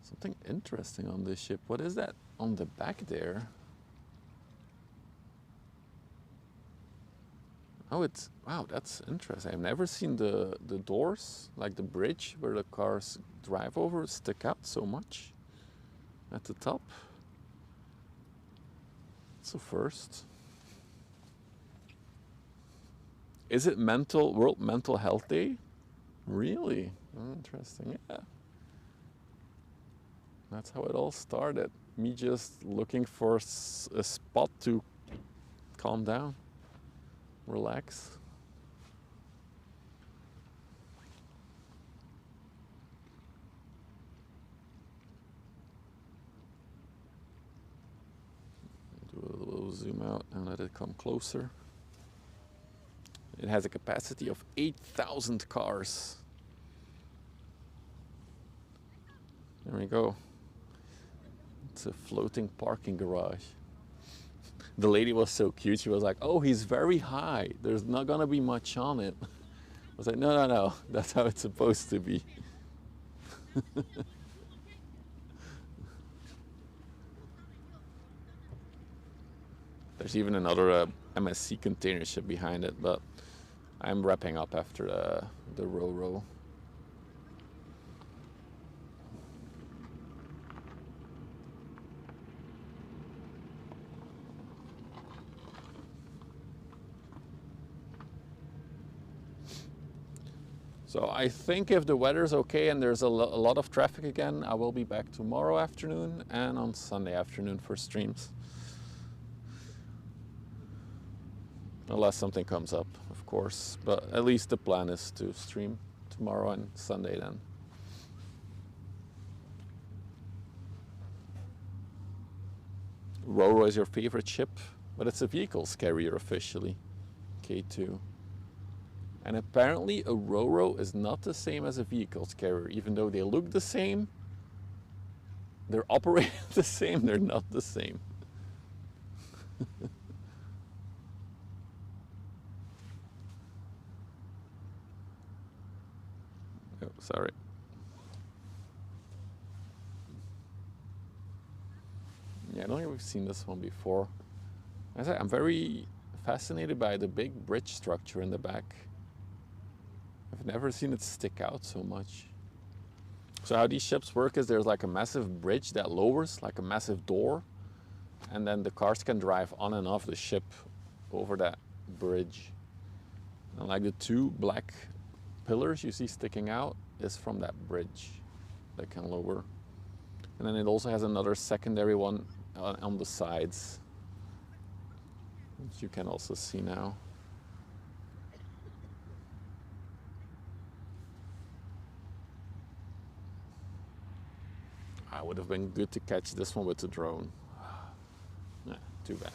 Something interesting on this ship. What is that on the back there? Oh, wow, that's interesting. I've never seen the doors, like the bridge where the cars drive over, stick out so much at the top. It's a first. Is it World Mental Health Day? Really? Interesting, yeah. That's how it all started. Me just looking for a spot to calm down, relax. Do a little zoom out and let it come closer. It has a capacity of 8,000 cars. There we go. It's a floating parking garage. The lady was so cute. She was like, "Oh, he's very high. There's not gonna be much on it." I was like, "No, no, no. That's how it's supposed to be." There's even another MSC container ship behind it, but I'm wrapping up after the Ro-Ro. So I think if the weather's okay and there's a lot of traffic again, I will be back tomorrow afternoon and on Sunday afternoon for streams. Unless something comes up, of course. But at least the plan is to stream tomorrow and Sunday then. Ro-Ro is your favorite ship, but it's a vehicles carrier officially, K2. And apparently a Ro-Ro is not the same as a vehicles carrier. Even though they look the same, they're operated the same, they're not the same. Oh, sorry. Yeah, I don't think we've seen this one before. As I say, I'm very fascinated by the big bridge structure in the back. I've never seen it stick out so much. So how these ships work is there's like a massive bridge that lowers, like a massive door, and then the cars can drive on and off the ship over that bridge. And like the two black pillars you see sticking out is from that bridge that can lower. And then it also has another secondary one on the sides, which you can also see now. It would have been good to catch this one with the drone. Nah, too bad.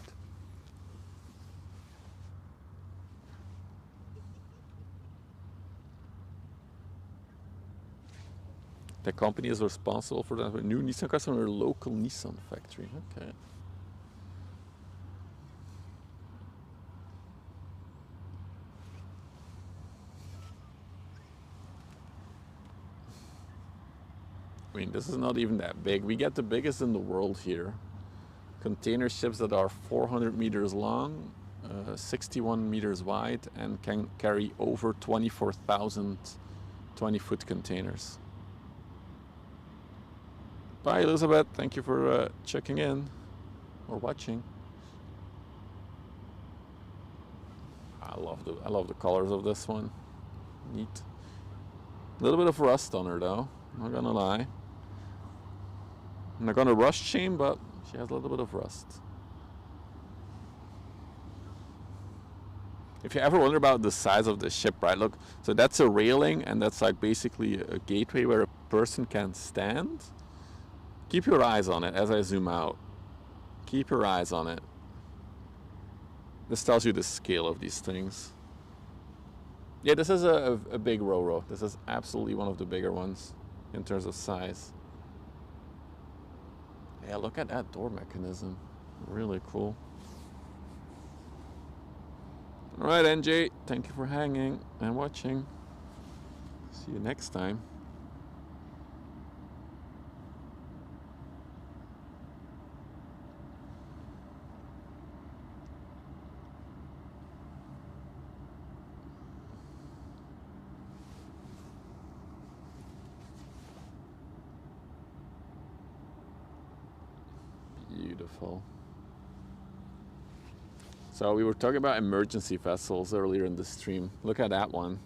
The company is responsible for the new Nissan cars from their local Nissan factory. Okay. I mean, this is not even that big. We get the biggest in the world here. Container ships that are 400 meters long, 61 meters wide, and can carry over 24,000 20-foot containers. Bye, Elizabeth. Thank you for checking in or watching. I love the colors of this one. Neat. A little bit of rust on her though, not gonna lie. I'm not gonna rust shame, but she has a little bit of rust. If you ever wonder about the size of the ship, right? Look, so that's a railing, and that's like basically a gateway where a person can stand. Keep your eyes on it as I zoom out. Keep your eyes on it. This tells you the scale of these things. Yeah, this is a big ro-ro. This is absolutely one of the bigger ones in terms of size. Yeah, look at that door mechanism. Really cool. Alright, NJ, thank you for hanging and watching. See you next time. Beautiful. So we were talking about emergency vessels earlier in the stream. Look at that one.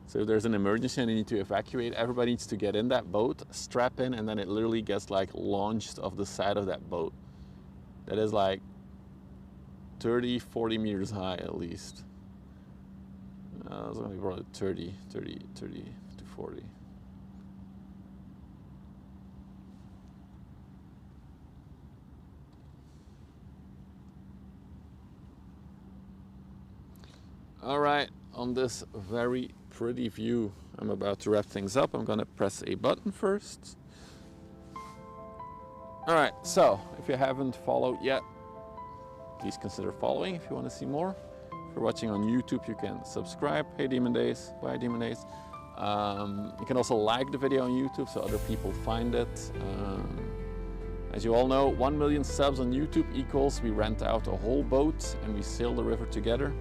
So if there's an emergency and you need to evacuate, everybody needs to get in that boat, strap in, and then it literally gets like launched off the side of that boat. That is like 30, 40 meters high at least. It's only probably 30 to 40. All right, on this very pretty view, I'm about to wrap things up. I'm gonna press a button first. All right, so if you haven't followed yet, please consider following if you want to see more. If you're watching on YouTube, you can subscribe. Hey Demon Days, bye Demon Days. You can also like the video on YouTube so other people find it. As you all know, 1 million subs on YouTube equals we rent out a whole boat and we sail the river together.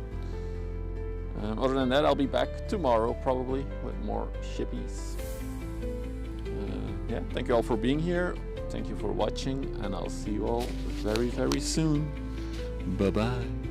Other than that, I'll be back tomorrow probably with more shippies. Yeah, thank you all for being here. Thank you for watching, and I'll see you all very, very soon. Bye-bye.